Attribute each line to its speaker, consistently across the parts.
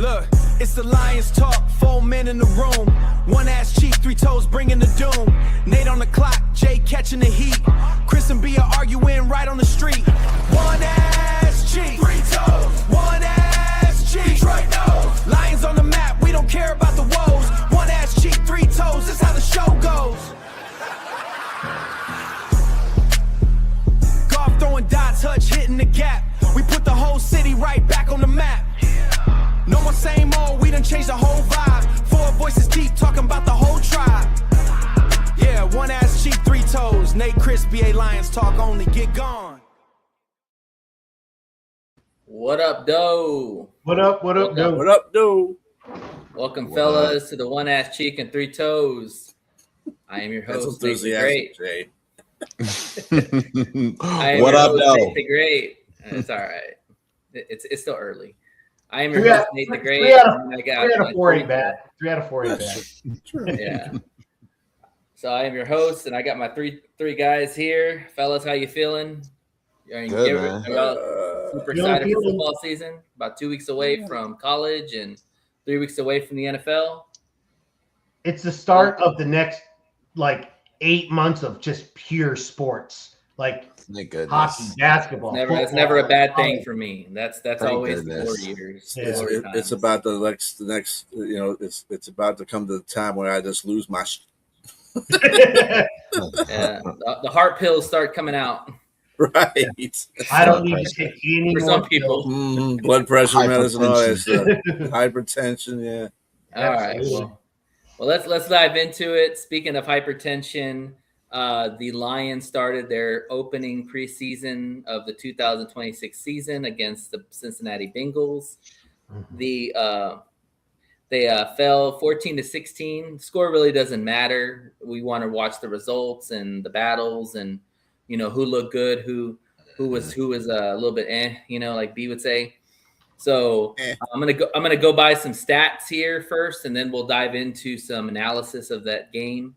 Speaker 1: Look, it's the Lions talk, 4 men in the room. One ass cheek, 3 toes bringing the doom. Nate on the clock, Jay catching the heat. Chris and Bia arguing right on the street. One ass cheek, 3 toes. One ass cheek, Detroit knows. Lions on the map, we don't care about the woes. One ass cheek, 3 toes, this how the show goes. Golf throwing dots, Hutch hitting the gap. We put the whole city right back on the map. No more same old, we done changed the whole vibe. 4 voices deep, talking about the whole tribe. Yeah, one ass cheek, 3 toes. Nate, Chris, BA Lions talk only, get gone.
Speaker 2: What up, doe?
Speaker 3: What up, doe?
Speaker 4: What up, doe?
Speaker 2: Welcome, fellas, to the One Ass Cheek and 3 Toes. I am your host, Nate the Great.
Speaker 4: Jay.
Speaker 2: What up, Nate the Great? It's all right. It's still early. I am your host, Nate the Great.
Speaker 3: 3 out of 4 ain't bad. 3 out of 4 ain't bad.
Speaker 2: Yeah. So I am your host, and I got my three guys here. Fellas, how you feeling?
Speaker 5: Good, man.
Speaker 2: Super excited for football season. About 2 weeks away from college and 3 weeks away from the NFL.
Speaker 3: It's the start of the next, 8 months of just pure sports.
Speaker 5: Thank goodness.
Speaker 3: Hockey, basketball.
Speaker 2: It's never a bad thing for me. That's always 4 years.
Speaker 3: Yeah.
Speaker 4: It's about the next. It's about to come to the time where I just lose my.
Speaker 2: Yeah, the heart pills start coming out.
Speaker 4: Right.
Speaker 3: I don't need to take any
Speaker 2: for
Speaker 3: more
Speaker 2: some people.
Speaker 4: Blood pressure medicine, all that stuff. Hypertension, yeah.
Speaker 2: All right. Well, let's dive into it. Speaking of hypertension, the Lions started their opening preseason of the 2026 season against the Cincinnati Bengals.
Speaker 3: Mm-hmm.
Speaker 2: They fell 14-16. Score really doesn't matter. We want to watch the results and the battles, and who looked good, who was a little bit like B would say. So I'm gonna go by some stats here first, and then we'll dive into some analysis of that game.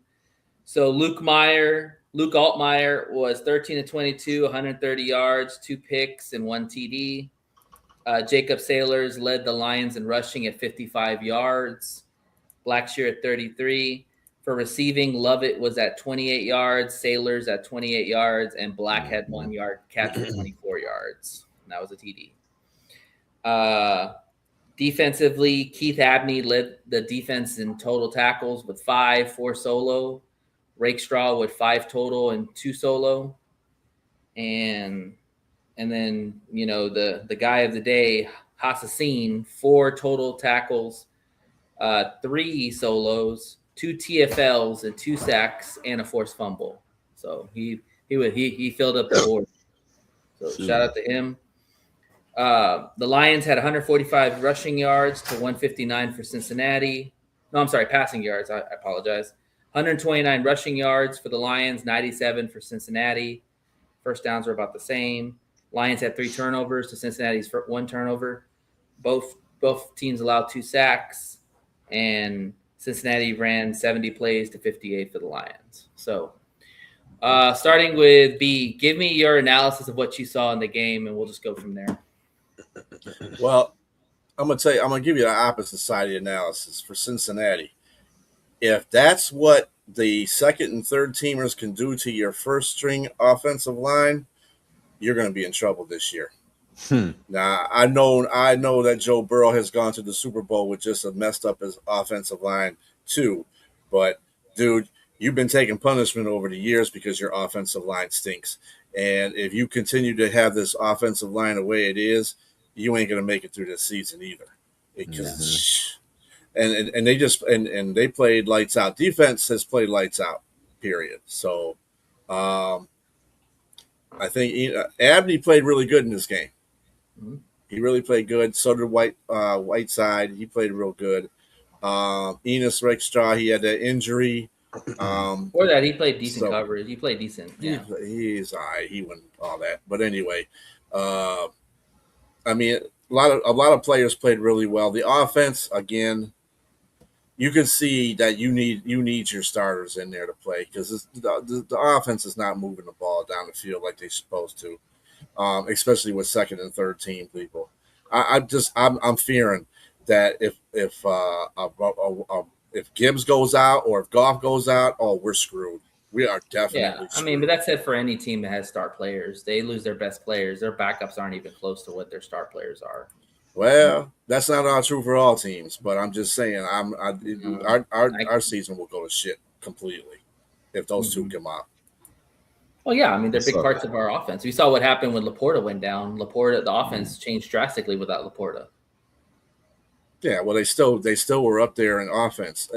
Speaker 2: So Luke Altmaier was 13-22, 130 yards, 2 picks, and 1 TD. Jacob Sailors led the Lions in rushing at 55 yards. Blackshear at 33. For receiving, Lovett was at 28 yards, Sailors at 28 yards, and Black had 1 yard catch for 24 yards. And that was a TD. Defensively, Keith Abney led the defense in total tackles with 5, 4 solo. Rakestraw with 5 total and 2 solo. And then, the guy of the day, Hassasin, 4 total tackles, 3 solos, 2 TFLs and 2 sacks and a forced fumble. So he filled up the board. So shout out to him. The Lions had 145 rushing yards to 159 for Cincinnati. No, I'm sorry, passing yards. I apologize. 129 rushing yards for the Lions, 97 for Cincinnati. First downs were about the same. Lions had 3 turnovers to Cincinnati's 1 turnover. Both teams allowed 2 sacks, and Cincinnati ran 70 plays to 58 for the Lions. So starting with B, give me your analysis of what you saw in the game, and we'll just go from there.
Speaker 4: Well, I'm gonna give you the opposite side of the analysis for Cincinnati. If that's what the second and third teamers can do to your first string offensive line, you're going to be in trouble this year. Now, I know that Joe Burrow has gone to the Super Bowl with just a messed up his offensive line too. But, dude, you've been taking punishment over the years because your offensive line stinks. And if you continue to have this offensive line the way it is, you ain't going to make it through this season either. And they played lights out. Defense has played lights out, period. So I think Abney played really good in this game. Mm-hmm. He really played good. So did Whiteside. He played real good. Enos Rakestraw, he had that injury.
Speaker 2: Before that, he played decent coverage. He played decent. Yeah.
Speaker 4: He's all right. He won all that. But anyway, a lot of players played really well. The offense, again, you can see that you need your starters in there to play because the offense is not moving the ball down the field like they're supposed to, especially with second and third team people. I'm fearing that if Gibbs goes out or if Goff goes out, oh, we're screwed. We are definitely screwed.
Speaker 2: I mean, but that's it for any team that has star players. They lose their best players. Their backups aren't even close to what their star players are.
Speaker 4: Well, that's not all true for all teams, but I'm just saying, our season will go to shit completely if those two come out.
Speaker 2: Well, yeah, I mean, they're big parts of our offense. We saw what happened when Laporta went down. The offense changed drastically without Laporta.
Speaker 4: Yeah, well, they still were up there in offense.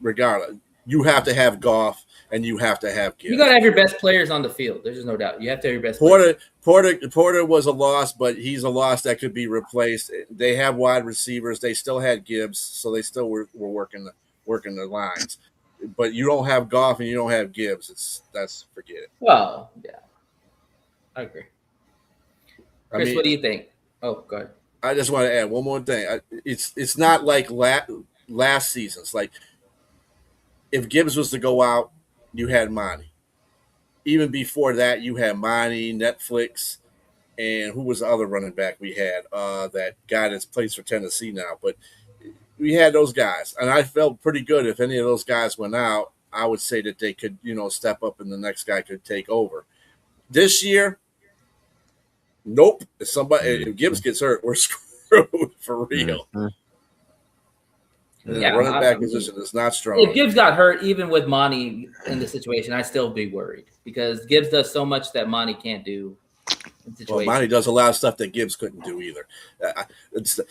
Speaker 4: Regardless, you have to have Goff and you have to have Gibbs.
Speaker 2: You got to have your best players on the field. There's just no doubt. You have to have your best
Speaker 4: players. Porter was a loss, but he's a loss that could be replaced. They have wide receivers. They still had Gibbs, so they still were working the lines. But you don't have Goff and you don't have Gibbs. Forget it.
Speaker 2: Well, yeah, I agree. Chris, what do you think? Oh, go ahead.
Speaker 4: I just want to add one more thing. It's not like last season's. Like if Gibbs was to go out, you had Monty. Even before that, you had Monty, Netflix, and who was the other running back we had? That guy that plays for Tennessee now. But we had those guys, and I felt pretty good if any of those guys went out. I would say that they could, step up, and the next guy could take over. This year, nope. If Gibbs gets hurt, we're screwed for real.
Speaker 5: Mm-hmm.
Speaker 4: The running back position is not strong.
Speaker 2: If Gibbs got hurt, even with Monty in the situation, I'd still be worried because Gibbs does so much that Monty can't do.
Speaker 4: Well, Monty does a lot of stuff that Gibbs couldn't do either.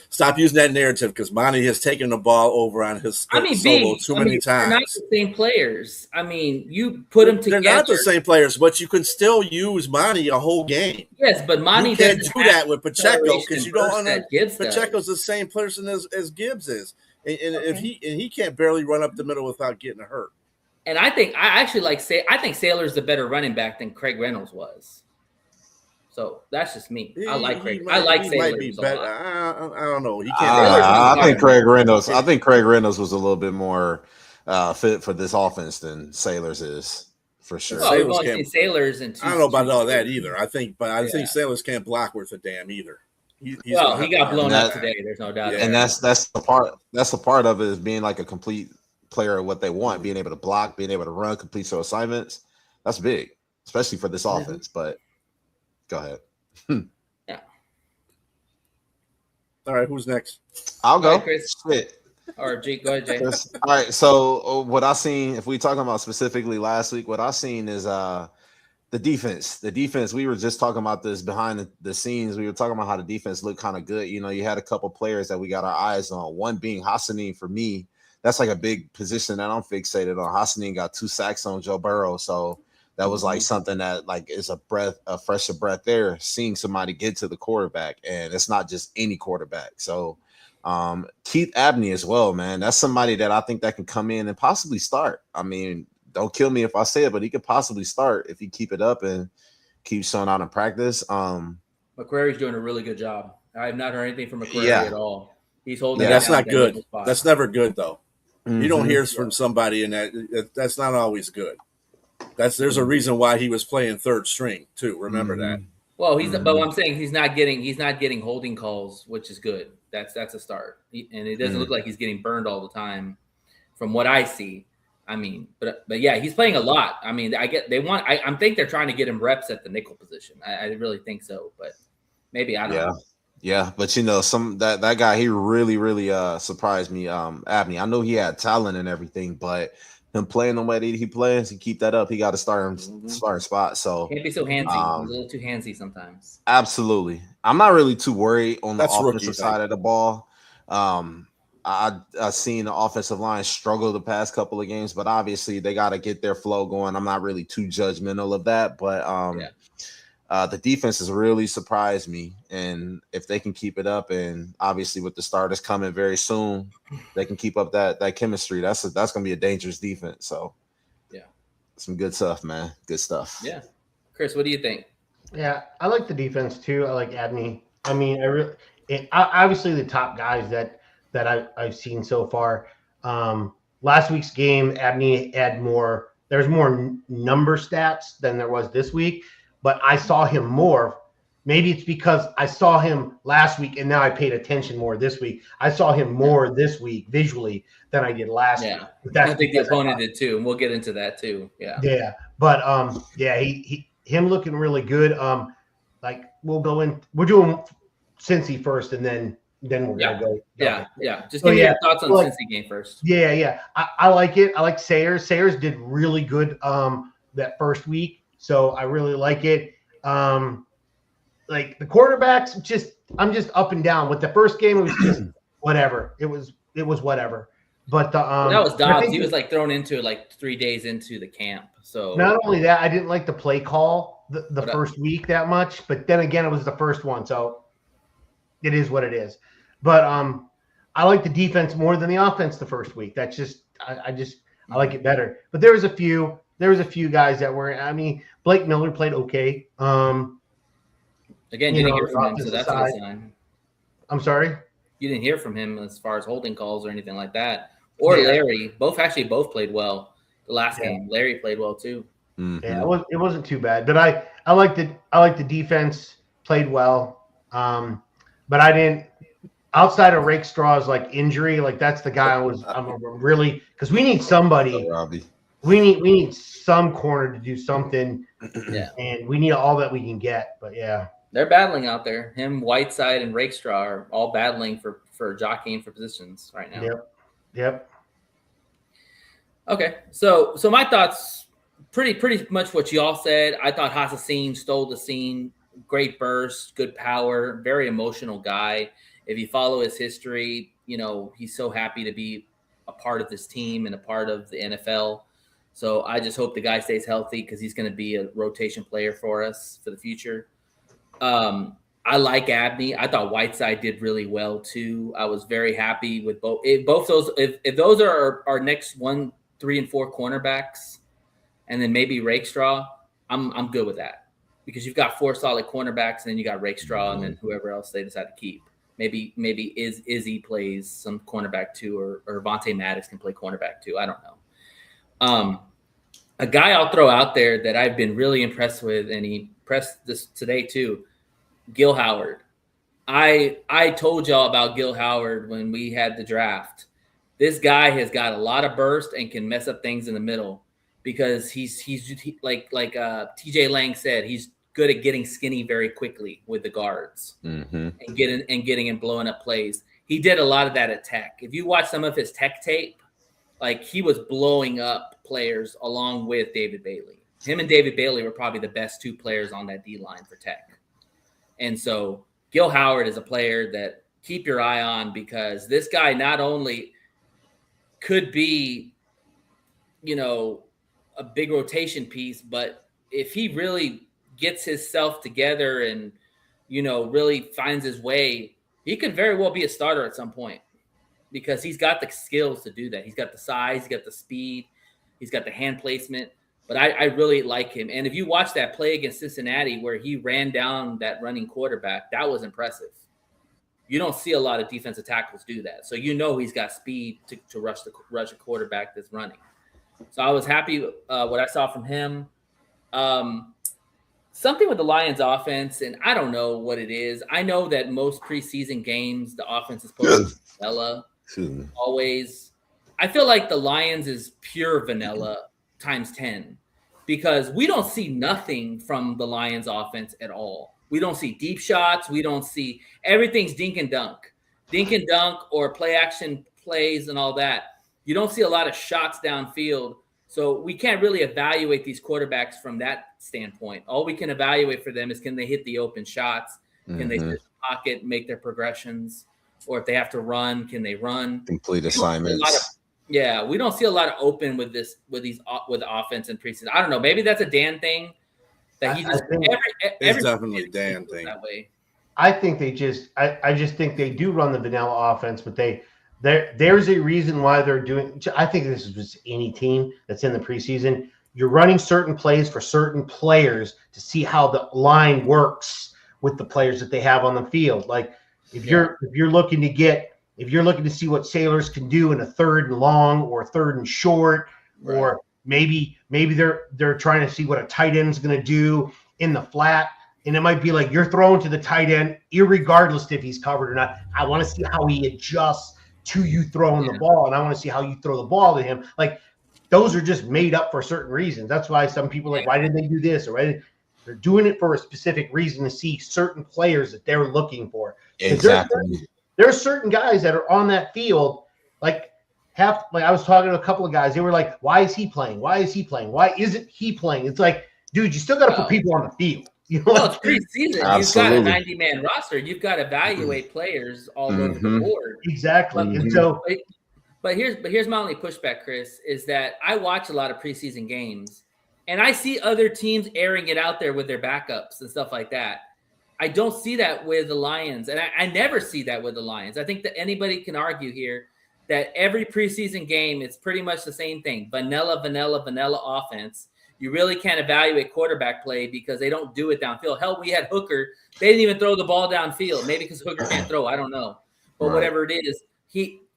Speaker 4: Stop using that narrative because Monty has taken the ball over on his solo too many times.
Speaker 2: They're not the same players. I mean, you put them together.
Speaker 4: They're not the same players, but you can still use Monty a whole game.
Speaker 2: Yes, but Monty
Speaker 4: you can't do that with Pacheco because you don't know Pacheco's the same person as Gibbs is, and if he can't barely run up the middle without getting hurt.
Speaker 2: And I think I think Saylor's the better running back than Craig Reynolds was. So that's just me. I like Craig. I like Saylor.
Speaker 4: Might be better. I don't know. He can't.
Speaker 5: I think Craig Reynolds. I think Craig Reynolds was a little bit more fit for this offense than Saylor's is for sure.
Speaker 2: Well, we've only seen Saylor's and
Speaker 4: I don't know about all that either. I think Saylor's can't block worth a damn either.
Speaker 2: He got blown up today. There's no doubt.
Speaker 5: And that's the part. That's the part of it is being like a complete player of what they want, being able to block, being able to run, complete your assignments. That's big, especially for this offense. But go ahead.
Speaker 2: Yeah.
Speaker 4: All right, who's next?
Speaker 5: I'll go.
Speaker 2: Right, Chris. Or Jake, go ahead, Jake.
Speaker 5: All right. So what I seen, if we talking about specifically last week, what I seen is the defense. The defense. We were just talking about this behind the scenes. We were talking about how the defense looked kind of good. You had a couple players that we got our eyes on. One being Hassanin for me. That's like a big position that I'm fixated on. Hassanin got 2 sacks on Joe Burrow, so that was like something that like is a fresher breath there, seeing somebody get to the quarterback, and it's not just any quarterback. So Keith Abney as well, man. That's somebody that I think that can come in and possibly start. I mean, don't kill me if I say it, but he could possibly start if he keep it up and keep showing out in practice.
Speaker 2: McQuarrie's doing a really good job. I have not heard anything from McQuarrie at all. He's holding.
Speaker 4: Yeah, that's not good. That's never good though.
Speaker 5: Mm-hmm.
Speaker 4: You don't hear from somebody in that's not always good. There's a reason why he was playing third string too. Remember that.
Speaker 2: Well, but I'm saying he's not getting holding calls, which is good. That's a start. And it doesn't look like he's getting burned all the time, from what I see. I mean, but yeah, he's playing a lot. I mean, I think they're trying to get him reps at the nickel position. I really think so, but maybe I don't know.
Speaker 5: Yeah, but that guy, he really, really surprised me. Abney. I know he had talent and everything, but him playing the way that he plays, he keep that up. He got to starting spot. So
Speaker 2: can't be so handsy. He's a little too handsy sometimes.
Speaker 5: Absolutely. I'm not really too worried on the offensive side of the ball. I've seen the offensive line struggle the past couple of games, but obviously they got to get their flow going. I'm not really too judgmental of that, but the defense has really surprised me, and if they can keep it up, and obviously with the starters coming very soon, they can keep up that chemistry. That's going to be a dangerous defense. So, yeah, some good stuff, man. Good stuff.
Speaker 2: Yeah, Chris, what do you think?
Speaker 3: Yeah, I like the defense too. I like Abney. I mean, obviously the top guys that I've seen so far. Last week's game, Abney had more. There's more number stats than there was this week. But I saw him more maybe it's because I saw him last week and now I paid attention more this week. I saw him more this week visually than I did last week.
Speaker 2: I think the opponent did too, and we'll get into that too. Yeah.
Speaker 3: But him looking really good. Like we're doing Cincy first, and then we're gonna go.
Speaker 2: Yeah. Just give me your thoughts on Cincy game first.
Speaker 3: Yeah. I like it. I like Sayers. Sayers did really good that first week, so I really like it. Like the quarterbacks, I'm just up and down. With the first game, it was just whatever. It was whatever. But that
Speaker 2: was Dobbs. He was like thrown into it like 3 days into the camp. So
Speaker 3: not only that, I didn't like the play call the first week that much. But then again, it was the first one, so it is what it is. But I like the defense more than the offense the first week. That's just I like it better. But there was a few guys that were. I mean, Blake Miller played okay.
Speaker 2: Again, you didn't hear from him, so that's a good sign.
Speaker 3: I'm sorry?
Speaker 2: You didn't hear from him as far as holding calls or anything like that. Or Larry. Both played well the last game. Larry played well too.
Speaker 5: Mm-hmm.
Speaker 3: Yeah, it wasn't too bad. But I like the defense played well. But I didn't outside of Rakestraw's like injury, like that's the guy I'm really because we need somebody.
Speaker 5: Robbie.
Speaker 3: We need some corner to do something.
Speaker 2: Yeah.
Speaker 3: And we need all that we can get. But yeah.
Speaker 2: They're battling out there. Him, Whiteside, and Rakestraw are all battling for jockeying for positions right now.
Speaker 3: Yep.
Speaker 2: Okay, so my thoughts, pretty much what y'all said. I thought Hassasin stole the scene. Great burst, good power, very emotional guy. If you follow his history, he's so happy to be a part of this team and a part of the NFL. So I just hope the guy stays healthy because he's going to be a rotation player for us for the future. I like Abney. I thought Whiteside did really well too. I was very happy with both. If those are our next 1, 3, and 4 cornerbacks, and then maybe Rakestraw, I'm good with that because you've got 4 solid cornerbacks, and then you got Rakestraw, and then whoever else they decide to keep. Maybe Izzy plays some cornerback too, or Vontae Maddox can play cornerback too. I don't know. A guy I'll throw out there that I've been really impressed with, and he pressed this today too, Gil Howard. I told y'all about Gil Howard when we had the draft. This guy has got a lot of burst and can mess up things in the middle because he's like TJ Lang said, he's good at getting skinny very quickly with the guards and getting and blowing up plays. He did a lot of that at Tech. If you watch some of his Tech tape, like he was blowing up players along with David Bailey. Him and David Bailey were probably the best 2 players on that D line for Tech. And so Gil Howard is a player that keep your eye on because this guy not only could be, a big rotation piece, but if he really gets himself together and, really finds his way, he could very well be a starter at some point because he's got the skills to do that. He's got the size, he's got the speed, he's got the hand placement. But I really like him. And if you watch that play against Cincinnati where he ran down that running quarterback, that was impressive. You don't see a lot of defensive tackles do that. So he's got speed to rush a quarterback that's running. So I was happy what I saw from him. Something with the Lions offense, and I don't know what it is. I know that most preseason games, the offense is supposed to be vanilla. Always. I feel like the Lions is pure vanilla times 10 because we don't see nothing from the Lions offense at all. We don't see deep shots. We don't see everything's dink and dunk or play action plays and all that. You don't see a lot of shots downfield. So we can't really evaluate these quarterbacks from that standpoint. All we can evaluate for them is can they hit the open shots? Can they sit in the pocket, make their progressions? Or if they have to run, can they run?
Speaker 5: Complete assignments.
Speaker 2: We don't see a lot of open with offense and preseason. I don't know. Maybe that's a Dan thing. That he just
Speaker 4: it's definitely a Dan thing
Speaker 2: that way.
Speaker 3: I think I just think they do run the vanilla offense, but there's a reason why they're doing. I think this is just any team that's in the preseason. You're running certain plays for certain players to see how the line works with the players that they have on the field. Like if you're looking to see what Sailors can do in a 3rd and long or 3rd and short, right. Or maybe they're trying to see what a tight end is going to do in the flat. And it might be like you're throwing to the tight end, irregardless if he's covered or not. I want to see how he adjusts to you throwing the ball, and I want to see how you throw the ball to him. Like those are just made up for certain reasons. That's why some people are like, why did they do this? Or they're doing it for a specific reason to see certain players that they're looking for.
Speaker 5: Exactly.
Speaker 3: There are certain guys that are on that field, like I was talking to a couple of guys. They were like, why is he playing? Why is he playing? Why isn't he playing? It's like, dude, you still got to put people on the field. You know,
Speaker 2: it's preseason.
Speaker 5: Absolutely.
Speaker 2: You've got a 90-man roster. You've got to evaluate players all over the board.
Speaker 3: Exactly. And so,
Speaker 2: but here's my only pushback, Chris, is that I watch a lot of preseason games, and I see other teams airing it out there with their backups and stuff like that. I don't see that with the Lions, and I never see that with the Lions. I think that anybody can argue here that every preseason game, it's pretty much the same thing: vanilla offense. You really can't evaluate quarterback play because they don't do it downfield. Hell, we had Hooker. They didn't even throw the ball downfield. Maybe because Hooker can't throw. I don't know. But whatever it is,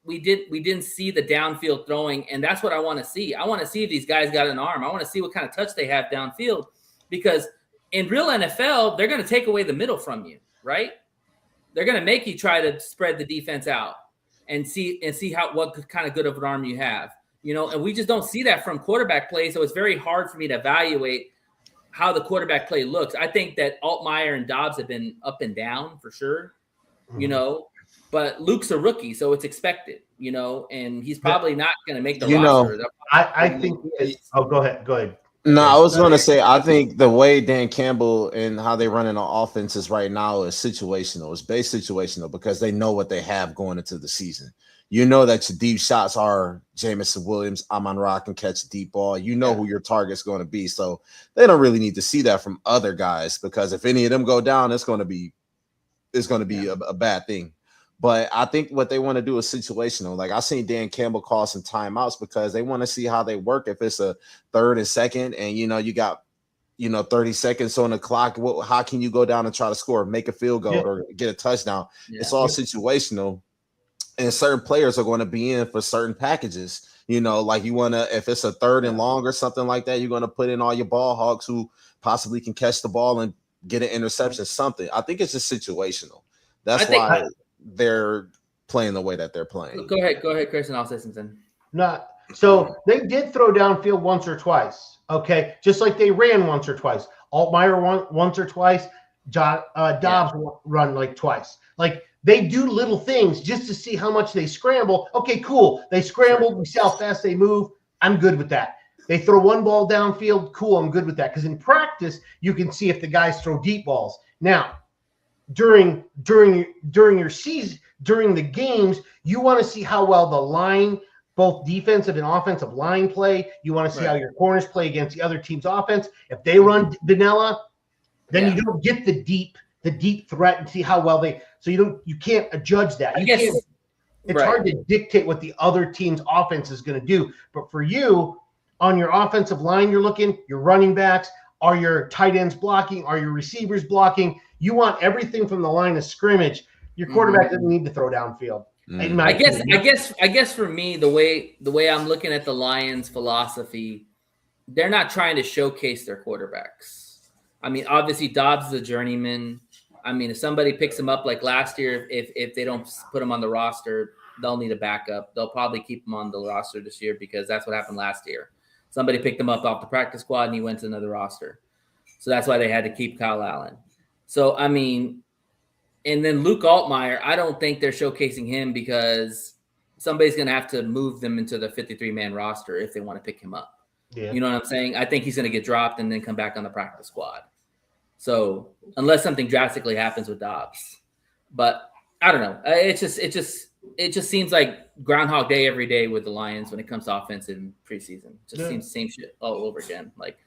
Speaker 2: we didn't see the downfield throwing, and that's what I want to see. I want to see if these guys got an arm. I want to see what kind of touch they have downfield, because in real NFL, they're going to take away the middle from you, right? They're going to make you try to spread the defense out and see what kind of good of an arm you have. You know, and we just don't see that from quarterback play. So it's very hard for me to evaluate how the quarterback play looks. I think that Altmaier and Dobbs have been up and down for sure, you know, but Luke's a rookie, so it's expected, you know, and he's probably not going to make the roster.
Speaker 3: I think go ahead.
Speaker 5: No, I was going to say, I think the way Dan Campbell and how they run in the offenses right now is situational. It's base situational because they know what they have going into the season. You know that your deep shots are Jamison Williams, Amon-Ra can catch a deep ball. You know who your target's going to be. So they don't really need to see that from other guys, because if any of them go down, it's going to be a bad thing. But I think what they want to do is situational. Like I seen Dan Campbell call some timeouts because they want to see how they work. If it's a 3rd and 2nd and, you know, you got, 30 seconds on the clock, how can you go down and try to score, make a field goal or get a touchdown? It's all situational. And certain players are going to be in for certain packages, like you want to, if it's a 3rd and long or something like that, you're going to put in all your ball hogs who possibly can catch the ball and get an interception, something. I think it's just situational. That's why they're playing the way that they're playing.
Speaker 2: Go ahead, Chris, and I'll say something.
Speaker 3: So they did throw downfield once or twice. Okay. Just like they ran once or twice. Altmaier once or twice. Dobbs run like twice. Like, they do little things just to see how much they scramble. Okay, cool. They scrambled. We see how fast they move. I'm good with that. They throw one ball downfield. Cool, I'm good with that. Because in practice, you can see if the guys throw deep balls. Now, during your season, during the games, you want to see how well the line, both defensive and offensive line play. You want to see how your corners play against the other team's offense. If they run vanilla, then you don't get the deep threat and see how well they. So you can't judge that. It's hard to dictate what the other team's offense is going to do. But for you, on your offensive line, you're looking, your running backs, are your tight ends blocking, are your receivers blocking? You want everything from the line of scrimmage. Your quarterback doesn't need to throw downfield.
Speaker 2: I guess for me, the way I'm looking at the Lions' philosophy, they're not trying to showcase their quarterbacks. I mean, obviously Dobbs is a journeyman. I mean, if somebody picks him up like last year, if they don't put him on the roster, they'll need a backup. They'll probably keep him on the roster this year because that's what happened last year. Somebody picked him up off the practice squad and he went to another roster. So that's why they had to keep Kyle Allen. So, I mean, and then Luke Altmaier, I don't think they're showcasing him because somebody's going to have to move them into the 53-man roster if they want to pick him up. Yeah. You know what I'm saying? I think he's going to get dropped and then come back on the practice squad. So unless something drastically happens with Dobbs, but I don't know. It just seems like Groundhog Day every day with the Lions when it comes to offense in preseason. It just seems the same shit all over again. Like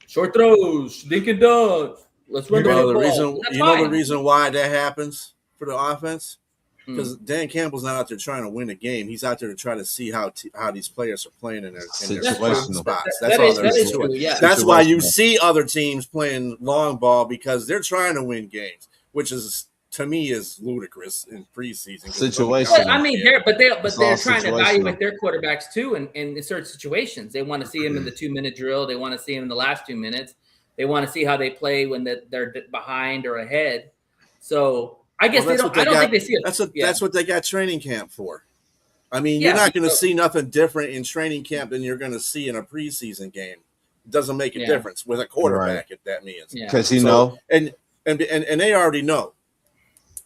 Speaker 2: short throws, dink and dunk. Let's run the ball.
Speaker 4: The reason why that happens for the offense? Because Dan Campbell's not out there trying to win a game. He's out there to try to see how these players are playing in their spots. That's all there is to it. Yeah. That's why you see other teams playing long ball because they're trying to win games, which is to me is ludicrous in preseason.
Speaker 5: Situation.
Speaker 2: Well, I mean, they're trying to evaluate their quarterbacks too, in certain situations. They want to see him in the 2-minute drill. They want to see him in the last 2 minutes. They want to see how they play when they're behind or ahead. So I guess
Speaker 4: Well,
Speaker 2: they don't. I don't think they see it.
Speaker 4: That's what they got training camp for. I mean,
Speaker 2: Yeah,
Speaker 4: you're not going to see nothing different in training camp than you're going to see in a preseason game. It doesn't make a difference with a quarterback, if that means.
Speaker 5: Because
Speaker 4: and they already know.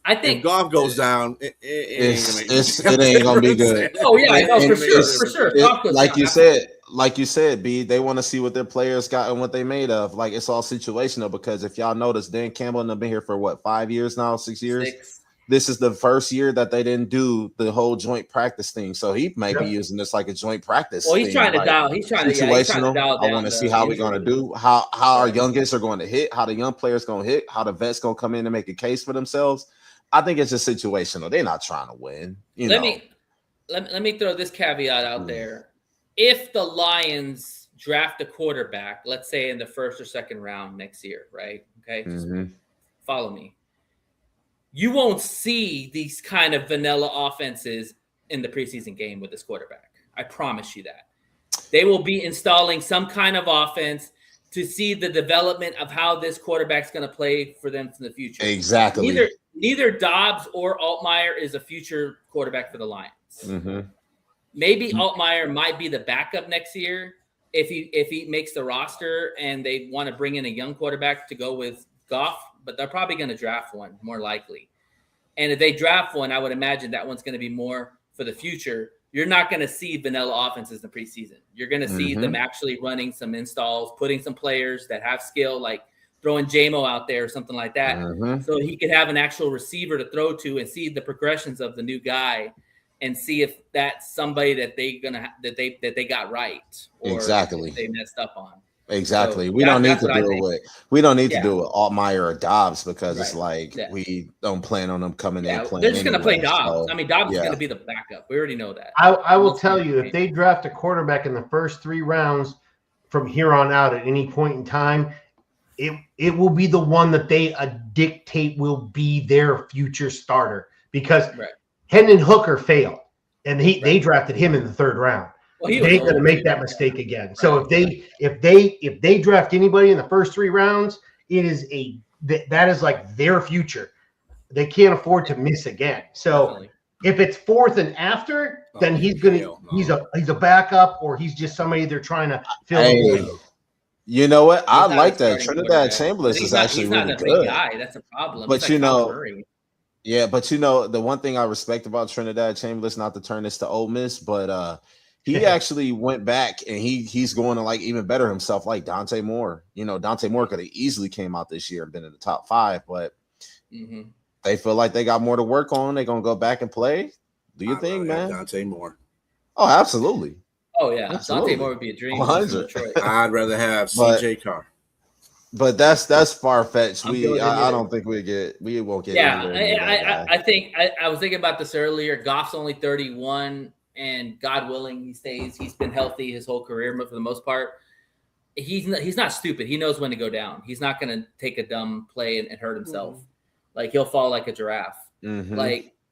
Speaker 2: I think
Speaker 4: if Goff goes down, it
Speaker 5: ain't gonna be good.
Speaker 2: Oh yeah, no, for sure.
Speaker 5: Like you said, B, they want to see what their players got and what they made of. Like, it's all situational, because if y'all notice, Dan Campbell have been here for what, 5 years now, 6 years. This is the first year that they didn't do the whole joint practice thing, so he might be using this like a joint practice.
Speaker 2: Well, he's trying to dial.
Speaker 5: He's trying to dial down. I want to see how we're going to do, how our youngest are going to hit, how the young players going to hit, how the vets going to come in and make a case for themselves. I think it's just situational. They're not trying to win. Let
Speaker 2: me throw this caveat out there. If the Lions draft a quarterback, let's say in the first or second round next year, right? Okay, just follow me. You won't see these kind of vanilla offenses in the preseason game with this quarterback. I promise you that. They will be installing some kind of offense to see the development of how this quarterback's going to play for them in the future.
Speaker 5: Exactly.
Speaker 2: Neither Dobbs or Altmaier is a future quarterback for the Lions. Maybe Altmaier might be the backup next year if he makes the roster and they want to bring in a young quarterback to go with Goff, but they're probably going to draft one, more likely. And if they draft one, I would imagine that one's going to be more for the future. You're not going to see vanilla offenses in the preseason. You're going to see them actually running some installs, putting some players that have skill, like throwing JMO out there or something like that, so he could have an actual receiver to throw to and see the progressions of the new guy and see if that's somebody that they got right or they messed up on.
Speaker 5: Exactly. So we don't need to do it with Altmaier or Dobbs, because it's like we don't plan on them coming in playing.
Speaker 2: They're just going to play Dobbs. I mean, Dobbs is going to be the backup. We already know that.
Speaker 3: I will tell you, if they draft a quarterback in the first 3 rounds from here on out at any point in time, it will be the one that they dictate will be their future starter, because Hendon Hooker failed, and they drafted him in the 3rd round. Well, they ain't going to make that mistake again. So if they draft anybody in the first 3 rounds, that is like their future. They can't afford to miss again. So if it's 4th and after, then he's a backup, or he's just somebody they're trying to fill the void.
Speaker 5: You know what? I like that. Trinidad Chambliss is actually really good.
Speaker 2: Guy. That's a problem.
Speaker 5: But the one thing I respect about Trinidad Chambliss, not to turn this to Ole Miss, but he actually went back and he's going to like even better himself, like Dante Moore. You know, Dante Moore could have easily came out this year and been in the top 5, but they feel like they got more to work on. They're gonna go back and play. Do you think, man?
Speaker 4: Dante Moore.
Speaker 5: Oh, absolutely.
Speaker 2: Oh yeah, absolutely. Dante Moore would be a dream.
Speaker 5: 100.
Speaker 4: I'd rather have CJ Carr.
Speaker 5: But that's far fetched. I don't think we won't get.
Speaker 2: Yeah, I think I was thinking about this earlier. Goff's only 31, and God willing, he stays. He's been healthy his whole career for the most part. He's not stupid. He knows when to go down. He's not going to take a dumb play and hurt himself. Like, he'll fall like a giraffe.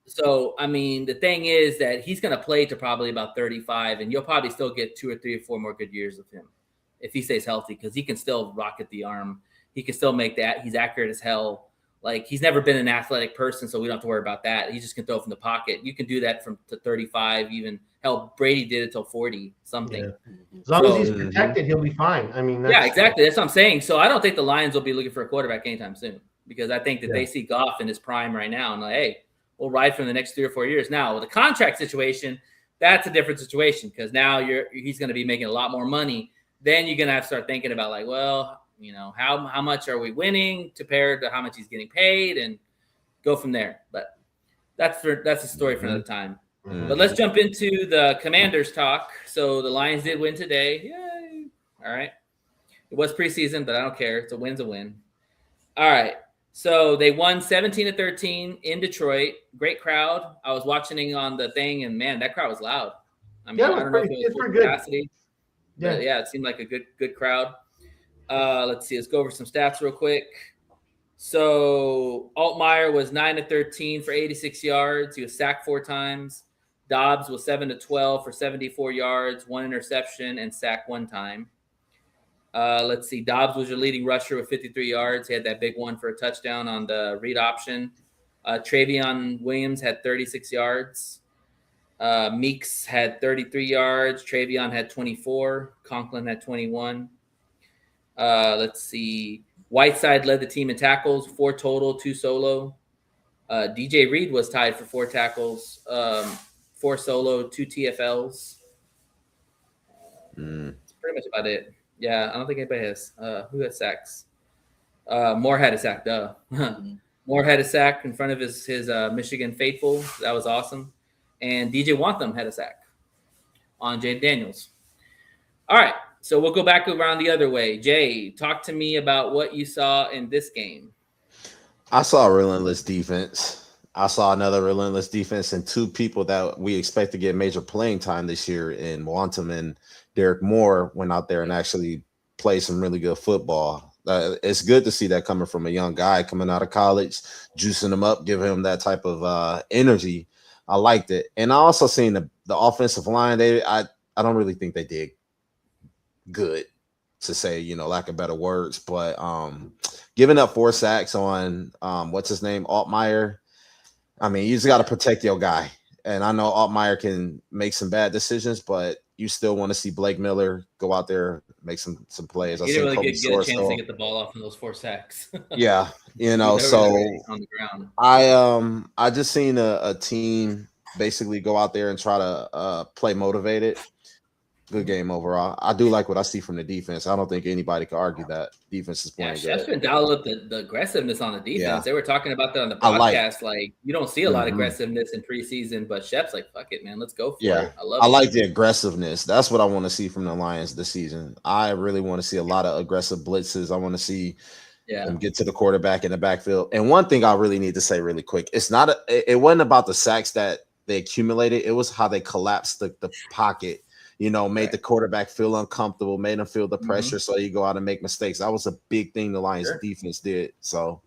Speaker 2: So, I mean, the thing is that he's going to play to probably about 35, and you'll probably still get 2 or 3 or 4 more good years of him if he stays healthy, because he can still rocket the arm. He can still make that. He's accurate as hell. Like, he's never been an athletic person, so we don't have to worry about that. He just can throw from the pocket. You can do that to 35, even. Hell, Brady did it till 40 something.
Speaker 3: Yeah. As long as he's protected, he'll be fine. I mean,
Speaker 2: exactly. That's what I'm saying. So I don't think the Lions will be looking for a quarterback anytime soon, because I think that they see Goff in his prime right now, and like, hey, we'll ride for the next 3 or 4 years. Now, with the contract situation, that's a different situation, because now he's going to be making a lot more money. Then you're going to have to start thinking about, like, well, you know, how much are we winning compared to how much he's getting paid, and go from there. But that's a story for another time. But let's jump into the Commanders talk. So the Lions did win today. Yay. All right. It was preseason, but I don't care. It's a win's a win. All right. So they won 17-13 in Detroit. Great crowd. I was watching on the thing, and man, that crowd was loud. I mean, I don't know if it was full capacity. But yeah, it seemed like a good crowd. Let's see. Let's go over some stats real quick. So Altmaier was 9-13 for 86 yards. He was sacked 4 times. Dobbs was 7-12 for 74 yards, 1 interception, and sacked 1 time. Let's see. Dobbs was your leading rusher with 53 yards. He had that big one for a touchdown on the read option. Travion Williams had 36 yards. Meeks had 33 yards. Travion had 24. Conklin had 21. Let's see. Whiteside led the team in tackles, 4 total, 2 solo. DJ Reed was tied for 4 tackles, 4 solo, 2 TFLs. That's pretty much about it. Yeah, I don't think anybody has. Who had sacks? Moore had a sack. Duh. Moore had a sack in front of his Michigan faithful. That was awesome. And DJ Wantham had a sack on Jay Daniels. All right, so we'll go back around the other way. Jay, talk to me about what you saw in this game.
Speaker 5: I saw a relentless defense. I saw another relentless defense and 2 people that we expect to get major playing time this year in Wantham and Derek Moore went out there and actually played some really good football. It's good to see that coming from a young guy coming out of college, juicing him up, giving him that type of energy. I liked it. And I also seen the offensive line. I don't really think they did good, to say, lack of better words, but giving up 4 sacks on what's his name, Altmaier. I mean, you just got to protect your guy. And I know Altmaier can make some bad decisions, but you still want to see Blake Miller go out there, make some plays.
Speaker 2: He didn't really get a chance to get the ball off in those 4 sacks.
Speaker 5: Yeah, so
Speaker 2: on the ground.
Speaker 5: I just seen a team basically go out there and try to play motivated. Good game overall. I do like what I see from the defense. I don't think anybody can argue that defense is playing good.
Speaker 2: Chef's been dialing up the aggressiveness on the defense.
Speaker 5: Yeah.
Speaker 2: They were talking about that on the podcast. Like you don't see a lot of aggressiveness in preseason, but Chef's like, fuck it, man. Let's go for it. I
Speaker 5: like the aggressiveness. That's what I want to see from the Lions this season. I really want to see a lot of aggressive blitzes. I want to see them get to the quarterback in the backfield. And one thing I really need to say really quick, it wasn't about the sacks that they accumulated. It was how they collapsed the pocket. Made the quarterback feel uncomfortable, made him feel the pressure, so you go out and make mistakes. That was a big thing the Lions defense did. So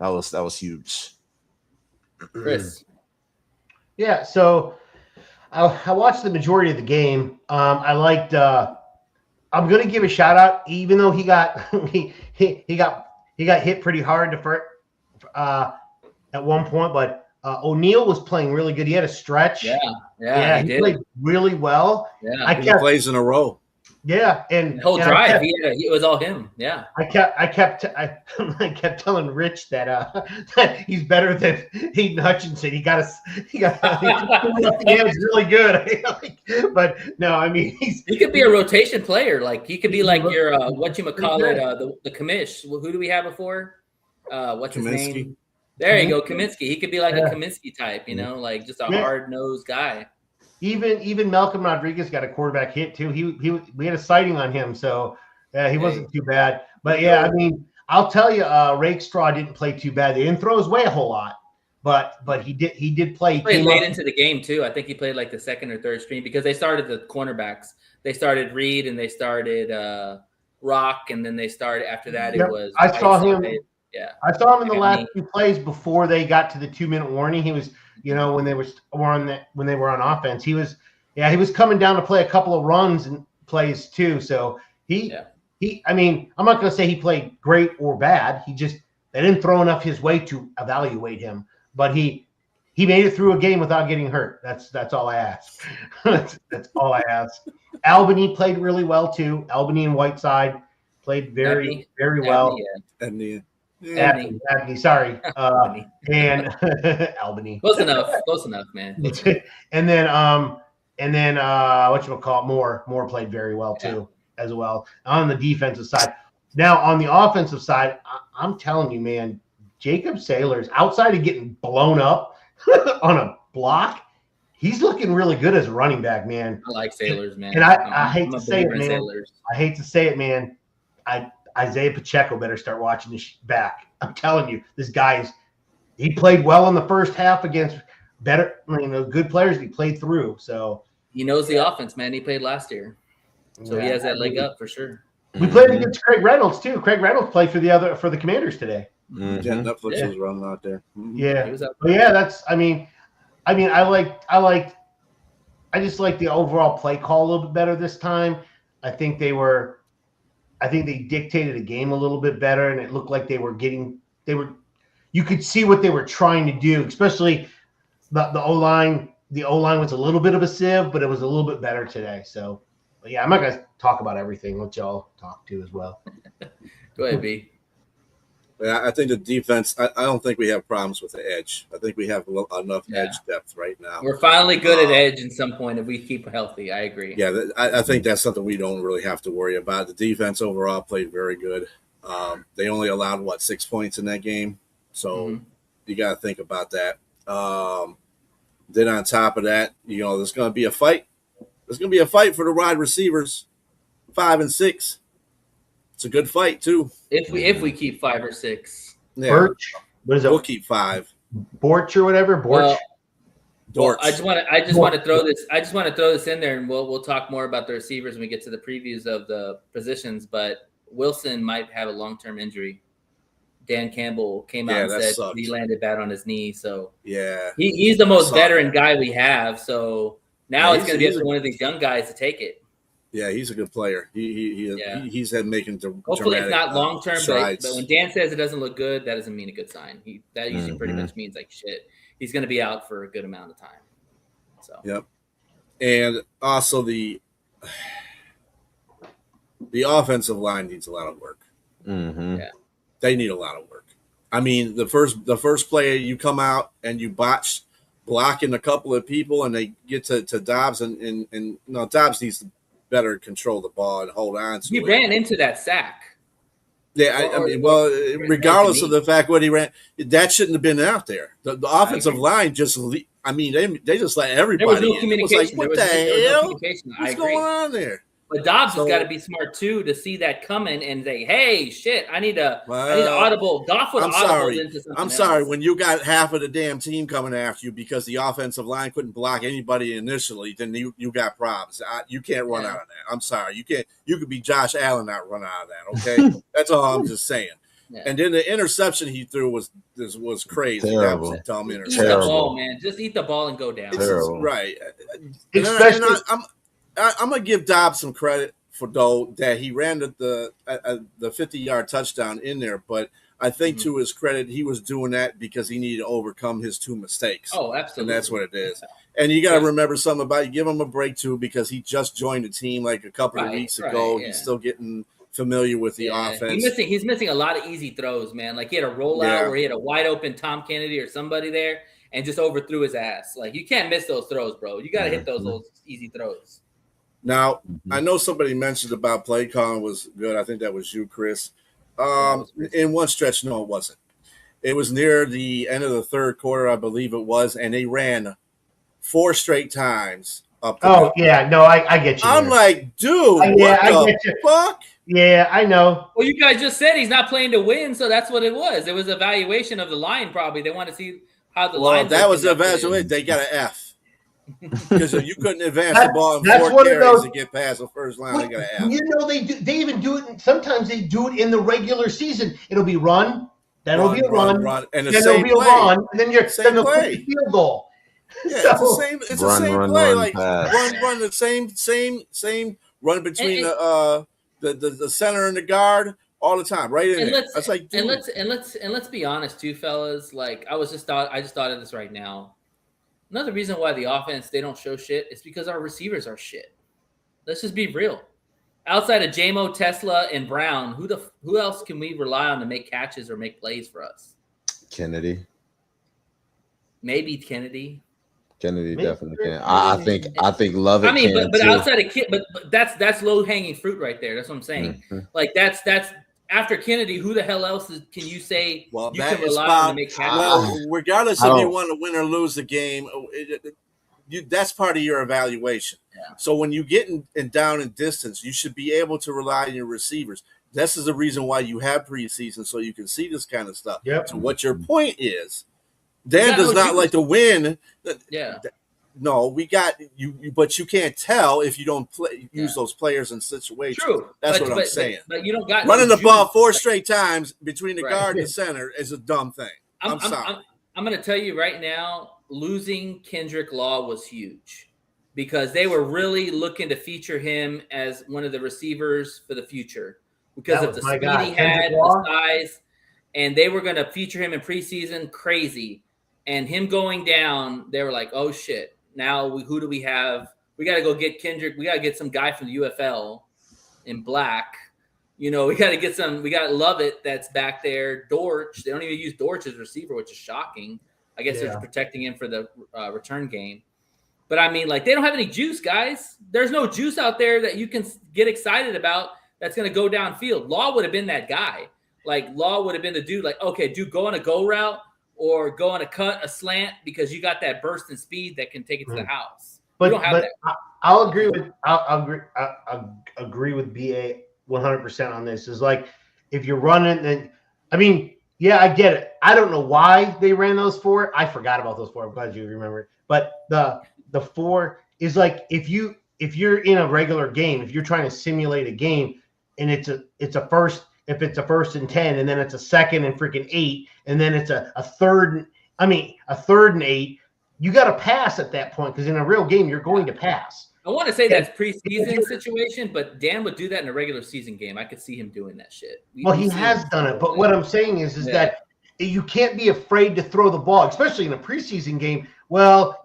Speaker 5: that was huge.
Speaker 2: Chris.
Speaker 3: Yeah, so I watched the majority of the game. I liked I'm gonna give a shout out, even though he got he got hit pretty hard at one point, but O'Neal was playing really good. He had a stretch.
Speaker 2: Yeah,
Speaker 3: he played really well.
Speaker 4: Yeah, he plays in a row.
Speaker 3: Yeah, and
Speaker 2: the whole drive, it was all him. Yeah, I
Speaker 3: kept telling Rich that that he's better than Hayden Hutchinson. He got it's really good. But no, I mean
Speaker 2: he could be a rotation player. Like he could be like your the commish. Who do we have before? What's his name? There you go, Kaminsky. He could be like a Kaminsky type, like just a hard-nosed guy.
Speaker 3: Even Malcolm Rodriguez got a quarterback hit too. We had a sighting on him, so he wasn't too bad. But yeah, I mean, I'll tell you, Rakestraw didn't play too bad. They didn't throw his way a whole lot, but he did play.
Speaker 2: He played late into the game too. I think he played like the second or third string because they started the cornerbacks. They started Reed and they started Rock, and then they started after that. It was
Speaker 3: I saw him.
Speaker 2: Yeah,
Speaker 3: I saw him in the last 2 plays before they got to the 2-minute warning. He was, when they were on offense, he was coming down to play a couple of runs and plays too. So I mean, I'm not going to say he played great or bad. They didn't throw enough his way to evaluate him, but he made it through a game without getting hurt. That's all I ask. that's all I ask. Albany played really well too. Albany and Whiteside played very well. Abney, sorry. And Albany.
Speaker 2: Close enough, man.
Speaker 3: And then whatchamacallit, Moore played very well too, as well on the defensive side. Now on the offensive side, I'm telling you, man, Jacob Sailors, outside of getting blown up on a block, he's looking really good as a running back, man.
Speaker 2: I like Sailors, man.
Speaker 3: And I hate to say it, man. Sailors. I hate to say it, man. Isaiah Pacheco better start watching this back. I'm telling you, this he played well in the first half against good players. He played through, so
Speaker 2: he knows the offense, man. He played last year, so he has that leg up for sure.
Speaker 3: We played against Craig Reynolds too. Craig Reynolds played for the Commanders today.
Speaker 4: Yeah, Netflix was running out there.
Speaker 3: Yeah, that's. I mean, I just like the overall play call a little bit better this time. I think they were I think they dictated the game a little bit better, and it looked like you could see what they were trying to do, especially the O-line. The O-line was a little bit of a sieve, but it was a little bit better today. So, but yeah, I'm not going to talk about everything. Let y'all talk to as well.
Speaker 2: Go ahead, B.
Speaker 4: Yeah, I think the defense. I don't think we have problems with the edge. I think we have enough edge depth right now.
Speaker 2: We're finally good at edge at some point if we keep healthy. I agree.
Speaker 4: Yeah, I think that's something we don't really have to worry about. The defense overall played very good. They only allowed 6 points in that game, so you got to think about that. Then on top of that, there's going to be a fight. There's going to be a fight for the wide receivers, 5 and 6. It's a good fight too.
Speaker 2: If we keep 5 or 6.
Speaker 4: Yeah.
Speaker 3: Birch, what is it?
Speaker 4: We'll keep 5.
Speaker 3: Borch or whatever. Borch.
Speaker 2: Well, I just want to throw this. I just want to throw this in there, and we'll talk more about the receivers when we get to the previews of the positions. But Wilson might have a long-term injury. Dan Campbell came out and said he landed bad on his knee. So
Speaker 4: yeah,
Speaker 2: he's the most veteran guy we have. So now it's going to be up to one of these young guys to take it.
Speaker 4: Yeah, he's a good player. He's making
Speaker 2: hopefully it's not long term, but
Speaker 4: strides.
Speaker 2: when Dan says it doesn't look good, that doesn't mean a good sign. That usually pretty much means like shit. He's going to be out for a good amount of time. So
Speaker 4: yep, and also the offensive line needs a lot of work.
Speaker 5: Mm-hmm.
Speaker 2: Yeah,
Speaker 4: they need a lot of work. I mean, the first play you come out and you botch blocking a couple of people, and they get to Dobbs, and Dobbs needs to better control the ball and hold on to it.
Speaker 2: He ran into that sack.
Speaker 4: Yeah, regardless of the fact what he ran, that shouldn't have been out there. The offensive line just, they just let everybody.
Speaker 2: There was no communication.
Speaker 4: What the hell? What's going on there?
Speaker 2: But Dobbs has got to be smart too to see that coming and say, "Hey, shit, I need an audible." Goff would audible into something
Speaker 4: I'm sorry when you got half of the damn team coming after you because the offensive line couldn't block anybody initially. Then you got problems. You can't run out of that. I'm sorry, you can't. You could be Josh Allen, not run out of that. Okay, that's all I'm just saying. Yeah. And then the interception he threw was crazy.
Speaker 5: Terrible.
Speaker 4: That was a dumb interception.
Speaker 2: Eat the ball, man. Just eat the ball and go down.
Speaker 4: Right. Especially. I'm gonna give Dobbs some credit for that he ran the 50-yard touchdown in there, but I think to his credit he was doing that because he needed to overcome his 2 mistakes.
Speaker 2: Oh, absolutely,
Speaker 4: and that's what it is. And you got to remember something about you. Give him a break too because he just joined the team like a couple of weeks ago. Yeah. He's still getting familiar with the offense.
Speaker 2: He's missing a lot of easy throws, man. Like he had a rollout where he had a wide open Tom Kennedy or somebody there and just overthrew his ass. Like you can't miss those throws, bro. You got to hit those easy throws.
Speaker 4: Now, I know somebody mentioned about play calling was good. I think that was you, Chris. In one stretch, no, it wasn't. It was near the end of the third quarter, I believe it was, and they ran 4 straight times up.
Speaker 3: I get you.
Speaker 4: I'm like, dude, I get you. Fuck?
Speaker 3: Yeah, I know.
Speaker 2: Well, you guys just said he's not playing to win, so that's what it was. It was an evaluation of the line, probably. They want to see how the line.
Speaker 4: That was the evaluation. They got an F. Because you couldn't advance the ball in 4 carries to get past the first line. They got to have.
Speaker 3: You know they even do it. Sometimes they do it in the regular season. It'll be run, then it'll be a run,
Speaker 4: and
Speaker 3: then it'll be a run, and then they'll put the field goal.
Speaker 4: Yeah, it's the same play. Like run the same run between the center and the guard all the time, right in there. That's like, dude.
Speaker 2: and let's be honest too, fellas. Like I just thought of this right now. Another reason why the offense, they don't show shit is because our receivers are shit. Let's just be real. Outside of JMO, Tesla, and Brown, who else can we rely on to make catches or make plays for us?
Speaker 5: Kennedy.
Speaker 2: Maybe Kennedy.
Speaker 5: Kennedy definitely can. I think Lovett.
Speaker 2: I mean,
Speaker 5: can
Speaker 2: but
Speaker 5: too.
Speaker 2: outside of but that's low hanging fruit right there. That's what I'm saying.
Speaker 5: Mm-hmm.
Speaker 2: Like that's after Kennedy, who the hell else can you say you can rely on to make catches?
Speaker 4: Well, regardless if you want to win or lose the game, that's part of your evaluation. Yeah. So when you get in down in distance, you should be able to rely on your receivers. This is the reason why you have preseason, so you can see this kind of stuff.
Speaker 3: Yep.
Speaker 4: So what your point is, Dan does not like to win.
Speaker 2: Yeah.
Speaker 4: No, we got you, but you can't tell if you don't use those players in situations.
Speaker 2: True.
Speaker 4: That's what I'm saying.
Speaker 2: But you don't got
Speaker 4: running the ball 4 straight times between the guard and the center is a dumb thing. I'm sorry.
Speaker 2: I'm going to tell you right now, losing Kendrick Law was huge because they were really looking to feature him as one of the receivers for the future. because
Speaker 3: That
Speaker 2: of the
Speaker 3: was my
Speaker 2: speed
Speaker 3: guy,
Speaker 2: he
Speaker 3: Kendrick
Speaker 2: had,
Speaker 3: Law.
Speaker 2: the size, and they were going to feature him in preseason. Crazy. And him going down, they were like, oh, shit. Now who do we have? We got to go get Kendrick. We got to get some guy from the UFL in black. We got to get some. We got Lovett that's back there. Dortch. They don't even use Dortch as receiver, which is shocking. I guess they're protecting him for the return game. But I mean, like, they don't have any juice, guys. There's no juice out there that you can get excited about that's going to go downfield. Law would have been that guy. Like, Law would have been the dude, like, okay, dude, go on a go route or go on a cut, a slant, because you got that burst and speed that can take it to the house.
Speaker 3: But,
Speaker 2: you don't have that.
Speaker 3: I'll agree with BA 100% on this. Is like, if you're running, then I mean, yeah, I get it. I don't know why they ran those four. I forgot about those four. I'm glad you remember it. But the four is like, if you're in a regular game, if you're trying to simulate a game, and it's a first, if it's a 1st and 10, and then it's a 2nd and freaking 8, and then it's a third and 8, you got to pass at that point, because in a real game you're going to pass.
Speaker 2: I want to say that's preseason situation, but Dan would do that in a regular season game. I could see him doing that shit.
Speaker 3: He has done it, but what I'm saying is that you can't be afraid to throw the ball, especially in a preseason game. Well,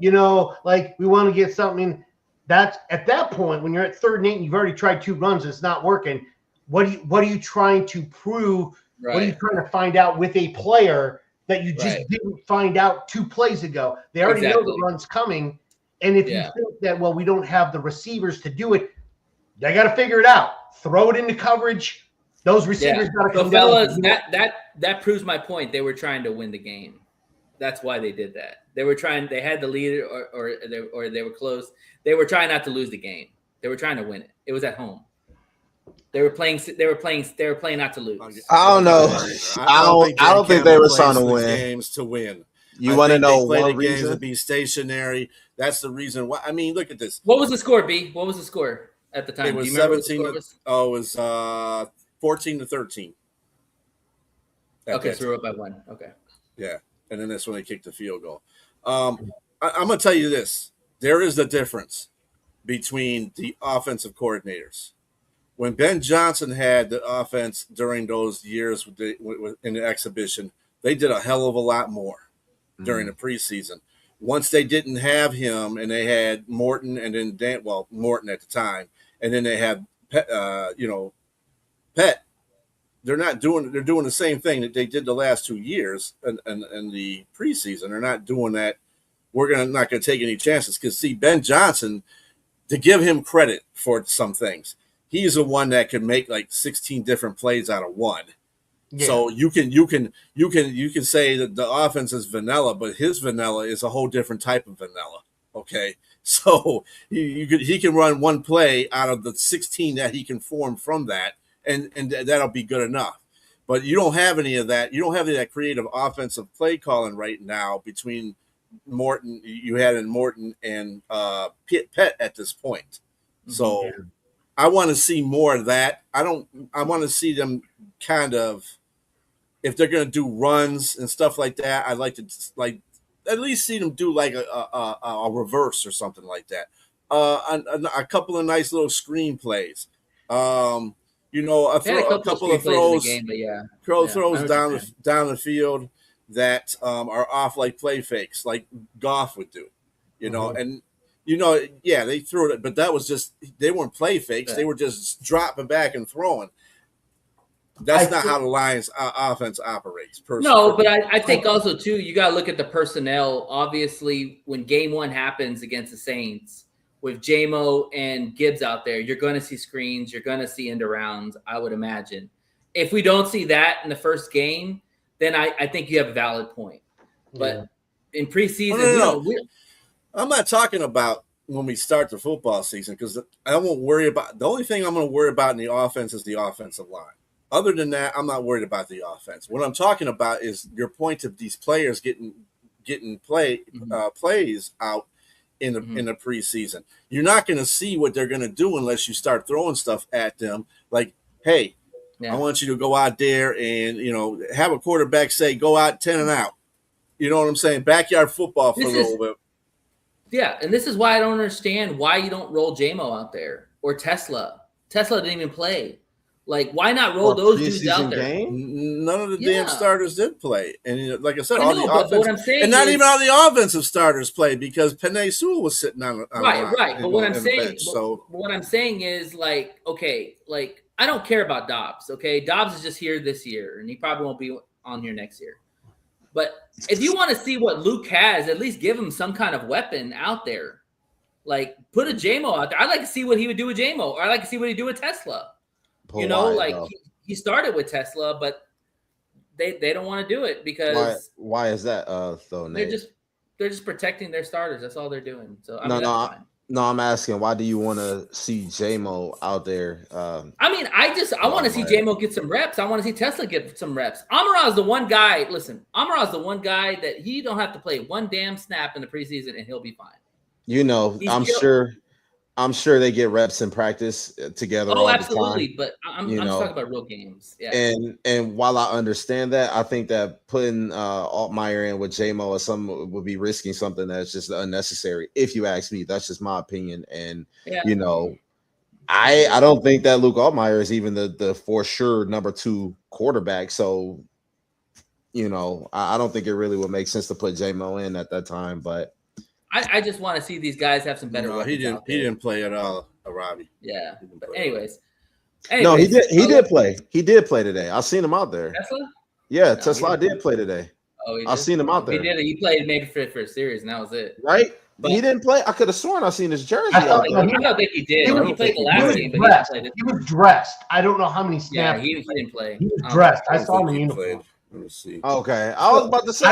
Speaker 3: like, we want to get something. That's at that point when you're at 3rd and 8 and you've already tried 2 runs, it's not working. What are you trying to prove? Right. What are you trying to find out with a player that you just didn't find out 2 plays ago? They already know the run's coming. And if you think that, well, we don't have the receivers to do it, they got to figure it out. Throw it into coverage. Those receivers got to come
Speaker 2: down. That proves my point. They were trying to win the game. That's why they did that. They were trying. They had the lead, or they were close. They were trying not to lose the game. They were trying to win it. It was at home. They were playing not to lose.
Speaker 5: I don't know. I don't think they were trying to win.
Speaker 4: Games to win.
Speaker 5: You want to know
Speaker 4: one
Speaker 5: one
Speaker 4: reason?
Speaker 5: reason?
Speaker 4: To be stationary. That's the reason why. I mean, look at this.
Speaker 2: What was the score, B? What was the score at the time?
Speaker 4: It was
Speaker 2: Do you remember
Speaker 4: 17. It was 14-13.
Speaker 2: Okay, so we're up by 1. Okay.
Speaker 4: Yeah, and then that's when they kicked the field goal. I'm going to tell you this. There is a difference between the offensive coordinators. When Ben Johnson had the offense during those years in the exhibition, they did a hell of a lot more during the preseason. Once they didn't have him, and they had Morton, and then Morton at the time, and then they had Pet. They're doing the same thing that they did the last 2 years in the preseason. They're not doing that. We're not going to take any chances, because see, Ben Johnson, to give him credit for some things, he's the one that can make like 16 different plays out of one. Yeah. So you can say that the offense is vanilla, but his vanilla is a whole different type of vanilla. Okay, so he can run one play out of the 16 that he can form from that, and that'll be good enough. But you don't have any of that. You don't have any of that creative offensive play calling right now between Morton. You had in Morton and Pet at this point. So I want to see more of that. I want to see them kind of, if they're going to do runs and stuff like that, I'd like to at least see them do like a reverse or something like that. A couple of nice little screen plays. A couple of throws, throws down the field that are off like play fakes, like Goff would do. And they threw it, but that was just, they weren't play fakes. Yeah. They were just dropping back and throwing. That's not how the Lions offense operates.
Speaker 2: No, but I think also, too, you got to look at the personnel. Obviously, when game 1 happens against the Saints, with J-Mo and Gibbs out there, you're going to see screens. You're going to see end arounds, I would imagine. If we don't see that in the first game, then I think you have a valid point. But in preseason,
Speaker 4: I'm not talking about when we start the football season, because I won't worry about – the only thing I'm going to worry about in the offense is the offensive line. Other than that, I'm not worried about the offense. What I'm talking about is your point of these players getting plays out in the preseason. You're not going to see what they're going to do unless you start throwing stuff at them. Like, hey, I want you to go out there and have a quarterback say, go out 10 and out. You know what I'm saying? Backyard football for a little bit.
Speaker 2: Yeah, and this is why I don't understand why you don't roll J-Mo out there or Tesla. Tesla didn't even play. Like, why not roll those dudes out there?
Speaker 5: Game?
Speaker 4: None of the damn starters did play, and like I said,
Speaker 2: all the offensive,
Speaker 4: and not even all the offensive starters played because Penei Sewell was sitting on
Speaker 2: right. But what I'm saying,
Speaker 4: bench, so
Speaker 2: what I'm saying is like, okay, like I don't care about Dobbs. Okay, Dobbs is just here this year, and he probably won't be on here next year. But if you want to see what Luke has, at least give him some kind of weapon out there. Like put a JMO out there. I'd like to see what he would do with JMO, or I'd like to see what he'd do with Tesla. You know, like he started with Tesla, but they don't want to do it because
Speaker 5: why is that though, Nate?
Speaker 2: They're just protecting their starters. That's all they're doing. So I mean,
Speaker 5: I'm asking, why do you want to see JMO out there?
Speaker 2: I mean, I want to see JMO get some reps. I want to see Tesla get some reps. Amon-Ra is the one guy. Listen, Amon-Ra is the one guy that he don't have to play one damn snap in the preseason and he'll be fine.
Speaker 5: You know, I'm sure they get reps in practice together.
Speaker 2: Oh, absolutely. But I'm just talking about real games. Yeah.
Speaker 5: And while I understand that, I think that putting Altmaier in with JMO or something would be risking something that's just unnecessary. If you ask me, that's just my opinion. And you know, I don't think that Luke Altmaier is even the for sure number 2 quarterback. So, you know, I don't think it really would make sense to put JMO in at that time. But
Speaker 2: I just want to see these guys have some better.
Speaker 4: No, he didn't play at all, Robbie.
Speaker 2: Yeah. But anyways,
Speaker 5: no, he did play. He did play today. I seen him out there.
Speaker 2: Tesla?
Speaker 5: Yeah, Tesla did play today.
Speaker 2: Oh,
Speaker 5: I seen him out there.
Speaker 2: He did. He played maybe for a series, and that was it.
Speaker 5: Right? But he didn't play. I could have sworn I seen his jersey.
Speaker 2: I don't think he did. He played the last game, but he didn't play this.
Speaker 3: He was dressed. I don't know how many snaps.
Speaker 2: Yeah, he didn't play.
Speaker 3: He was dressed. I saw him in uniform.
Speaker 4: Let me see.
Speaker 5: Okay, I was about to say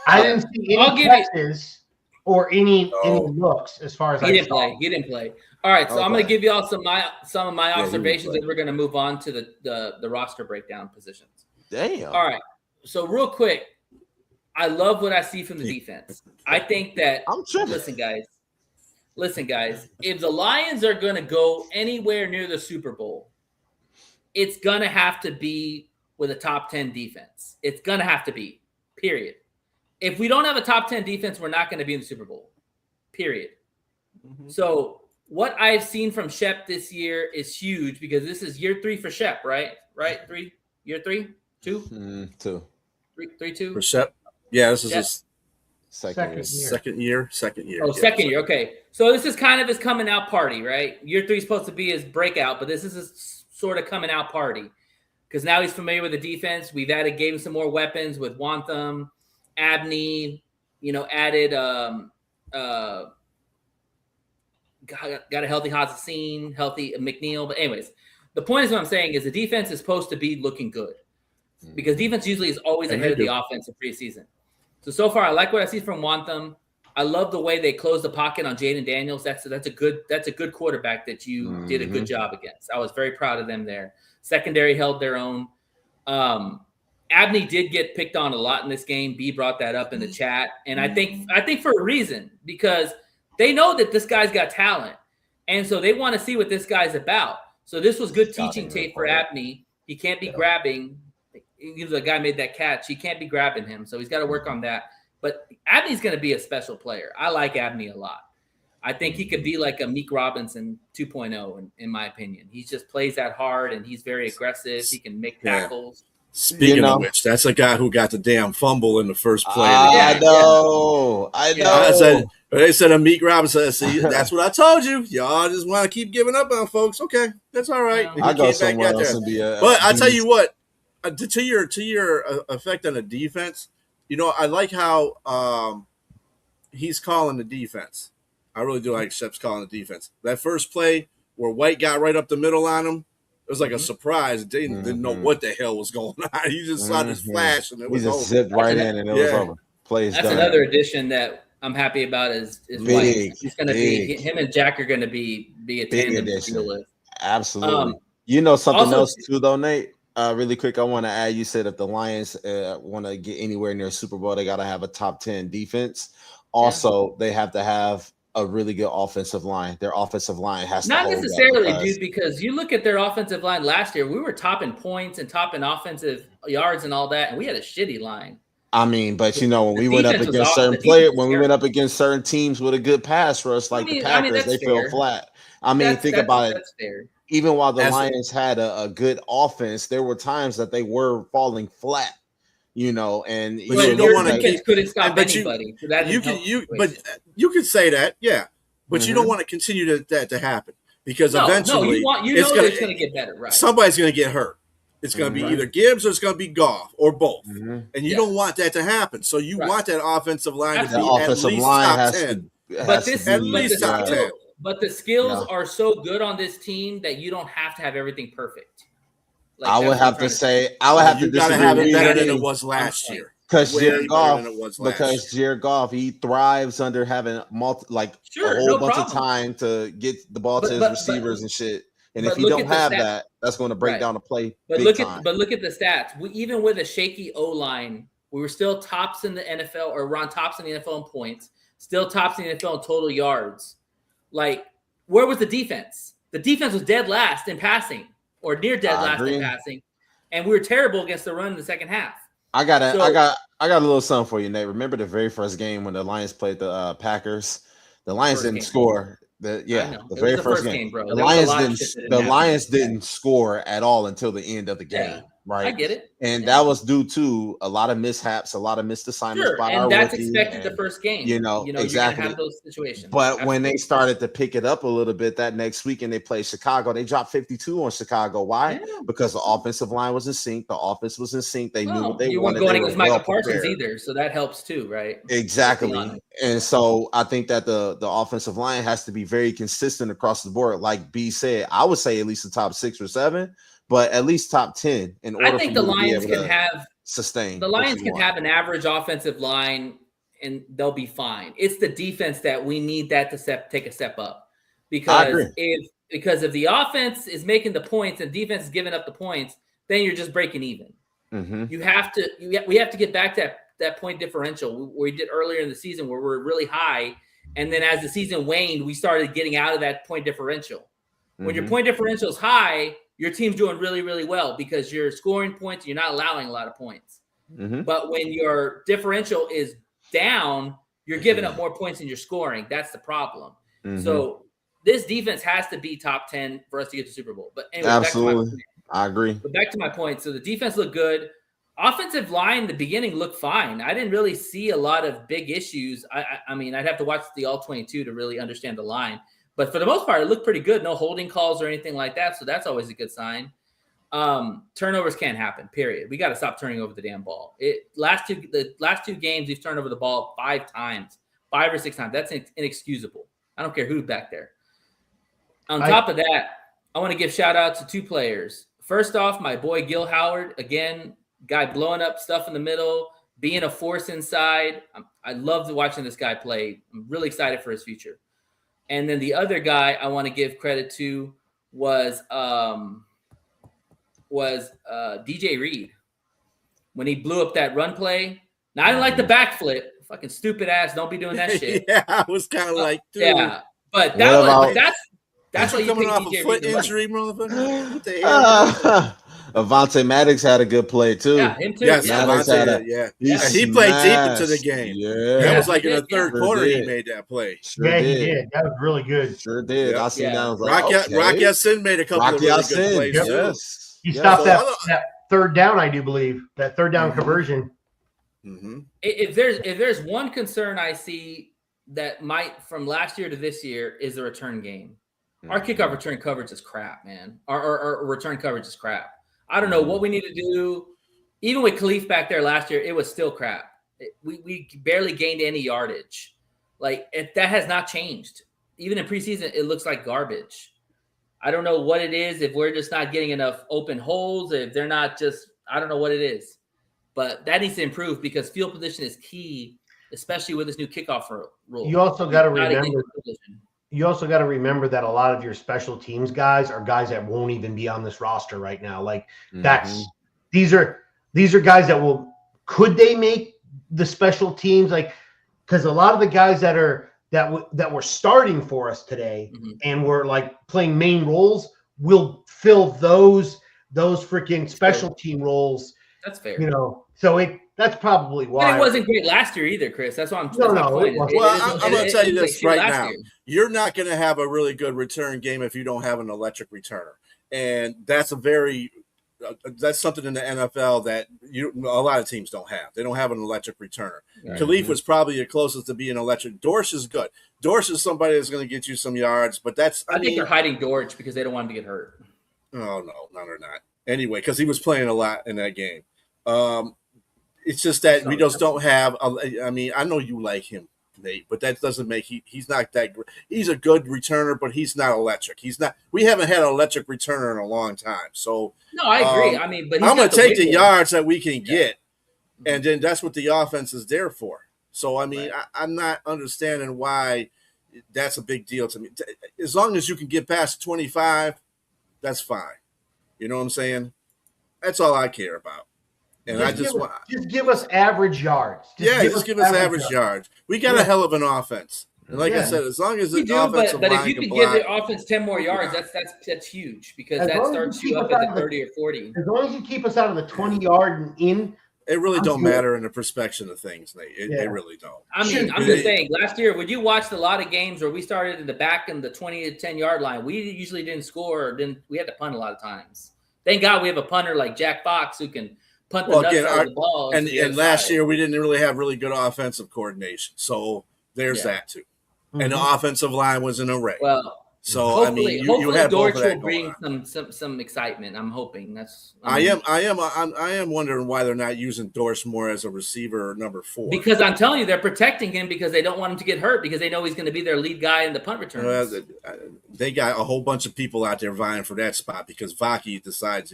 Speaker 3: I didn't see any catches or any looks as far as
Speaker 2: he didn't play. He didn't play. All right, so I'm going to give you all some of my observations, and we're going to move on to the roster breakdown positions.
Speaker 5: Damn.
Speaker 2: All right, so real quick, I love what I see from the defense. I think that listen, guys. If the Lions are going to go anywhere near the Super Bowl, it's going to have to be with a top 10 defense. It's going to have to be, period. If we don't have a top 10 defense, we're not going to be in the Super Bowl, period. Mm-hmm. So what I've seen from Shep this year is huge because this is year 3 for Shep, right? Right? Year 3? 2?
Speaker 5: 2.
Speaker 2: 2?
Speaker 4: For Shep? Yeah, this is his
Speaker 3: second
Speaker 4: year.
Speaker 2: Oh, second year. Okay. So this is kind of his coming out party, right? Year 3 is supposed to be his breakout, but this is his sort of coming out party because now he's familiar with the defense. We've gave him some more weapons with Wantham, Abney, added got a healthy Hassassin, healthy McNeil. But anyways, the point is what I'm saying is the defense is supposed to be looking good because defense usually is always ahead of the offense in preseason. So far, I like what I see from Wantham. I love the way they closed the pocket on Jaden Daniels. That's a good quarterback that you did a good job against. I was very proud of them there. Secondary held their own. Abney did get picked on a lot in this game. B brought that up in the chat, and I think for a reason because they know that this guy's got talent, and so they want to see what this guy's about. So this was good teaching tape for Abney. He can't be grabbing. The guy made that catch. He can't be grabbing him, so he's got to work on that. But Abney's going to be a special player. I like Abney a lot. I think he could be like a Meek Robinson 2.0, in my opinion. He just plays that hard, and he's very aggressive. He can make tackles.
Speaker 4: Speaking of which, that's a guy who got the damn fumble in the first play.
Speaker 5: I know.
Speaker 4: They said a Meek Robinson. See, that's what I told you. Y'all just want to keep giving up on folks. Okay, that's all right.
Speaker 5: I go somewhere else and be
Speaker 4: but I tell you what, to your effect on the defense, I like how he's calling the defense. I really do like Shep's calling the defense. That first play where White got right up the middle on him, it was like a surprise. They didn't know what the hell was going on. You just saw this flash, and it was over.
Speaker 5: Zipped right in, and it was over. Plays
Speaker 2: That's
Speaker 5: done.
Speaker 2: Another addition that I'm happy about is White. He's going to be him and Jack are going to be a tandem to deal with.
Speaker 5: Absolutely. Something else too, though, Nate. Really quick, I want to add. You said if the Lions want to get anywhere near Super Bowl, they got to have a top 10 defense. Also, they have to have a really good offensive line. Their offensive line has
Speaker 2: not necessarily, dude, because you look at their offensive line last year, we were topping points and topping offensive yards and all that, and we had a shitty line.
Speaker 5: I mean, but when we went up against certain players, when we went up against certain teams with a good pass rush, like the Packers, they fell flat. Think about it.
Speaker 2: That's fair.
Speaker 5: even while the
Speaker 4: As-
Speaker 5: Lions had a good offense, there were times that they were falling flat, you know, and
Speaker 4: But
Speaker 2: Well,
Speaker 4: you don't
Speaker 2: your
Speaker 4: wanna
Speaker 2: defense
Speaker 4: keep-
Speaker 2: couldn't stop
Speaker 4: but you-
Speaker 2: anybody. So that
Speaker 4: you
Speaker 2: didn't
Speaker 4: can
Speaker 2: help
Speaker 4: you
Speaker 2: the
Speaker 4: but
Speaker 2: situation.
Speaker 4: you could say that, yeah, but you don't
Speaker 5: Mhm.
Speaker 4: want to continue that to happen because
Speaker 2: No,
Speaker 4: eventually
Speaker 2: you know it's going to get better, right?
Speaker 4: somebody's going to get hurt. It's going to be
Speaker 5: Mhm.
Speaker 4: either Gibbs or it's going to be Goff or both,
Speaker 5: Mhm.
Speaker 4: and you
Speaker 2: Yeah.
Speaker 4: don't want that to happen. So you
Speaker 2: Right.
Speaker 4: want that offensive line to
Speaker 5: The
Speaker 4: be at
Speaker 5: offensive
Speaker 4: least
Speaker 5: line
Speaker 4: top
Speaker 5: has
Speaker 4: 10.
Speaker 5: to
Speaker 2: But this,
Speaker 4: At
Speaker 5: be,
Speaker 4: least
Speaker 2: but
Speaker 4: top 10.
Speaker 2: the skills
Speaker 5: Yeah.
Speaker 2: are so good on this team that you don't have to have everything perfect. Like,
Speaker 5: I
Speaker 2: that's
Speaker 5: would
Speaker 2: what I'm
Speaker 5: have to
Speaker 2: trying
Speaker 5: say, I would have to
Speaker 4: You got to
Speaker 5: disagree
Speaker 4: have
Speaker 5: with
Speaker 4: it
Speaker 5: you
Speaker 4: better than
Speaker 5: there.
Speaker 4: it was last
Speaker 2: saying.
Speaker 4: year.
Speaker 5: Because
Speaker 4: Way
Speaker 5: Jared
Speaker 4: better
Speaker 5: Goff,
Speaker 4: than it was last
Speaker 5: because Jared Goff, he thrives under having a
Speaker 2: Sure,
Speaker 5: whole
Speaker 2: no
Speaker 5: bunch
Speaker 2: problem.
Speaker 5: of time to get the ball to
Speaker 2: But-
Speaker 5: his
Speaker 2: but-
Speaker 5: receivers and shit. And
Speaker 2: but
Speaker 5: if you
Speaker 2: look
Speaker 5: don't
Speaker 2: at the
Speaker 5: have
Speaker 2: stats.
Speaker 5: that, that's going to break
Speaker 2: Right.
Speaker 5: down the play
Speaker 2: But
Speaker 5: big
Speaker 2: look
Speaker 5: time.
Speaker 2: at the stats. Even with a shaky O line, we were still tops in the NFL, or we're on tops in the NFL in points, still tops in the NFL in total yards. Like, where was the defense? The defense was dead last in passing, or near dead
Speaker 5: I
Speaker 2: last
Speaker 5: agree.
Speaker 2: in passing, and we were terrible against the run in the second half.
Speaker 5: I got
Speaker 2: So-
Speaker 5: a little something for you, Nate. Remember the very first game when the Lions played the Packers? The Lions
Speaker 2: First
Speaker 5: didn't
Speaker 2: game.
Speaker 5: score.
Speaker 2: I know.
Speaker 5: The
Speaker 2: It was
Speaker 5: very
Speaker 2: the
Speaker 5: first
Speaker 2: first
Speaker 5: game.
Speaker 2: bro.
Speaker 5: The
Speaker 2: There was a
Speaker 5: Lions
Speaker 2: lot of
Speaker 5: didn't.
Speaker 2: shit that didn't
Speaker 5: The
Speaker 2: happen.
Speaker 5: Lions didn't score at all until the end of the game.
Speaker 2: Yeah.
Speaker 5: Right.
Speaker 2: I get it.
Speaker 5: And
Speaker 2: Yeah.
Speaker 5: that was due to a lot of mishaps, a lot of missed assignments
Speaker 2: Sure,
Speaker 5: by our
Speaker 2: and that's
Speaker 5: rookie,
Speaker 2: expected the
Speaker 5: and,
Speaker 2: first game.
Speaker 5: you know,
Speaker 2: you're gonna
Speaker 5: exactly.
Speaker 2: have those situations.
Speaker 5: But when they
Speaker 2: Absolutely.
Speaker 5: started to pick it up a little bit that next week and they played Chicago, they dropped 52 on Chicago. Why?
Speaker 2: Yeah.
Speaker 5: Because the offensive line was in sync. The offense was in sync. They knew
Speaker 2: Well,
Speaker 5: what they
Speaker 2: you weren't
Speaker 5: wanted.
Speaker 2: going
Speaker 5: They were
Speaker 2: against Michael
Speaker 5: well
Speaker 2: Parsons
Speaker 5: prepared.
Speaker 2: either, so that helps too, right?
Speaker 5: Exactly.
Speaker 2: Let's be honest.
Speaker 5: And so I think that the offensive line has to be very consistent across the board. Like B said, I would say at least the top 6 or 7, but at least top 10 in order
Speaker 2: I think
Speaker 5: for
Speaker 2: the
Speaker 5: you to be
Speaker 2: Lions
Speaker 5: able
Speaker 2: can
Speaker 5: to
Speaker 2: have
Speaker 5: sustain.
Speaker 2: the
Speaker 5: what
Speaker 2: Lions
Speaker 5: you
Speaker 2: can
Speaker 5: want.
Speaker 2: have an average offensive line and they'll be fine. It's the defense that we need that to take a step up.
Speaker 5: agree.
Speaker 2: Because if the offense is making the points and defense is giving up the points, then you're just breaking even.
Speaker 5: Mhm.
Speaker 2: We have to get back to that point differential we did earlier in the season where we're really high, and then as the season waned, we started getting out of that point differential. When your
Speaker 5: Mhm.
Speaker 2: point differential is high, your team's doing really, really well because you're scoring points, you're not allowing a lot of points.
Speaker 5: Mhm.
Speaker 2: But when your differential is down, you're giving up more points than you're scoring. That's the problem.
Speaker 5: Mhm.
Speaker 2: So this defense has to be top 10 for us to get to the Super Bowl. But anyway,
Speaker 5: Absolutely. I agree.
Speaker 2: back to my point. So the defense looked good. Offensive line in the beginning looked fine. I didn't really see a lot of big issues. I mean, I'd have to watch the All-22 to really understand the line. But for the most part, it looked pretty good. No holding calls or anything like that. So that's always a good sign. Turnovers can't happen, period. We got to stop turning over the damn ball. The last two games, we've turned over the ball 5 times, 5 or 6 times. That's inexcusable. I don't care who's back there. On top of that, I want to give shout out to 2 players. First off, my boy Gil Howard, again, guy blowing up stuff in the middle, being a force inside. I love watching this guy play. I'm really excited for his future. And then the other guy I want to give credit to was DJ Reed when he blew up that run play. Now I didn't like the backflip. Fucking stupid ass. Don't be doing that shit.
Speaker 4: Yeah, I was kind of like, dude.
Speaker 2: Yeah, but that's why you
Speaker 4: coming
Speaker 2: pick
Speaker 4: off
Speaker 2: DJ
Speaker 4: a foot
Speaker 2: Reed to run.
Speaker 4: injury, motherfucker. What the hell?
Speaker 5: Avonte Maddox had a good play too.
Speaker 2: Yeah, him too.
Speaker 4: Yes,
Speaker 2: Yeah.
Speaker 5: Maddox had a-
Speaker 4: yeah.
Speaker 5: He
Speaker 4: He played deep into the
Speaker 5: smashed.
Speaker 4: game.
Speaker 5: Yeah,
Speaker 4: That was like in the
Speaker 2: Yeah.
Speaker 4: third
Speaker 5: Sure
Speaker 4: quarter he
Speaker 5: did.
Speaker 4: made that play.
Speaker 5: Sure
Speaker 3: Yeah, he
Speaker 5: did.
Speaker 3: did. That was really good.
Speaker 5: Sure did.
Speaker 4: Yeah.
Speaker 5: I seen
Speaker 2: Yeah.
Speaker 5: that. I was like,
Speaker 4: Rock
Speaker 5: okay.
Speaker 4: Ya-Sin made a couple of
Speaker 5: Rocky
Speaker 4: really
Speaker 5: Ya-Sin,
Speaker 4: good plays too.
Speaker 5: yes.
Speaker 3: He
Speaker 5: Yes.
Speaker 3: stopped
Speaker 4: So
Speaker 3: that,
Speaker 4: other-
Speaker 3: that third down, I do believe. That third down
Speaker 5: Mhm.
Speaker 3: conversion.
Speaker 4: Mm-hmm.
Speaker 2: If there's one concern I see that might from last year to this year is the return game. Our kickoff return coverage is crap, man. Our return coverage is crap. I don't know what we need to do. Even with Khalif back there last year, it was still crap. We barely gained any yardage. That has not changed. Even in preseason, it looks like garbage. I don't know what it is. If we're just not getting enough open holes, if they're not just, I don't know what it is. But that needs to improve because field position is key, especially with this new kickoff rule.
Speaker 3: You also got to
Speaker 2: Gotta get
Speaker 3: remember.
Speaker 2: field position.
Speaker 3: You also got to remember that a lot of your special teams guys are guys that won't even be on this roster right now. Like
Speaker 5: Mhm.
Speaker 3: these are guys that could they make the special teams? Like, because a lot of the guys that were starting for us today
Speaker 2: Mhm.
Speaker 3: and were like playing main roles will fill those freaking special team roles.
Speaker 2: That's fair.
Speaker 3: You know, so That's probably why.
Speaker 2: But it wasn't great last year either, Chris. That's why I'm.
Speaker 3: No,
Speaker 2: That's my
Speaker 3: no,
Speaker 2: point.
Speaker 3: it wasn't.
Speaker 4: Well, I'm going to tell you this right
Speaker 2: last
Speaker 4: now.
Speaker 2: year.
Speaker 4: You're not going to have a really good return game if you don't have an electric returner. And that's that's something in the NFL that a lot of teams don't have. They don't have an electric returner.
Speaker 2: Right.
Speaker 4: Khalif was probably the closest to being electric. Dorsch is good. Dorsch is somebody that's going to get you some yards, but I
Speaker 2: think they're hiding Dorsch because they don't want him to get hurt.
Speaker 4: Oh, no, they're not. Anyway, because he was playing a lot in that game. It's just that we just don't have. I mean, I know you like him, Nate, but that doesn't make he's not that great. He's a good returner, but he's not electric. He's not. We haven't had an electric returner in a long time. So
Speaker 2: no, I agree. I mean, but
Speaker 4: I'm going to take the yards that we can get, and then that's what the offense is there for. So I mean, I'm not understanding why that's a big deal to me. As long as you can get past 25, that's fine. You know what I'm saying? That's all I care about. And just
Speaker 3: give us average yards.
Speaker 4: Just give us average yards. We got a hell of an offense. And like I said, as long as the offensive line
Speaker 2: if you can give the offense 10 more yards, that's huge because that starts you up at the 30 or 40.
Speaker 3: As long as you keep us out of the 20-yard and in.
Speaker 4: It really don't matter in the perspective of things, Nate. They really don't.
Speaker 2: I mean, I'm just saying, last year, when you watched a lot of games where we started in the back in the 20 to 10-yard line, we usually didn't score. We had to punt a lot of times. Thank God we have a punter like Jack Fox who can punt the nuts out of the ball.
Speaker 4: And last year, we didn't really have really good offensive coordination. So there's that, too. Mm-hmm. And the offensive line was in a wreck.
Speaker 2: Well,
Speaker 4: so
Speaker 2: hopefully,
Speaker 4: you had
Speaker 2: Dortch
Speaker 4: both of that
Speaker 2: will bring some excitement. I'm hoping
Speaker 4: I am wondering why they're not using Dortch more as a receiver number 4.
Speaker 2: Because I'm telling you, they're protecting him because they don't want him to get hurt because they know he's going to be their lead guy in the punt returns.
Speaker 4: They got a whole bunch of people out there vying for that spot because Vaki decides,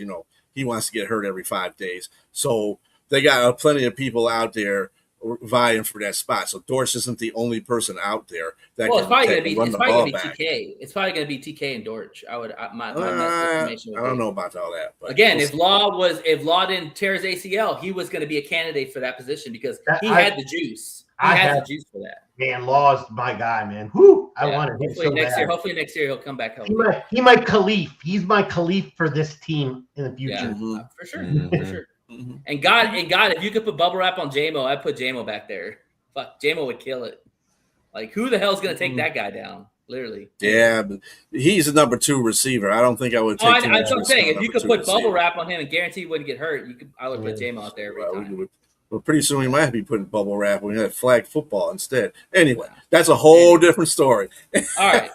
Speaker 4: he wants to get hurt every 5 days. So they got plenty of people out there vying for that spot. So Dortch isn't the only person out there that
Speaker 2: it's probably going to be
Speaker 4: back.
Speaker 2: TK. It's probably going to be TK and Dortch. I
Speaker 4: don't know about all that. But
Speaker 2: again, if Law didn't tear his ACL, he was going to be a candidate for that position because he had the juice. He had the juice for that.
Speaker 3: Man, Law's my guy, man. Whoo! I wanted him so bad.
Speaker 2: Hopefully next year he'll come back healthy.
Speaker 3: He might Khalif. He's my Khalif for this team in the future.
Speaker 2: Yeah, for sure. For sure. Mm-hmm. And God, if you could put bubble wrap on JMO, I'd put JMO back there. Fuck, JMO would kill it. Like, who the hell's going to take that guy down? Literally.
Speaker 4: Yeah, but he's a number 2 receiver. I don't think I would take him.
Speaker 2: That's what I'm saying. If you could put bubble wrap on him and guarantee he wouldn't get hurt, I would put JMO out there every time.
Speaker 4: Well, pretty soon we might be putting bubble wrap when we have flag football instead. Anyway, that's a whole different story.
Speaker 2: All right.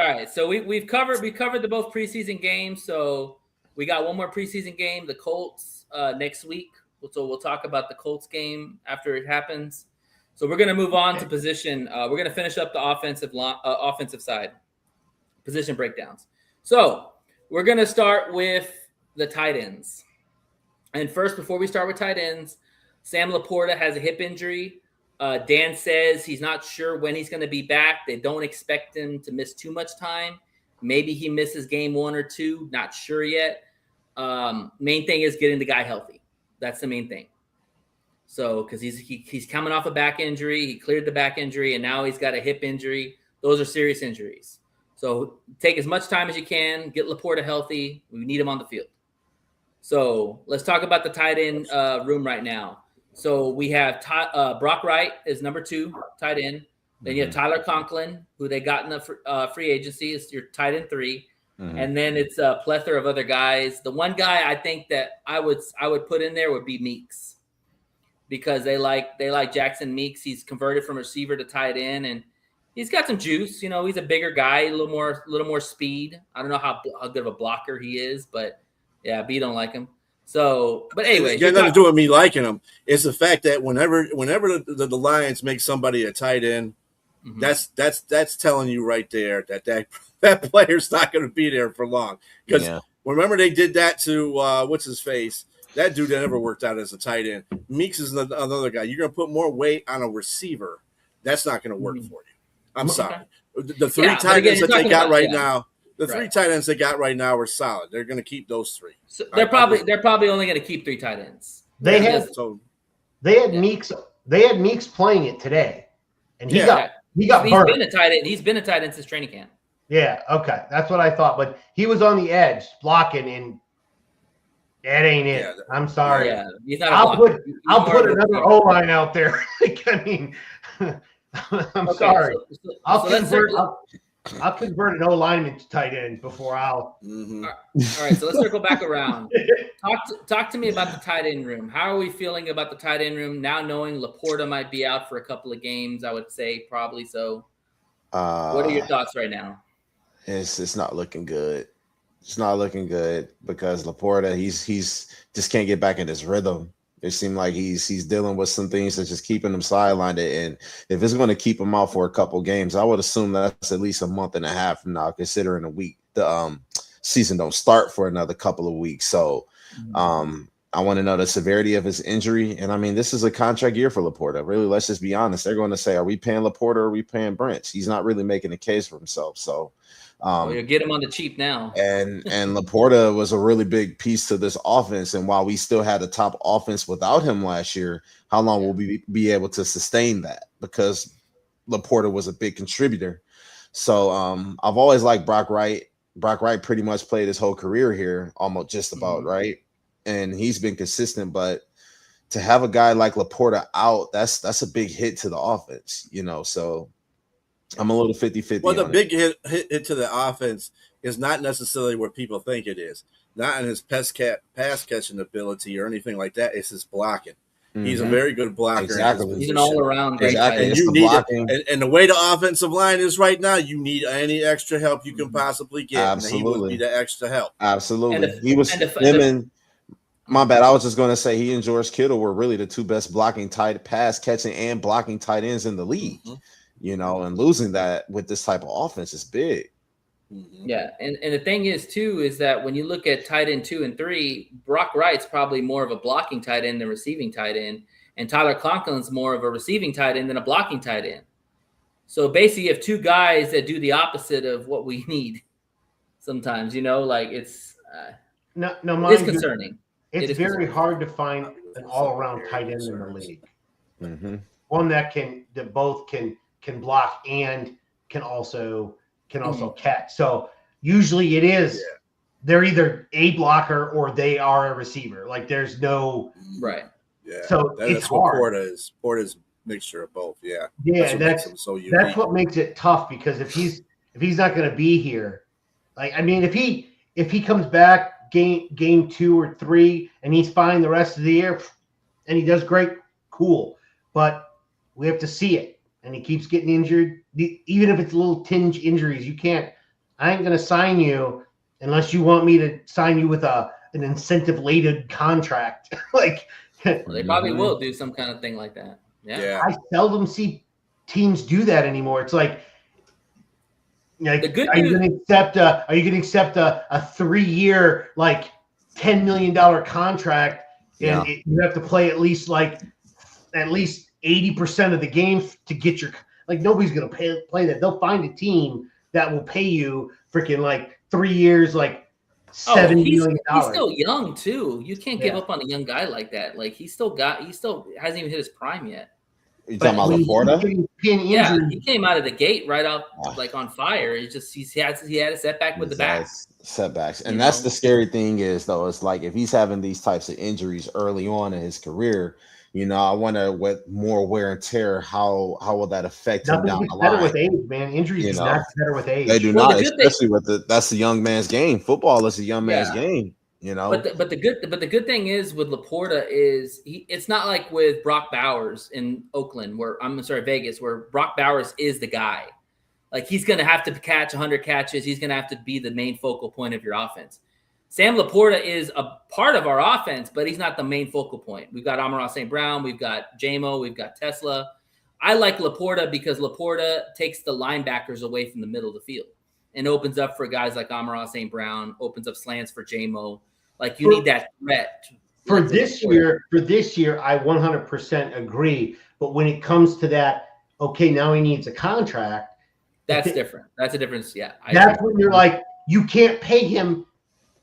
Speaker 2: All right. So we covered the both preseason games. So we got one more preseason game, the Colts, next week. So we'll talk about the Colts game after it happens. So we're going to move on to position. We're going to finish up the offensive side, position breakdowns. So we're going to start with the tight ends. And first, before we start with tight ends, Sam Laporta has a hip injury. Dan says he's not sure when he's going to be back. They don't expect him to miss too much time. Maybe he misses game 1 or 2. Not sure yet. Main thing is getting the guy healthy. That's the main thing. So, because he's coming off a back injury, he cleared the back injury, and now he's got a hip injury. Those are serious injuries. So, take as much time as you can. Get Laporta healthy. We need him on the field. So, let's talk about the tight end room right now. So, we have Brock Wright is number 2 tight end. Then you have Tyler Conklin, who they got in the free agency, is your tight end 3. Mm-hmm. And then it's a plethora of other guys. The one guy I think that I would put in there would be Meeks, because they like Jackson Meeks. He's converted from receiver to tight end, and he's got some juice. He's a bigger guy, a little more speed. I don't know how good of a blocker he is, but yeah, B don't like him. So, but anyway,
Speaker 4: it's got nothing to do with me liking him. It's the fact that whenever the Lions make somebody a tight end, mm-hmm. that's telling you right there that player's not going to be there for long. Because remember they did that to what's his face? That dude that never worked out as a tight end. Meeks is another guy. You're going to put more weight on a receiver. That's not going to work for you. I'm sorry. The 3 tight ends that they got right now. The 3 tight ends they got right now are solid. They're going to keep those 3.
Speaker 2: So they're probably only going to keep 3 tight ends.
Speaker 3: They had Meeks. They had Meeks playing it today, and he got burned.
Speaker 2: Been a tight end. He's been a tight end since training camp.
Speaker 3: Yeah. Okay, that's what I thought. But he was on the edge blocking, and That ain't it.
Speaker 4: Yeah.
Speaker 3: I'm sorry.
Speaker 2: Yeah, he's not a
Speaker 3: I'll
Speaker 2: blocker.
Speaker 3: put
Speaker 2: He's
Speaker 3: I'll
Speaker 2: more
Speaker 3: put
Speaker 2: of a
Speaker 3: another
Speaker 2: receiver.
Speaker 3: O line out there. Like, I mean, I'm
Speaker 2: Okay,
Speaker 3: sorry.
Speaker 2: so
Speaker 3: I'll
Speaker 2: let's
Speaker 3: convert.
Speaker 2: circle.
Speaker 3: I'll convert an O lineman to tight end before I'll.
Speaker 4: Mhm.
Speaker 2: All right, so let's circle back around. Talk to me about the tight end room. How are we feeling about the tight end room now, knowing Laporta might be out for a couple of games? I would say probably so. What are your thoughts right now?
Speaker 5: It's not looking good. It's not looking good because Laporta, he's just can't get back in his rhythm. It seemed like he's dealing with some things that's just keeping him sidelined. And if it's going to keep him out for a couple games, I would assume that's at least a month and a half from now, considering the season don't start for another couple of weeks. So I want to know the severity of his injury. And I mean, this is a contract year for Laporta. Really, let's just be honest. They're going to say, are we paying Laporta or are we paying Brent? He's not really making a case for himself. So
Speaker 2: Well, you'll get him on the cheap now.
Speaker 5: and Laporta was a really big piece to this offense. And while we still had a top offense without him last year, how long will we be able to sustain that? Because Laporta was a big contributor. So I've always liked Brock Wright. Brock Wright pretty much played his whole career here, almost just about, right? And he's been consistent, but to have a guy like Laporta out, that's a big hit to the offense, you know. So I'm a little 50-50.
Speaker 4: Well, the big hit to the offense is not necessarily what people think it is. Not in his pass catching ability or anything like that. It's his blocking. He's a very good blocker.
Speaker 5: Exactly.
Speaker 2: He's an all-around great tight end.
Speaker 4: And you need it. And the way the offensive line is right now, you need any extra help you can possibly get.
Speaker 5: Absolutely.
Speaker 4: And he would be the extra help.
Speaker 5: Absolutely. My bad. I was just going to say he and George Kittle were really the two best pass catching and blocking tight ends in the league. You know, and losing that with this type of offense is big.
Speaker 2: Yeah, and the thing is too is that when you look at tight end 2 and 3, Brock Wright's probably more of a blocking tight end than receiving tight end, and Tyler Conklin's more of a receiving tight end than a blocking tight end. So basically, you have two guys that do the opposite of what we need. Sometimes, you know, like it's it's concerning.
Speaker 3: It's very hard to find an all-around tight end in the league. One that both can block and can also catch. So usually it is they're either a blocker or they are a receiver. Like there's no
Speaker 2: right.
Speaker 4: Yeah.
Speaker 3: So it's hard.
Speaker 4: Porta's mixture of both. Yeah.
Speaker 3: Yeah,
Speaker 4: makes him so unique.
Speaker 3: That's what makes it tough because if he's not going to be here, like I mean, if he comes back game 2 or 3 and he's fine the rest of the year and he does great, cool. But we have to see it. And he keeps getting injured, even if it's little tinge injuries. I ain't going to sign you unless you want me to sign you with an incentive-laden contract. Like,
Speaker 2: well, they probably will do some kind of thing like that. Yeah.
Speaker 3: I seldom see teams do that anymore. It's like, are you going to accept a 3-year, like $10 million contract, and you have to play at least 80% of the games to get your nobody's gonna play that. They'll find a team that will pay you freaking like 3 years, like $70 million.
Speaker 2: He's still young too. You can't give up on a young guy like that. Like he still hasn't even hit his prime yet.
Speaker 5: You talking about Laporta?
Speaker 2: Yeah, he came out of the gate right out like on fire. It's just he had a setback with the back.
Speaker 5: Setbacks, and that's the scary thing is though. It's like if he's having these types of injuries early on in his career. You know, I wonder with more wear and tear, how will that affect him down the line?
Speaker 3: Better with age, man. Injuries is not better with age.
Speaker 5: They do not, especially that's the young man's game. Football is a young man's game. You know,
Speaker 2: but the good thing is with Laporta is it's not like with Brock Bowers in Vegas, where Brock Bowers is the guy. Like he's going to have to catch 100 catches. He's going to have to be the main focal point of your offense. Sam Laporta is a part of our offense, but he's not the main focal point. We've got Amon-Ra St. Brown, we've got J-Mo, we've got Tesla. I like Laporta because Laporta takes the linebackers away from the middle of the field and opens up for guys like Amon-Ra St. Brown, opens up slants for J-Mo. Like you need that threat.
Speaker 3: For this year, I 100% agree. But when it comes to that, okay, now he needs a contract.
Speaker 2: That's different. That's a difference. Yeah.
Speaker 3: That's when you're like, you can't pay him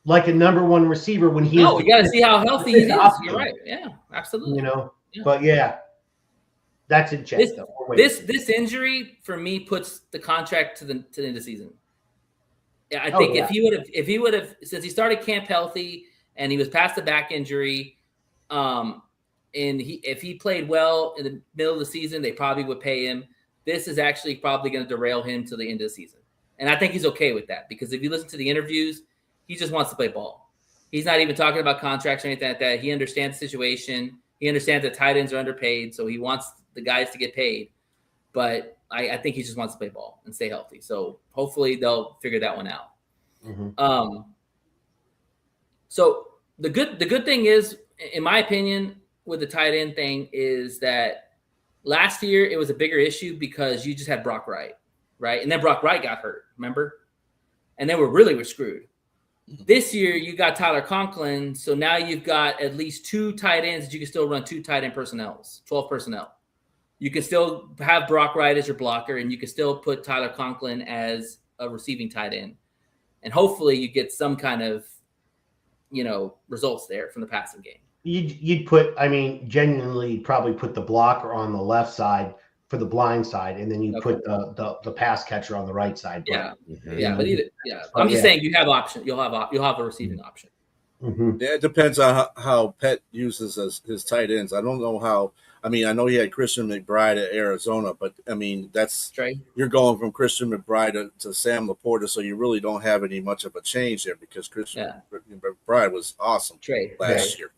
Speaker 3: like a number 1 receiver when he.
Speaker 2: No, we got to see how healthy he is. You're right. Yeah, absolutely.
Speaker 3: You know, but that's in check.
Speaker 2: This injury for me puts the contract to the end of the season. Yeah, I think if he would have since he started camp healthy and he was past the back injury. And if he played well in the middle of the season, they probably would pay him. This is actually probably going to derail him to the end of the season. And I think he's okay with that because if you listen to the interviews, he just wants to play ball. He's not even talking about contracts or anything like that. He understands the situation. He understands that tight ends are underpaid, so he wants the guys to get paid. But I think he just wants to play ball and stay healthy. So hopefully they'll figure that one out. Mm-hmm. So the good thing is, in my opinion, with the tight end thing is that last year it was a bigger issue because you just had Brock Wright, right? And then Brock Wright got hurt, remember? And then we're screwed. This year you got Tyler Conklin, so now you've got at least 2 tight ends that you can still run 2 tight end personnels, 12 personnel. You can still have Brock Wright as your blocker, and you can still put Tyler Conklin as a receiving tight end. And hopefully you get some kind of, results there from the passing game.
Speaker 3: You'd put, genuinely probably put the blocker on the left side for the blind side, and then you put the pass catcher on the right side.
Speaker 2: Yeah, I'm just saying you have option. You'll have a receiving option.
Speaker 3: Mm-hmm.
Speaker 4: Yeah, it depends on how Pet uses his tight ends. I don't know how. I know he had Christian McBride at Arizona, but that's
Speaker 2: Trey.
Speaker 4: You're going from Christian McBride to Sam Laporta, so you really don't have any much of a change there because Christian McBride was awesome last year.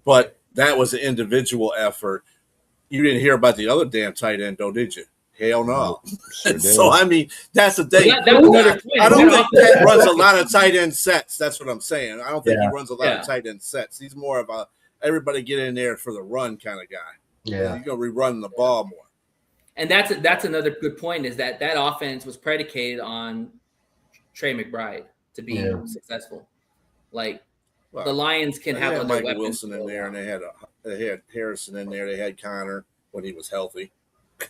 Speaker 4: But that was an individual effort. You didn't hear about the other damn tight end, though, did you? Hell no.
Speaker 5: Sure
Speaker 4: So, that's the thing.
Speaker 2: That was another point.
Speaker 4: I don't think Pet runs a lot of tight end sets. That's what I'm saying. I don't think he runs a lot of tight end sets. He's more of a everybody get in there for the run kind of guy.
Speaker 3: Yeah.
Speaker 4: You're going to rerun the ball more.
Speaker 2: And that's another good point is that offense was predicated on Trey McBride to be successful. Like, the Lions can have other
Speaker 4: Mike
Speaker 2: weapons.
Speaker 4: Wilson in there, and they had Harrison in there. They had Connor when he was healthy.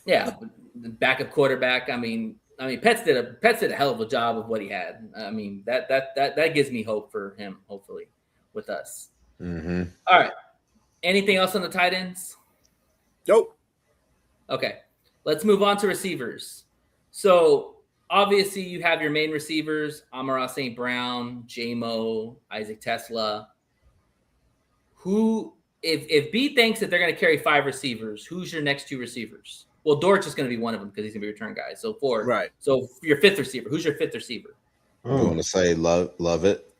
Speaker 2: Yeah, the backup quarterback. Petz did a hell of a job of what he had. That gives me hope for him. Hopefully, with us.
Speaker 5: Mm-hmm.
Speaker 2: All right. Anything else on the tight ends?
Speaker 4: Nope.
Speaker 2: Okay, let's move on to receivers. So obviously you have your main receivers: Amon-Ra St. Brown, J-Mo, Isaac Tesla. Who, if B thinks that they're going to carry 5 receivers, who's your next 2 receivers? Well, Dortch is going to be one of them because he's going to be a return guy. So 4.
Speaker 4: Right.
Speaker 2: So your 5th receiver. Who's your 5th receiver?
Speaker 5: I'm going to say love it.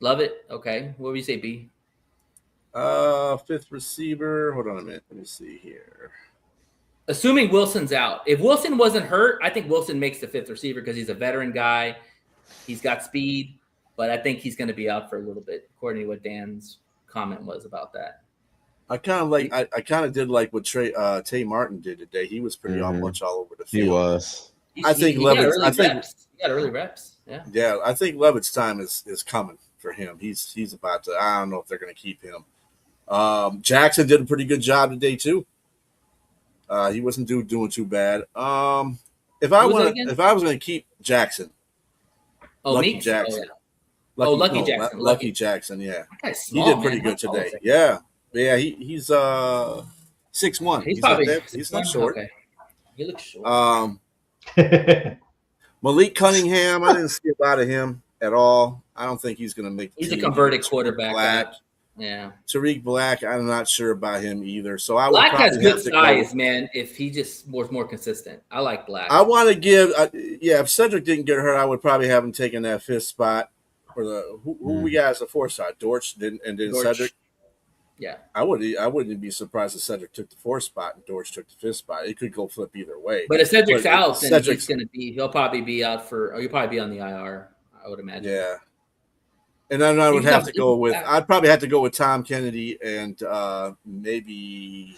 Speaker 2: Love it. Okay. What would you say, B?
Speaker 4: 5th receiver. Hold on a minute. Let me see here.
Speaker 2: Assuming Wilson's out. If Wilson wasn't hurt, I think Wilson makes the 5th receiver because he's a veteran guy. He's got speed, but I think he's going to be out for a little bit, according to what Dan's comment was about that.
Speaker 4: I kind of did like what Tay Martin did today. He was pretty much all over the field.
Speaker 5: He was.
Speaker 4: I think Levitt's.
Speaker 2: He got early reps. Yeah.
Speaker 4: Yeah, I think Levitt's time is coming for him. He's about to. I don't know if they're going to keep him. Jackson did a pretty good job today too. He wasn't doing too bad. If I was going to keep Jackson, Lucky
Speaker 2: Meeks?
Speaker 4: Jackson.
Speaker 2: Lucky Jackson.
Speaker 4: Lucky Jackson. Yeah,
Speaker 2: Small,
Speaker 4: he did pretty good today. Yeah, he's 6'1". He's not short.
Speaker 2: Okay. He looks short.
Speaker 4: Malik Cunningham, I didn't see a lot of him at all. I don't think he's going to make.
Speaker 2: He's a converted quarterback.
Speaker 4: Black.
Speaker 2: Yeah.
Speaker 4: Tariq Black, I'm not sure about him either. So I would
Speaker 2: Black
Speaker 4: probably
Speaker 2: has good
Speaker 4: have to
Speaker 2: size,
Speaker 4: go.
Speaker 2: man. If he just was more consistent, I like Black.
Speaker 4: I want to give, if Cedric didn't get hurt, I would probably have him taking that 5th spot. Or who we got as the 4th spot? Dortch and then
Speaker 2: Dortch.
Speaker 4: Cedric.
Speaker 2: Yeah,
Speaker 4: I wouldn't be surprised if Cedric took the 4th spot and Dortch took the 5th spot. It could go flip either way.
Speaker 2: but if Cedric's out, then he's going to be. He'll probably be out he'll probably be on the IR. I would imagine.
Speaker 4: Yeah. And then I would have to go with. I'd probably have to go with Tom Kennedy and maybe.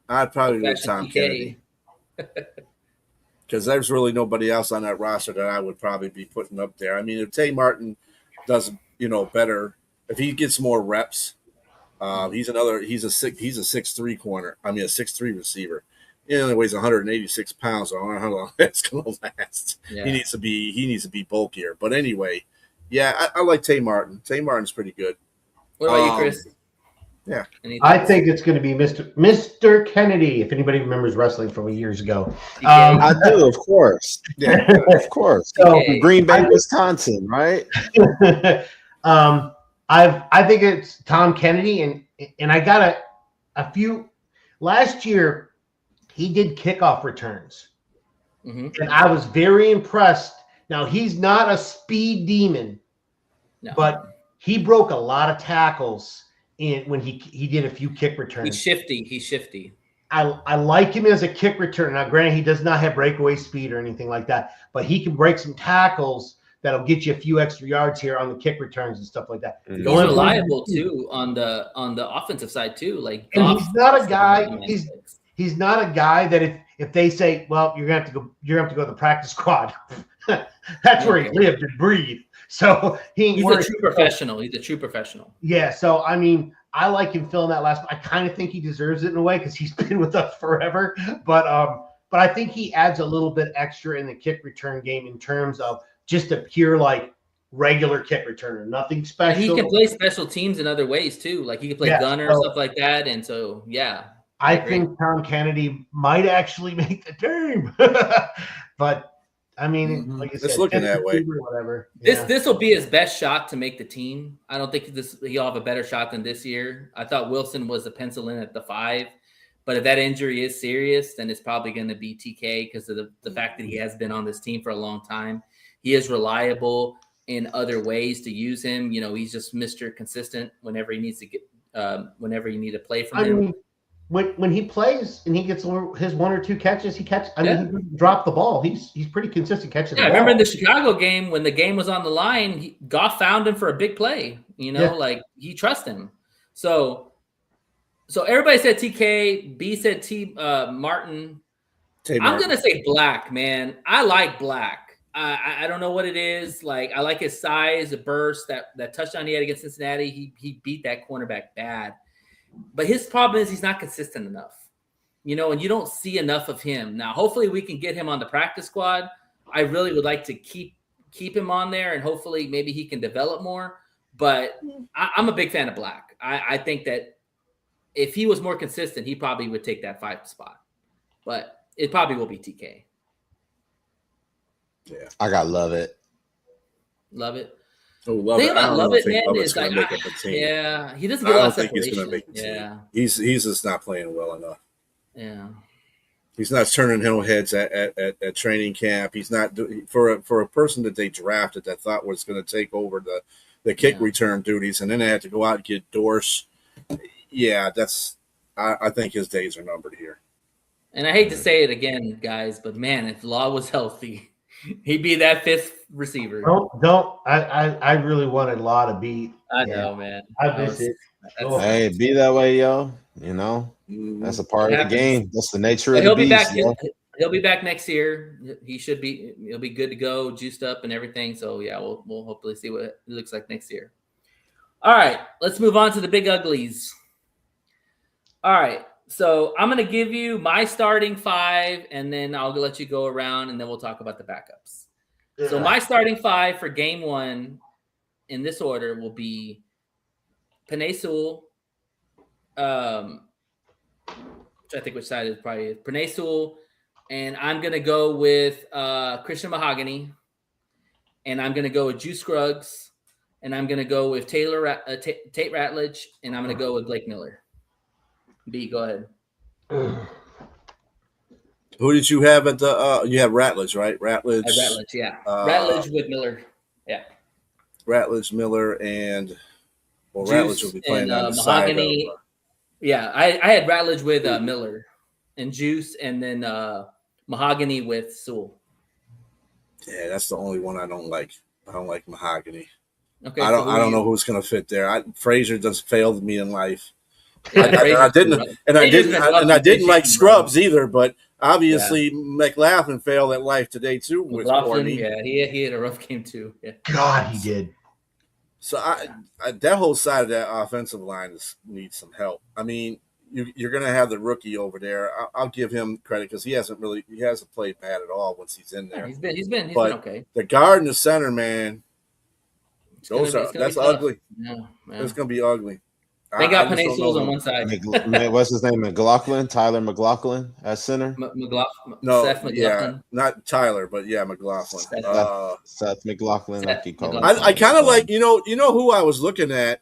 Speaker 4: I'd probably go with Tom Kennedy because there's really nobody else on that roster that I would probably be putting up there. If Tay Martin does better, if he gets more reps, he's a 6'3" corner. A 6'3" receiver. He only weighs 186 pounds. So I don't know how long that's going to last. Yeah. He needs to be bulkier. But anyway, yeah, I like Tay Martin. Tay Martin's pretty good.
Speaker 2: What about you, Chris?
Speaker 4: Yeah.
Speaker 3: I think it's going to be Mr. Kennedy, if anybody remembers wrestling from years ago.
Speaker 5: I do, of course.
Speaker 4: Yeah.
Speaker 5: Of course.
Speaker 3: So,
Speaker 5: Green Bay, Wisconsin, right?
Speaker 3: I think it's Tom Kennedy, and I got a few last year. He did kickoff returns, and I was very impressed. Now he's not a speed demon, but he broke a lot of tackles when he did a few kick returns.
Speaker 2: He's shifty.
Speaker 3: I like him as a kick returner. Now, granted, he does not have breakaway speed or anything like that, but he can break some tackles that'll get you a few extra yards here on the kick returns and stuff like that.
Speaker 2: He's reliable too on the offensive side too. Like,
Speaker 3: and he's not a guy. He's not a guy that if they say, well, you're gonna have to go to the practice squad. That's where he lived and breathed. So he's
Speaker 2: a true professional. He's a true professional.
Speaker 3: Yeah. So I mean, I like him filling that last. I kind of think he deserves it in a way because he's been with us forever. But I think he adds a little bit extra in the kick return game in terms of just a pure like regular kick returner, nothing special.
Speaker 2: And he can play special teams in other ways too. Like he can play gunner and stuff like that. And so I
Speaker 3: think Tom Kennedy might actually make the team. But I mean, like you said,
Speaker 4: it's looking that way.
Speaker 3: Whatever.
Speaker 2: This will be his best shot to make the team. I don't think he'll have a better shot than this year. I thought Wilson was the pencil in at the 5, but if that injury is serious, then it's probably going to be TK because of the fact that he has been on this team for a long time. He is reliable in other ways to use him. You know, he's just Mr. Consistent whenever he needs to get, whenever you need to play from him.
Speaker 3: Mean, when he plays and he gets his 1 or 2 catches, he catches. I mean, he doesn't drop the ball. He's pretty consistent catching the ball.
Speaker 2: I remember in the Chicago game when the game was on the line, Goff found him for a big play. You know, like he trusts him. So everybody said TK. B said Martin. I'm gonna say Black, man. I like Black. I don't know what it is. Like I like his size, the burst, that touchdown he had against Cincinnati. He beat that cornerback bad. But his problem is he's not consistent enough, you know, and you don't see enough of him. Now, hopefully we can get him on the practice squad. I really would like to keep him on there, and hopefully maybe he can develop more. But I'm a big fan of Black. I think that if he was more consistent, he probably would take that 5 spot. But it probably will be TK.
Speaker 4: Yeah.
Speaker 5: I got Love It.
Speaker 2: Love It.
Speaker 4: Oh, Love It.
Speaker 2: I love it, man.
Speaker 4: Is like,
Speaker 2: he doesn't get a lot of separation.
Speaker 4: He's going to make the team. He's just not playing well enough.
Speaker 2: Yeah,
Speaker 4: he's not turning no heads at training camp. He's not for a person that they drafted that thought was going to take over the kick return duties, and then they had to go out and get Dorse. Yeah, I think his days are numbered here.
Speaker 2: And I hate to say it again, guys, but man, if Law was healthy, he'd be that 5th receiver.
Speaker 3: Don't. I really wanted Law to be.
Speaker 2: I know, man.
Speaker 3: I miss it.
Speaker 5: Hey, be that way, yo. You know, that's a part of the game. That's the nature of the beast.
Speaker 2: He'll be back next year. He'll be good to go, juiced up and everything. So yeah, we'll hopefully see what it looks like next year. All right, let's move on to the big uglies. All right. So I'm going to give you my starting 5, and then I'll let you go around, and then we'll talk about the backups. Yeah. So my starting 5 for game 1 in this order will be Penei Sewell. I think which side is probably Penei Sewell, and I'm going to go with Christian Mahogany, and I'm going to go with Juice Scruggs, and I'm going to go with Tate Ratledge, and I'm going to go with Blake Miller. B, go ahead.
Speaker 4: Who did you have at the? You have Ratledge, right? Ratledge,
Speaker 2: yeah. Ratledge with Miller, yeah.
Speaker 4: Ratledge, Miller, and
Speaker 2: Juice
Speaker 4: Ratledge will be playing on the
Speaker 2: Mahogany.
Speaker 4: side.
Speaker 2: Yeah, I had Ratledge with Miller and Juice, and then Mahogany with Sewell.
Speaker 4: Yeah, that's the only one I don't like. I don't like Mahogany.
Speaker 2: Okay,
Speaker 4: I don't know who's going to fit there. Frazier just failed me in life. I didn't like Scrubs either, but obviously McLaughlin failed at life today too. With Courtney.
Speaker 2: Yeah, he had a rough game too. Yeah.
Speaker 3: God, he did.
Speaker 4: So that whole side of that offensive line needs some help. I mean, you're going to have the rookie over there. I'll give him credit because he hasn't played bad at all once he's in there.
Speaker 2: He's been okay.
Speaker 4: The guard and the center, man, that's ugly.
Speaker 2: Yeah,
Speaker 4: it's going to be ugly.
Speaker 2: They got
Speaker 4: I just
Speaker 2: Panay
Speaker 4: don't
Speaker 2: Sewell's
Speaker 4: know
Speaker 2: on
Speaker 4: who-
Speaker 2: one side.
Speaker 5: What's his name? McLaughlin, Tyler McLaughlin at center.
Speaker 4: No,
Speaker 2: Seth McLaughlin.
Speaker 4: yeah, not Tyler, but yeah, McLaughlin.
Speaker 5: Seth McLaughlin.
Speaker 2: Seth
Speaker 5: I keep calling
Speaker 2: McLaughlin.
Speaker 5: him.
Speaker 4: I kind of like, you know who I was looking at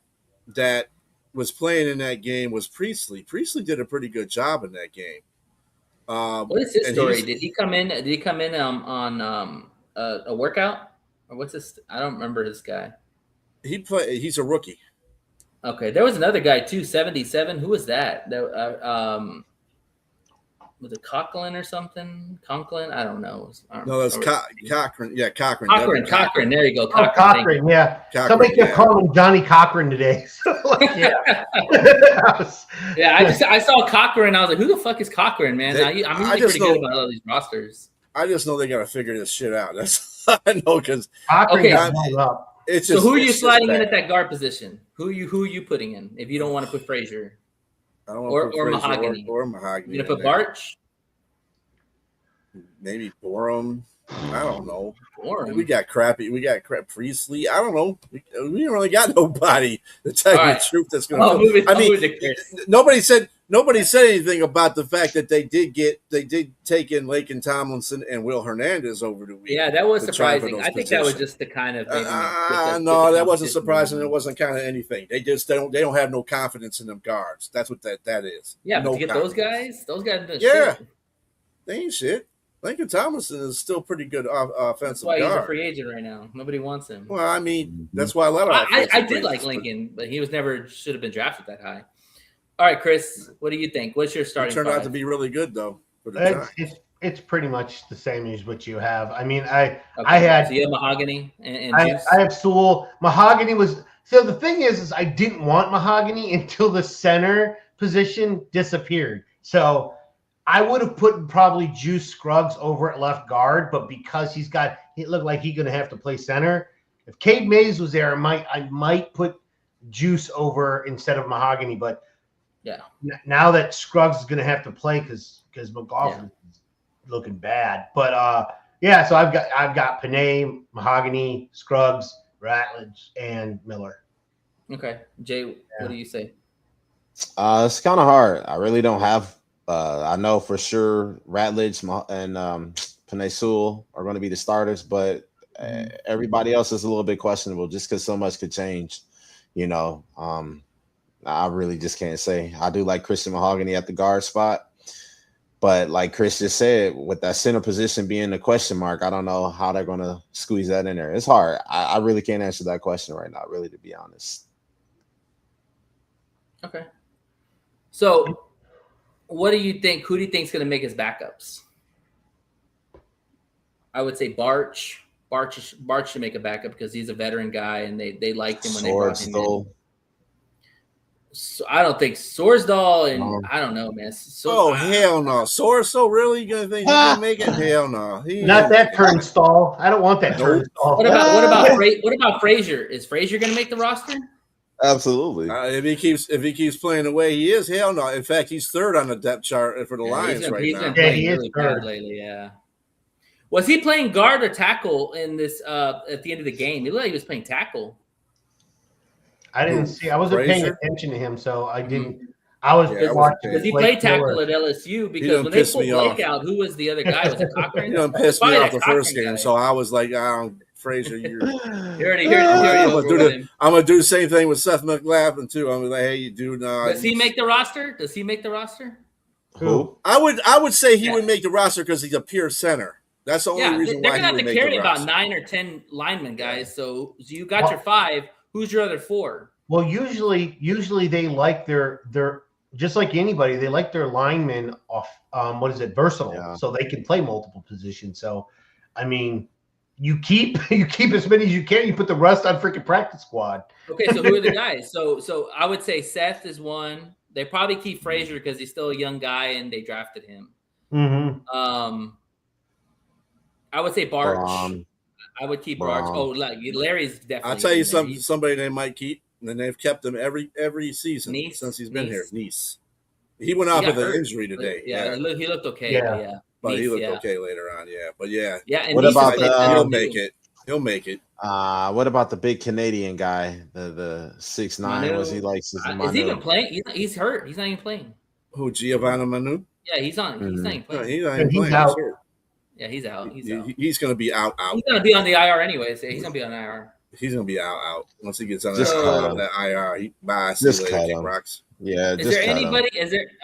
Speaker 4: that was playing in that game was Priestley. Priestley did a pretty good job in that game.
Speaker 2: What is his
Speaker 4: and
Speaker 2: story? Did he come in? Did he come in on a workout, or what's this? I don't remember this guy.
Speaker 4: He's a rookie.
Speaker 2: Okay, there was another guy too, 77. Who was that? Was it Conklin or something? Conklin? I don't know.
Speaker 4: No, that's Cochran. Yeah, Cochran.
Speaker 2: Cochran. There you go.
Speaker 3: Oh, Cochran, yeah.
Speaker 4: Cochran,
Speaker 3: Somebody kept
Speaker 4: yeah.
Speaker 3: calling him Johnny Cochran today. So, like, yeah.
Speaker 2: Yeah, I saw Cochran. I was like, who the fuck is Cochran, man? I'm usually pretty good about all these rosters.
Speaker 4: I just know they got to figure this shit out. That's all I know because
Speaker 3: Cochran
Speaker 2: Okay.
Speaker 3: got blown up.
Speaker 4: it's
Speaker 2: So
Speaker 4: just.
Speaker 2: who are you
Speaker 4: it's just
Speaker 2: sliding in
Speaker 4: bad.
Speaker 2: at that guard position? Who are you putting in if you don't want to put Frazier?
Speaker 4: I don't want
Speaker 2: or-
Speaker 4: to put
Speaker 2: or
Speaker 4: Frazier
Speaker 2: Mahogany.
Speaker 4: or Mahogany.
Speaker 2: You gonna
Speaker 4: in
Speaker 2: put
Speaker 4: there.
Speaker 2: Barch?
Speaker 4: Maybe Borum. I don't know.
Speaker 2: Or
Speaker 4: We got crappy. We got crap Priestley. I don't know. We don't really got nobody to tell you
Speaker 2: All
Speaker 4: the
Speaker 2: right.
Speaker 4: truth. That's going to.
Speaker 2: I'll move it.
Speaker 4: I
Speaker 2: I'll
Speaker 4: mean,
Speaker 2: move it to Chris.
Speaker 4: nobody said anything about the fact that they did take in Lakin Tomlinson and Will Hernandez over the week.
Speaker 2: Yeah, that was
Speaker 4: to try for
Speaker 2: surprising.
Speaker 4: those
Speaker 2: I think that was
Speaker 4: positions.
Speaker 2: just to kind of maybe
Speaker 4: No, that wasn't surprising. It wasn't kind of anything. They don't have no confidence in them guards. That's what that is.
Speaker 2: Yeah, but
Speaker 4: no
Speaker 2: to get
Speaker 4: confidence.
Speaker 2: those guys done
Speaker 4: Yeah.
Speaker 2: shit.
Speaker 4: They ain't shit. Lincoln Tomlinson is still pretty good
Speaker 2: That's
Speaker 4: offensive
Speaker 2: why he's a
Speaker 4: guard.
Speaker 2: free agent right now. Nobody wants him.
Speaker 4: Well, I mean, that's why a lot of
Speaker 2: I
Speaker 4: offensive
Speaker 2: did like
Speaker 4: players-
Speaker 2: Lincoln, but he was never should have been drafted that high. All right, Chris, what do you think? What's your
Speaker 4: He
Speaker 2: starting
Speaker 4: turned
Speaker 2: five?
Speaker 4: out to be really good though for the Giants.
Speaker 3: It's pretty much the same as what you have. I mean, I
Speaker 2: Okay,
Speaker 3: had
Speaker 2: so you have Mahogany and
Speaker 3: I,
Speaker 2: Juice.
Speaker 3: I have Sewell. Mahogany was so the thing is I didn't want Mahogany until the center position disappeared. So I would have put probably Juice Scruggs over at left guard, but because it looked like he's gonna have to play center. If Cade Mays was there, I might put Juice over instead of Mahogany, but
Speaker 2: Yeah.
Speaker 3: now that Scruggs is gonna have to play because McLaughlin is looking bad. But yeah, so I've got Panay, Mahogany, Scruggs, Ratledge, and Miller.
Speaker 2: Okay, Jay, what do you say?
Speaker 5: It's kind of hard. I really don't have. I know for sure Ratledge and Panay Sewell are going to be the starters, but everybody else is a little bit questionable just because so much could change. You know, I really just can't say. I do like Christian Mahogany at the guard spot, but like Chris just said, with that center position being a question mark, I don't know how they're going to squeeze that in there. It's hard. I really can't answer that question right now, really, to be honest.
Speaker 2: Okay. So, what do you think? Who do you think is going to make his backups? I would say Barch. Barch should make a backup because he's a veteran guy, and they liked him when they brought him in. So I don't think Sorsdahl and I don't know, man.
Speaker 4: Hell no. Sorso really? You gonna think he can make it? Hell no.
Speaker 3: Not that turnstile. I don't want that turnstile.
Speaker 2: What about Frazier? Is Frazier going to make the roster?
Speaker 5: Absolutely.
Speaker 4: If he keeps playing the way he is, hell no. In fact, he's third on the depth chart for the Lions right
Speaker 2: He's
Speaker 4: now.
Speaker 2: been playing
Speaker 3: he is
Speaker 2: really
Speaker 3: third.
Speaker 2: bad lately. Yeah. Was he playing guard or tackle in this at the end of the game? It looked like he was playing tackle.
Speaker 3: I didn't see. I wasn't paying
Speaker 4: Frazier?
Speaker 3: attention to him, so I didn't. I was
Speaker 4: Yeah,
Speaker 3: just
Speaker 4: I wasn't
Speaker 3: watching.
Speaker 4: paying
Speaker 2: Because he
Speaker 3: Blake
Speaker 2: played tackle
Speaker 3: Miller.
Speaker 2: at LSU because
Speaker 4: done
Speaker 2: when they
Speaker 4: pissed
Speaker 2: pulled
Speaker 4: me
Speaker 2: Blake
Speaker 4: off.
Speaker 2: out, who was the other guy? Was it Cochran?
Speaker 4: He done pissed me
Speaker 2: Probably
Speaker 4: off
Speaker 2: that
Speaker 4: the first
Speaker 2: Cochran
Speaker 4: game,
Speaker 2: guy.
Speaker 4: so I was like, Frazier, you're.
Speaker 2: You already over with him.
Speaker 4: I'm gonna do the same thing with Seth McLaughlin too. I'm like, hey, you do not.
Speaker 2: Does he make the roster? Does he make the roster?
Speaker 5: Who?
Speaker 4: I would say he
Speaker 2: Yeah.
Speaker 4: would make the roster because he's a pure center. That's the only
Speaker 2: Yeah,
Speaker 4: reason
Speaker 2: they're
Speaker 4: why
Speaker 2: gonna
Speaker 4: he
Speaker 2: have
Speaker 4: would
Speaker 2: to
Speaker 4: make
Speaker 2: carry
Speaker 4: the
Speaker 2: about
Speaker 4: roster.
Speaker 2: 9 or 10 linemen, guys. So you got your 5. Who's your other 4?
Speaker 3: Well, usually they like their just like anybody, they like their linemen off. Versatile,
Speaker 5: Yeah.
Speaker 3: so they can play multiple positions. So, I mean, you keep as many as you can. You put the rest on freaking practice squad.
Speaker 2: Okay, so who are the guys? So I would say Seth is one. They probably keep Frazier because he's still a young guy and they drafted him.
Speaker 3: Mm-hmm.
Speaker 2: I would say Barch.
Speaker 5: Braun.
Speaker 2: I would keep Barch. Oh, like Larry's definitely.
Speaker 4: I'll tell you
Speaker 2: in there.
Speaker 4: somebody they might keep, and they've kept him every season
Speaker 2: Nice.
Speaker 4: since he's been
Speaker 2: Nice.
Speaker 4: here. Nice. He went off
Speaker 2: got
Speaker 4: with an
Speaker 2: hurt.
Speaker 4: injury today.
Speaker 2: Yeah, he looked okay.
Speaker 3: Yeah.
Speaker 2: But
Speaker 4: But he
Speaker 2: Nice,
Speaker 4: looked okay later on. Yeah, but yeah,
Speaker 2: Yeah, and
Speaker 5: What
Speaker 2: Nice
Speaker 5: about
Speaker 2: is
Speaker 5: the-
Speaker 2: like-
Speaker 4: he'll make it. He'll make it.
Speaker 5: What about the big Canadian guy, the 6'9"? Was he like?
Speaker 2: Is he even playing? He's hurt. He's not even playing.
Speaker 4: Who, Giovanni Manu?
Speaker 2: Yeah, he's on. He's not even
Speaker 4: No,
Speaker 2: playing.
Speaker 4: he's not even
Speaker 3: He's
Speaker 4: playing.
Speaker 3: out.
Speaker 4: He's hurt.
Speaker 2: Yeah, he's out. He's out.
Speaker 4: He's going to be out.
Speaker 2: He's going to be on the IR anyways. Yeah, he's going to be on IR.
Speaker 4: He's going to be out. Once he gets on
Speaker 5: Just
Speaker 4: that IR, bye. See you later, King Rocks.
Speaker 5: Yeah.
Speaker 2: Is there anybody?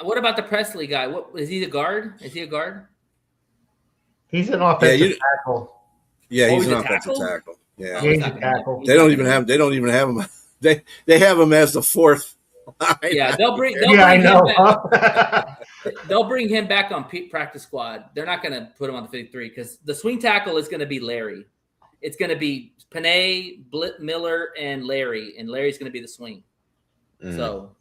Speaker 2: What about the Presley guy? What is he? The guard? Is he a guard?
Speaker 3: He's an offensive tackle.
Speaker 4: Yeah,
Speaker 2: Oh,
Speaker 4: he's
Speaker 2: he's
Speaker 4: an
Speaker 2: a
Speaker 4: offensive
Speaker 2: tackle?
Speaker 4: tackle. Yeah,
Speaker 3: He's a tackle.
Speaker 4: They don't even have him. They have him as the fourth line.
Speaker 2: Yeah, they'll bring
Speaker 3: I know.
Speaker 2: him back. They'll bring him back on practice squad. They're not going to put him on the 53 because the swing tackle is going to be Larry. It's going to be Panay, Miller, and Larry, and Larry's going to be the swing. So,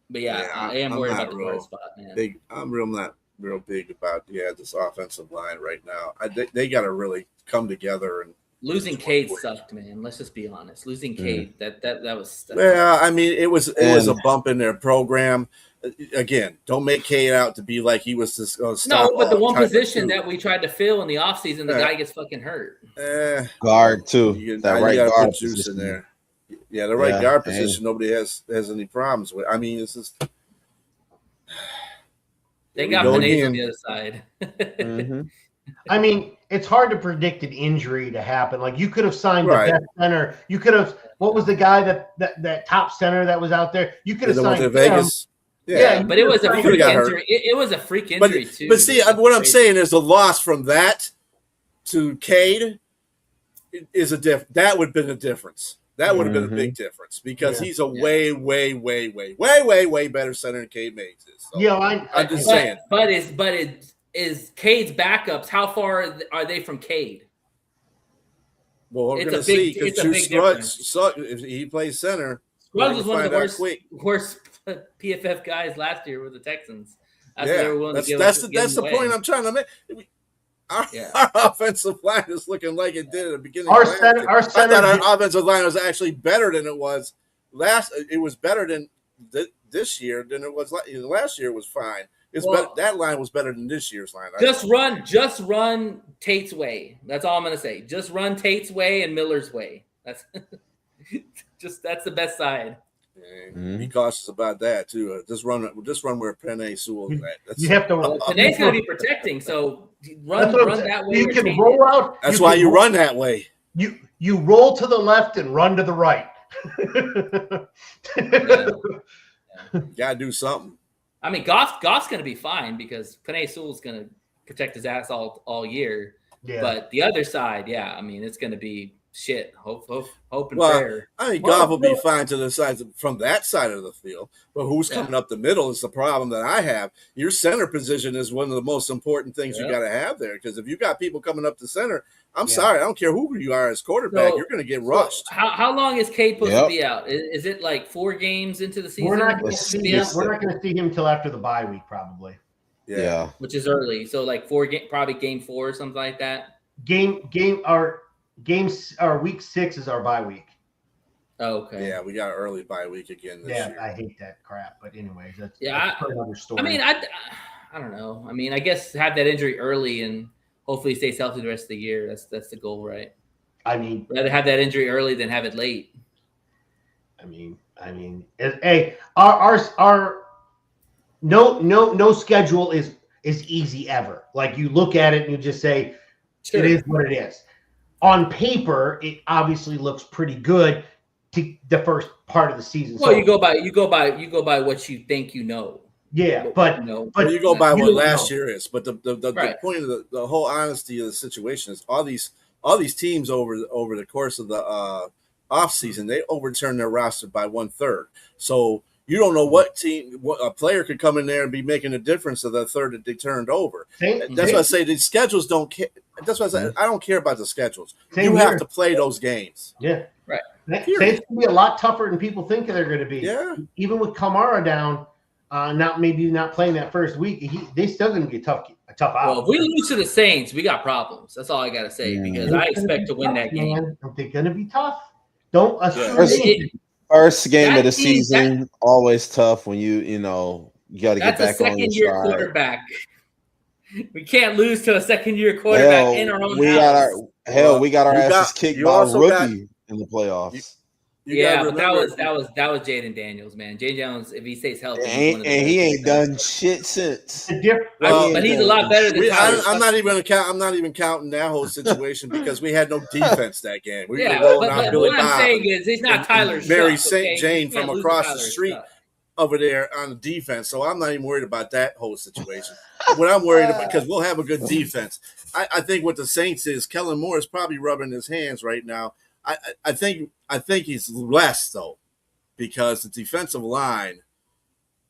Speaker 2: but yeah, I am worried about the guard spot, man.
Speaker 4: I'm not real big about this offensive line right now. They got to really come together and.
Speaker 2: Losing Cade sucked, man. Let's just be honest. Losing Cade, that was.
Speaker 4: Yeah, I mean, it was a bump in their program. Again, don't make Cade out to be like he was this.
Speaker 2: No, but the one position that we tried to fill in the offseason, the guy gets fucking hurt.
Speaker 5: Guard too.
Speaker 4: That right guard position in there. Yeah, the right guard position. Nobody has any problems with. I mean, it's just.
Speaker 2: They got Panay on the other side.
Speaker 3: I mean, it's hard to predict an injury to happen. Like you could have signed the best center. You could have. What was the guy that top center that was out there? You could have signed him.
Speaker 4: Vegas.
Speaker 2: Yeah, but it was a freak injury. It was a freak injury too.
Speaker 4: But see, what I'm saying is the loss from that to Cade is that would have been a difference. That would have been a big difference because he's a way better center than Cade Mays is. So, I'm just saying.
Speaker 2: But is Cade's backups? How far are they from Cade?
Speaker 4: Well, we're going to see because if he plays center,
Speaker 2: Scruggs was one of the worst PFF guys last year with the Texans.
Speaker 4: That's the point I'm trying to make. Our offensive line is looking like it did at the beginning. Our center. I thought our offensive line was actually better than it was last. It was better than this year than it was last year. Was fine. That line was better than this year's line.
Speaker 2: Just run Tate's way. That's all I'm gonna say. Just run Tate's way and Miller's way. That's that's the best side.
Speaker 4: Be cautious about that too. Just run where Panay Sewell is at.
Speaker 3: You have to.
Speaker 2: Panay's gonna be protecting, so run that way.
Speaker 3: You can roll out.
Speaker 4: That's why you run that way.
Speaker 3: You roll to the left and run to the right.
Speaker 4: Gotta do something.
Speaker 2: I mean, Goff's going to be fine because Panay Sewell's going to protect his ass all year. Yeah. But the other side, I mean, it's going to be shit. Hope and prayer.
Speaker 4: I mean, Goff will be fine to the sides from that side of the field. But who's coming up the middle is the problem that I have. Your center position is one of the most important things you got to have there because if you got people coming up the center, I'm sorry, I don't care who you are as quarterback, you're going to get rushed.
Speaker 2: How long is Cade supposed to be out? Is it like 4 games into the season?
Speaker 3: We're not going to see him until after the bye week, probably.
Speaker 5: Yeah,
Speaker 2: which is early. So like probably game 4 or something like that.
Speaker 3: Our week 6 is our bye week.
Speaker 2: Oh, okay.
Speaker 4: Yeah, we got an early bye week again this year.
Speaker 3: I hate that crap. But anyways, that's
Speaker 2: another story. I mean, I don't know. I mean, I guess have that injury early and hopefully he stays healthy the rest of the year. That's the goal, right?
Speaker 3: I mean,
Speaker 2: rather have that injury early than have it late.
Speaker 3: I mean, hey, our no schedule is easy ever. Like you look at it and you just say, it is what it is. On paper, it obviously looks pretty good to the first part of the season.
Speaker 2: Well, so, you go by what you think you know.
Speaker 3: Yeah, but
Speaker 4: you go by what last year is. But the point of the whole honesty of the situation is all these teams over the course of the offseason, they overturn their roster by 1/3. So you don't know what a player could come in there and be making a difference of the third that they turned over. That's why I say the schedules don't care. That's why I say I don't care about the schedules. You have to play those games.
Speaker 3: Yeah,
Speaker 2: right.
Speaker 3: Saints going to be a lot tougher than people think they're going to be.
Speaker 4: Yeah,
Speaker 3: even with Kamara down. Not playing that first week, they still going to be a tough out.
Speaker 2: Well, if we lose to the Saints, we got problems. That's all I got to say because I expect to win that game.
Speaker 3: Man. They're going to be tough. Don't assume
Speaker 5: first game of the season always tough when you got to get back on your
Speaker 2: second-year quarterback. We can't lose to a second-year quarterback in our own house.
Speaker 5: Hell, we got our
Speaker 4: You
Speaker 5: asses kicked
Speaker 4: you
Speaker 5: by a
Speaker 4: also
Speaker 5: rookie
Speaker 4: got-
Speaker 5: in the playoffs.
Speaker 4: You
Speaker 2: Yeah,
Speaker 4: gotta
Speaker 2: but that
Speaker 4: remember-
Speaker 2: was Jaden Daniels, man. Jaden Daniels, if he stays healthy, he's
Speaker 5: And,
Speaker 2: one of the
Speaker 5: and
Speaker 2: best
Speaker 5: he ain't
Speaker 2: defensive
Speaker 5: done shit since.
Speaker 3: The diff-
Speaker 4: Well,
Speaker 2: but he's a lot better than Tyler.
Speaker 4: I'm not even I'm not even counting that whole situation because we had no defense that game. We
Speaker 2: Yeah,
Speaker 4: were rolling
Speaker 2: but
Speaker 4: out Billy
Speaker 2: what I'm
Speaker 4: Bob
Speaker 2: saying
Speaker 4: and-
Speaker 2: is he's not
Speaker 4: and
Speaker 2: Tyler
Speaker 4: Mary
Speaker 2: Shuck,
Speaker 4: St.
Speaker 2: okay?
Speaker 4: Jane
Speaker 2: You
Speaker 4: from
Speaker 2: can't lose
Speaker 4: across
Speaker 2: to
Speaker 4: the
Speaker 2: Tyler
Speaker 4: street
Speaker 2: Shuck.
Speaker 4: over there on the defense. So I'm not even worried about that whole situation. What I'm worried about, because we'll have a good defense. I think what the Saints is, Kellen Moore is probably rubbing his hands right now. I think he's less though, because the defensive line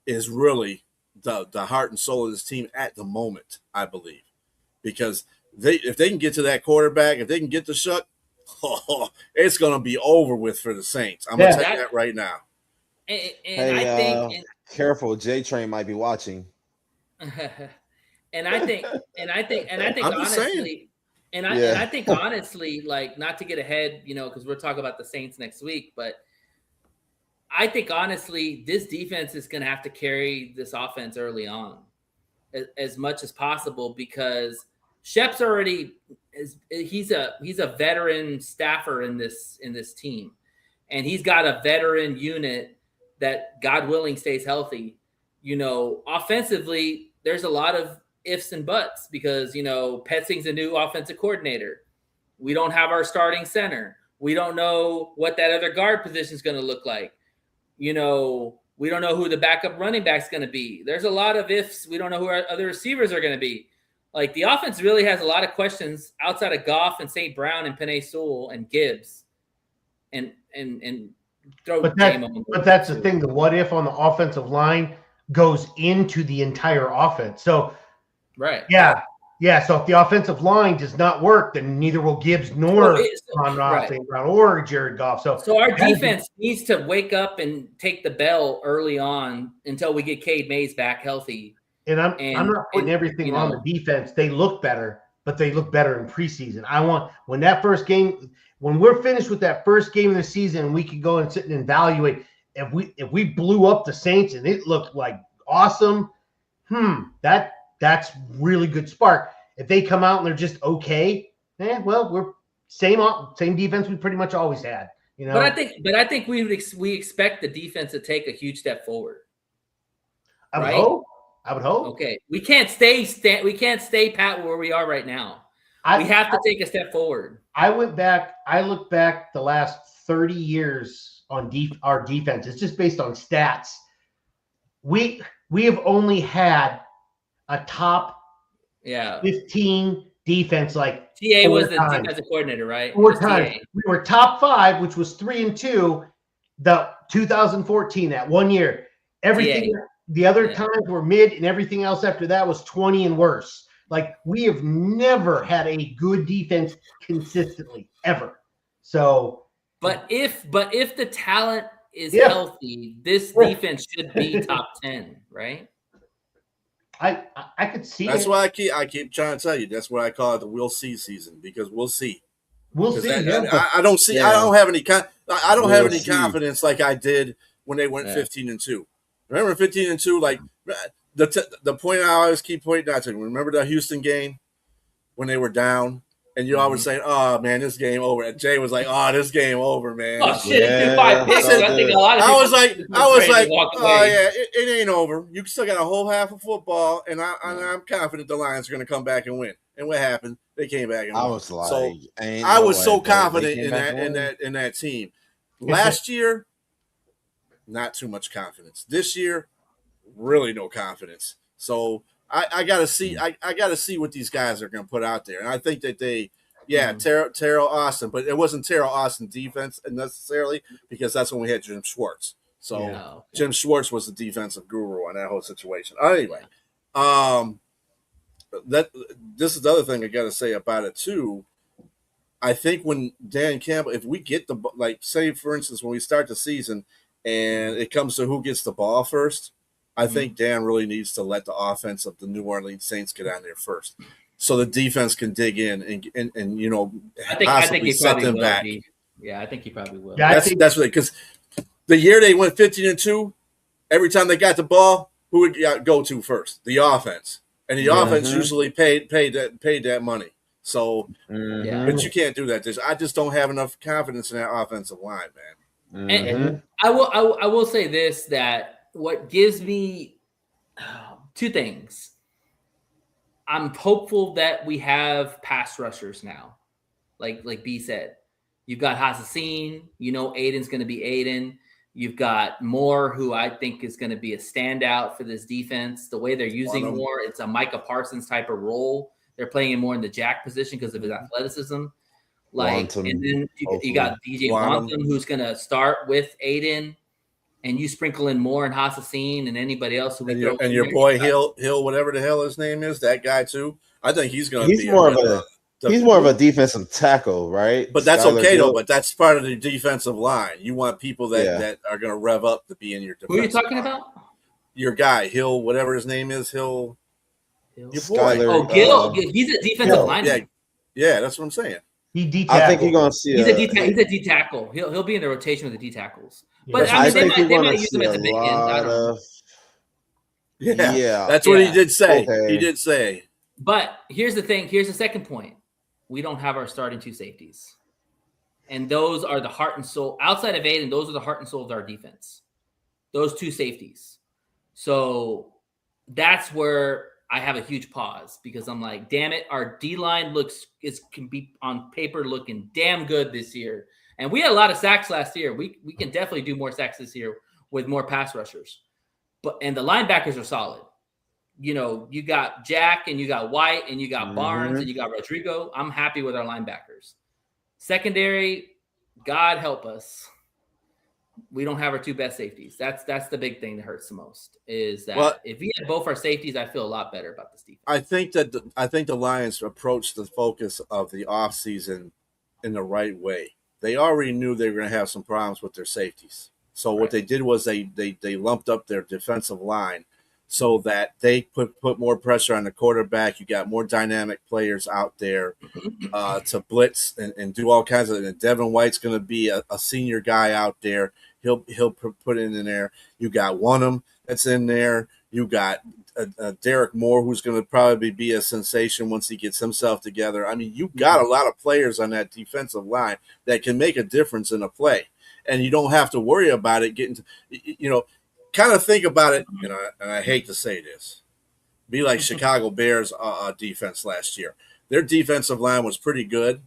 Speaker 4: is really the heart and soul of this team at the moment, I believe. Because if they can get to that quarterback, if they can get the Shuck, it's going to be over with for the Saints. I'm going to tell you that right now.
Speaker 2: And I think
Speaker 5: careful, J Train might be watching.
Speaker 2: and I think
Speaker 4: I'm just saying.
Speaker 2: And I think honestly, like, not to get ahead, because we'll talk about the Saints next week, but I think honestly, this defense is going to have to carry this offense early on as much as possible, because Shep's already he's a veteran staffer in this team, and he's got a veteran unit that, God willing, stays healthy. Offensively, there's a lot of ifs and buts because Petsing's a new offensive coordinator. We don't have our starting center. We don't know what that other guard position is going to look like. We don't know who the backup running back is going to be. There's a lot of ifs. We don't know who our other receivers are going to be. Like, the offense really has a lot of questions outside of Goff and St. Brown and Penei Sewell and Gibbs, and throw.
Speaker 3: But that's the thing. The what if on the offensive line goes into the entire offense. So,
Speaker 2: right.
Speaker 3: Yeah. So if the offensive line does not work, then neither will Gibbs nor Ron Ross, St. Brown, or Jared Goff. So
Speaker 2: our defense needs to wake up and take the bell early on until we get Cade Mays back healthy.
Speaker 3: And I'm not putting everything on the defense. They look better, but they look better in preseason. I want when we're finished with that first game of the season, we can go and sit and evaluate if we blew up the Saints and it looked like awesome. That's really good spark. If they come out and they're just okay, well, we're same defense we pretty much always had.
Speaker 2: But I think we expect the defense to take a huge step forward.
Speaker 3: I would hope.
Speaker 2: Okay, we can't stay pat where we are right now. We have to take a step forward. I look
Speaker 3: back the last 30 years on our defense. It's just based on stats. We have only had a top 15 defense like
Speaker 2: TA was the defensive coordinator, right?
Speaker 3: 4 times. We were top 5, which was 3-2. The 2014, that 1 year. Everything the other times were mid, and everything else after that was 20 and worse. Like, we have never had a good defense consistently ever. So,
Speaker 2: but if the talent is healthy, this defense should be top 10, right?
Speaker 3: I could see.
Speaker 4: That's why I keep trying to tell you. That's what I call it the we'll see season, because we'll see.
Speaker 3: We'll see.
Speaker 4: I don't see. Yeah. I don't have any. I don't have any confidence like I did when they went 15-2. Remember 15-2? Like the point I always keep pointing out to. Remember the Houston game when they were down, and you always saying, "Oh man, this game over." And Jay was like, "Oh, this game over, man."
Speaker 2: Oh shit! It's 5 picks. I think a lot of.
Speaker 4: I was like, "Oh yeah, it ain't over. You still got a whole half of football, and I'm confident the Lions are going to come back and win." And what happened? They came back and won. I was so confident in that team. Last year, not too much confidence. This year, really no confidence. So I gotta see. I gotta see what these guys are going to put out there, and I think that Terrell Austin, but it wasn't Terrell Austin defense necessarily, because that's when we had Jim Schwartz. So Jim Schwartz was the defensive guru on that whole situation. Anyway, this is the other thing I got to say about it too. I think when Dan Campbell, if we get say for instance, when we start the season and it comes to who gets the ball first, I think Dan really needs to let the offense of the New Orleans Saints get on there first, so the defense can dig in and possibly set them back.
Speaker 2: Yeah, I think he probably will.
Speaker 3: Yeah,
Speaker 4: that's really, because the year they went 15-2, every time they got the ball, who would go to first? The offense, and the offense usually paid that money. So,
Speaker 2: Yeah.
Speaker 4: but you can't do that. I just don't have enough confidence in that offensive line, man.
Speaker 2: And I will say this, that what gives me two things. I'm hopeful that we have pass rushers now. Like B said, you've got Hassasin, Aiden's going to be Aiden. You've got Moore, who I think is going to be a standout for this defense. The way they're using Moore, it's a Micah Parsons type of role. They're playing him more in the jack position because of his athleticism.
Speaker 5: Wantum,
Speaker 2: and then you got DJ Wantum, who's going to start with Aiden, and you sprinkle in Moore and Hassasin and anybody else who
Speaker 4: your boy Hill, whatever the hell his name is, that guy too. I think he's going to be
Speaker 5: he's more of a defensive tackle, right?
Speaker 4: But that's okay though. But that's part of the defensive line. You want people that are going to rev up to be in your defense.
Speaker 2: Who are you talking about?
Speaker 4: Your guy Hill, whatever his name is, Hill.
Speaker 2: Your boy. Gil. He's a defensive lineman.
Speaker 4: Yeah, that's what I'm saying.
Speaker 3: I
Speaker 5: think you're gonna see.
Speaker 2: He's a D tackle. He'll be in the rotation with the D tackles. But I mean, they might use him as a big end.
Speaker 4: Yeah, that's what he did say. Okay. He did say.
Speaker 2: But here's the thing. Here's the second point. We don't have our starting two safeties, and those are the heart and soul. Outside of Aiden, those are the heart and soul of our defense. Those two safeties. So that's where I have a huge pause, because I'm like, damn it, our D-line can be on paper looking damn good this year. And we had a lot of sacks last year. We can definitely do more sacks this year with more pass rushers. And the linebackers are solid. You got Jack and you got White and you got Barnes and you got Rodrigo. I'm happy with our linebackers. Secondary, God help us. We don't have our two best safeties. That's the big thing that hurts the most, is that if we had both our safeties, I feel a lot better about this defense.
Speaker 4: I think the Lions approached the focus of the offseason in the right way. They already knew they were going to have some problems with their safeties. So what they did was they lumped up their defensive line so that they put more pressure on the quarterback. You got more dynamic players out there to blitz and do all kinds of. And Devin White's going to be a senior guy out there. He'll put it in there. You got Wanham that's in there. You got Derek Moore, who's going to probably be a sensation once he gets himself together. I mean, you've got a lot of players on that defensive line that can make a difference in a play, and you don't have to worry about it getting to, kind of think about it, and I hate to say this, be like Chicago Bears defense last year. Their defensive line was pretty good,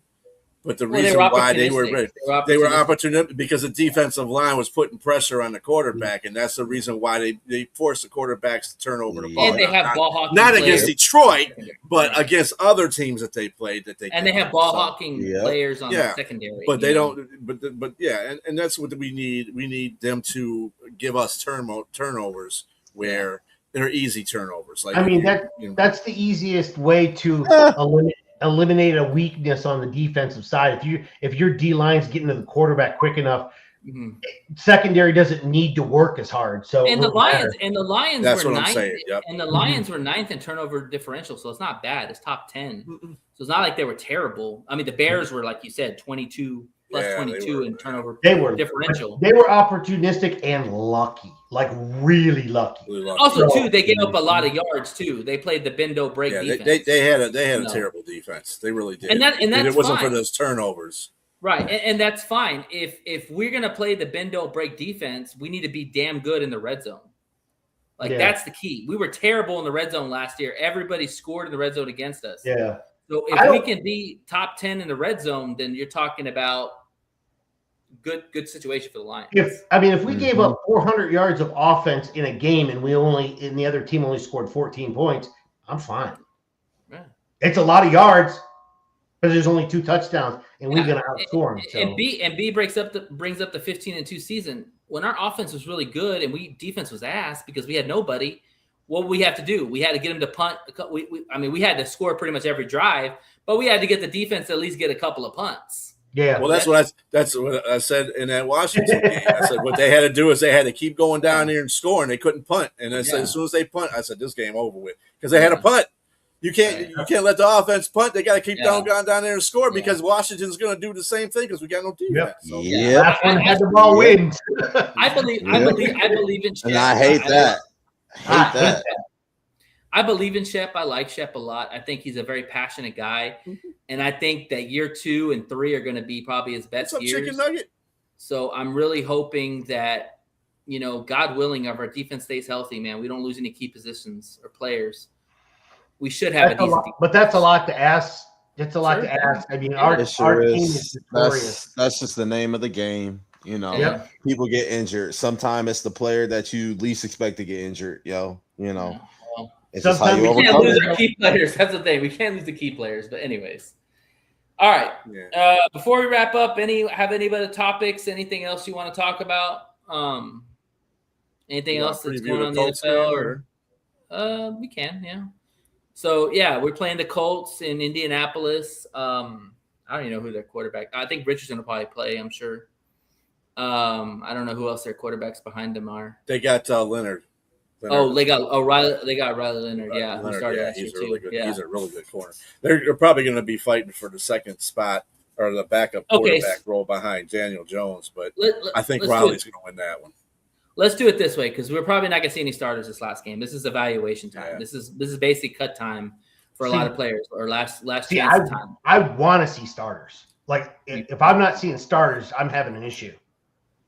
Speaker 4: but the reason why they were opportunistic because the defensive line was putting pressure on the quarterback, and that's the reason why they forced the quarterbacks to turn over the ball.
Speaker 2: And they have ball hawking
Speaker 4: not against Detroit, but against other teams that they played
Speaker 2: and they have ball hawking players on the secondary.
Speaker 4: But they don't. But and that's what we need. We need them to give us turnovers where they're easy turnovers. Like
Speaker 3: that's the easiest way to eliminate a weakness on the defensive side. If your D line's getting to the quarterback quick enough, secondary doesn't need to work as hard. So
Speaker 2: the Lions
Speaker 4: that's
Speaker 2: were
Speaker 4: what
Speaker 2: ninth,
Speaker 4: I'm saying. Yep.
Speaker 2: And the Lions were ninth in turnover differential, so it's not bad. It's top 10. So it's not like they were terrible. I mean, the Bears were, like you said, 22 plus 22 in turnover differential.
Speaker 3: They were opportunistic and lucky, like really lucky.
Speaker 2: Also, too, they gave up a lot of yards too. They played the bendo break defense.
Speaker 4: They had a terrible defense. They really did.
Speaker 2: And it
Speaker 4: wasn't for those turnovers.
Speaker 2: Right, and that's fine. If we're gonna play the bendo break defense, we need to be damn good in the red zone. That's the key. We were terrible in the red zone last year. Everybody scored in the red zone against us.
Speaker 3: Yeah.
Speaker 2: So if we can be top 10 in the red zone, then you're talking about good situation for the Lions.
Speaker 3: If we gave up 400 yards of offense in a game and the other team only scored 14 points, I'm fine. Yeah. It's a lot of yards, but there's only 2 touchdowns, and we're going to outscore them. So.
Speaker 2: And B brings up the 15-2 season. When our offense was really good and defense was ass because we had nobody, what we have to do? We had to get them to punt. We had to score pretty much every drive, but we had to get the defense to at least get a couple of punts.
Speaker 3: Yeah.
Speaker 4: Well, that's what I said in that Washington game. I said what they had to do is they had to keep going down there and scoring. They couldn't punt, and I said as soon as they punt, I said this game over with because they had to punt. You can't let the offense punt. They got to keep going down there and score because Washington's going to do the same thing because we got no defense.
Speaker 3: So, last one had the ball wins.
Speaker 2: I believe in.
Speaker 5: And I hate that.
Speaker 2: I believe in Shep. I like Shep a lot. I think he's a very passionate guy. And I think that year 2 and 3 are going to be probably his best
Speaker 4: What's up,
Speaker 2: years.
Speaker 4: Chicken Nugget?
Speaker 2: So I'm really hoping that, God willing, if our defense stays healthy, man, we don't lose any key positions or players. We should have a decent defense.
Speaker 3: But that's a lot to ask. It's a lot to ask. I mean, our
Speaker 5: It sure
Speaker 3: team
Speaker 5: is.
Speaker 3: is victorious.
Speaker 5: That's just the name of the game.
Speaker 3: Yep.
Speaker 5: People get injured. Sometimes it's the player that you least expect to get injured. It's just how you
Speaker 2: We can't
Speaker 5: overcome
Speaker 2: lose
Speaker 5: it.
Speaker 2: our key players. That's the thing. We can't lose the key players. But anyways. All right.
Speaker 4: Yeah.
Speaker 2: Before we wrap up, any other topics? Anything else you want to talk about? Anything else that's going on in the NFL? Or we can, yeah. So yeah, we're playing the Colts in Indianapolis. I don't even know who their quarterback. I think Richardson will probably play. I'm sure. I don't know who else their quarterbacks behind them are.
Speaker 4: They got Leonard.
Speaker 2: They got Riley. They got Riley Leonard. Yeah,
Speaker 4: Leonard,
Speaker 2: who started last
Speaker 4: he's
Speaker 2: year
Speaker 4: really
Speaker 2: too.
Speaker 4: good.
Speaker 2: Yeah.
Speaker 4: He's a really good corner. They're probably going to be fighting for the second spot or the backup quarterback role behind Daniel Jones, but I think Riley's going to win that one.
Speaker 2: Let's do it this way because we're probably not going to see any starters this last game. This is evaluation time. Yeah. This is basically cut time for a lot of players or last chance time.
Speaker 3: I want to see starters. Like if I'm not seeing starters, I'm having an issue.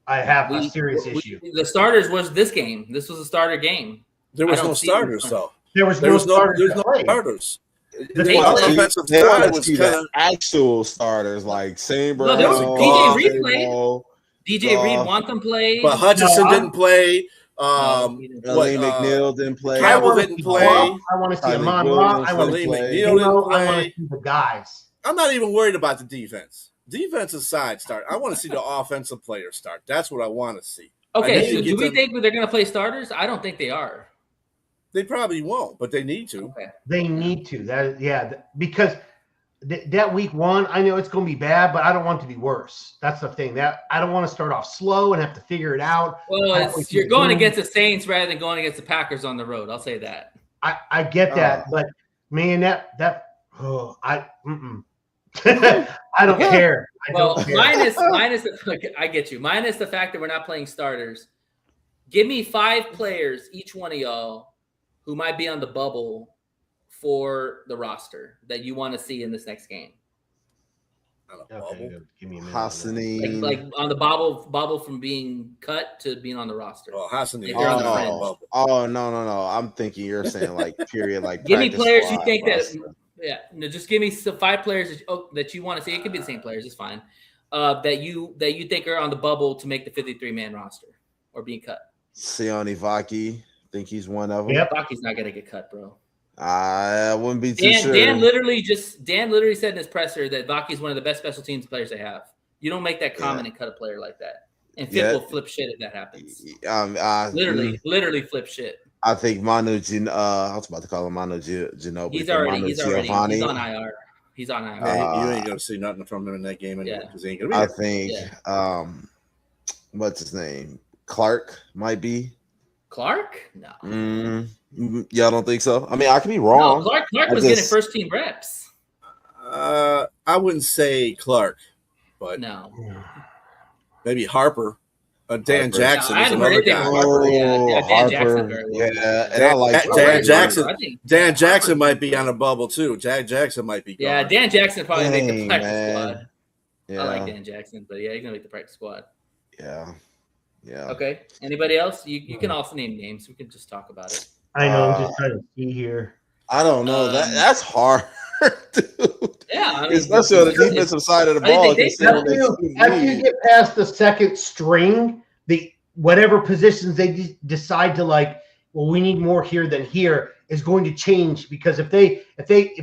Speaker 3: I have a serious issue.
Speaker 2: The starters was this game. This was a starter game.
Speaker 4: There was no starters, though.
Speaker 3: There was no starters.
Speaker 4: There's no starters.
Speaker 3: The
Speaker 4: offensive side was kind of
Speaker 5: actual starters, like St. Brown.
Speaker 2: No, there was DJ Reed played. DJ Reed want them played.
Speaker 4: But Hutchinson didn't play.
Speaker 5: McNeil didn't play.
Speaker 4: Campbell didn't play.
Speaker 3: I want to see Amon Ra. I want to see
Speaker 4: McNeil didn't play.
Speaker 3: I want to see the guys.
Speaker 4: I'm not even worried about the defense. Defensive side start. I want to see the offensive players start. That's what I want to see.
Speaker 2: Okay, so do we think they're going to play starters? I don't think they are.
Speaker 4: They probably won't, but they need to.
Speaker 2: Okay.
Speaker 3: They need to. Because that week 1, I know it's going to be bad, but I don't want it to be worse. That's the thing. That I don't want to start off slow and have to figure it out.
Speaker 2: Well, you're going against the Saints rather than going against the Packers on the road. I'll say that.
Speaker 3: I get that, but man, I don't care.
Speaker 2: Minus I get you. Minus the fact that we're not playing starters. Give me 5 players, each one of y'all, who might be on the bubble for the roster that you want to see in this next game.
Speaker 3: Give me a minute.
Speaker 5: Hasani.
Speaker 2: Like on the bobble from being cut to being on the roster.
Speaker 4: Well, Hasani.
Speaker 5: No. I'm thinking you're saying like period. Like
Speaker 2: give me players you think roster. Yeah, no, just give me some 5 players that you want to see. It could be the same players, it's fine. That you think are on the bubble to make the 53-man roster or being cut.
Speaker 5: Sione Vaki, think he's one of them.
Speaker 3: Yep.
Speaker 2: Vaki's not gonna get cut, bro.
Speaker 5: I wouldn't be too sure.
Speaker 2: Dan literally said in his presser that Vaki's one of the best special teams players they have. You don't make that comment and cut a player like that. And Fit will flip shit if that happens. Literally flip shit.
Speaker 5: I think Manu I was about to call him Manu Ginobili.
Speaker 2: He's on IR. He's on IR.
Speaker 4: You ain't gonna see nothing from him in that game anyway because he ain't gonna be.
Speaker 5: I think what's his name? Clark might be.
Speaker 2: Clark? No.
Speaker 5: Y'all don't think so? I mean, I could be wrong.
Speaker 2: No, Clark was getting first team reps.
Speaker 4: I wouldn't say Clark, but
Speaker 2: no.
Speaker 4: Maybe Harper. Dan Jackson.
Speaker 2: No, I haven't heard anything from Harper. Dan Jackson very well.
Speaker 5: Yeah, and I like
Speaker 4: Dan Jackson. Dan Jackson might be on a bubble too. Jackson might be gone.
Speaker 2: Yeah, Dan Jackson probably make the practice squad.
Speaker 5: Yeah.
Speaker 2: I like Dan Jackson, but yeah, he's gonna make the practice squad.
Speaker 5: Yeah.
Speaker 2: Okay. Anybody else? You can also name names. We can just talk about it.
Speaker 3: I know. I'm just trying to see here.
Speaker 5: I don't know. That's hard, dude.
Speaker 2: Yeah, I mean,
Speaker 5: especially on the defensive side of the ball.
Speaker 3: After you get past the second string, whatever positions they decide to like, well, we need more here than here is going to change because if they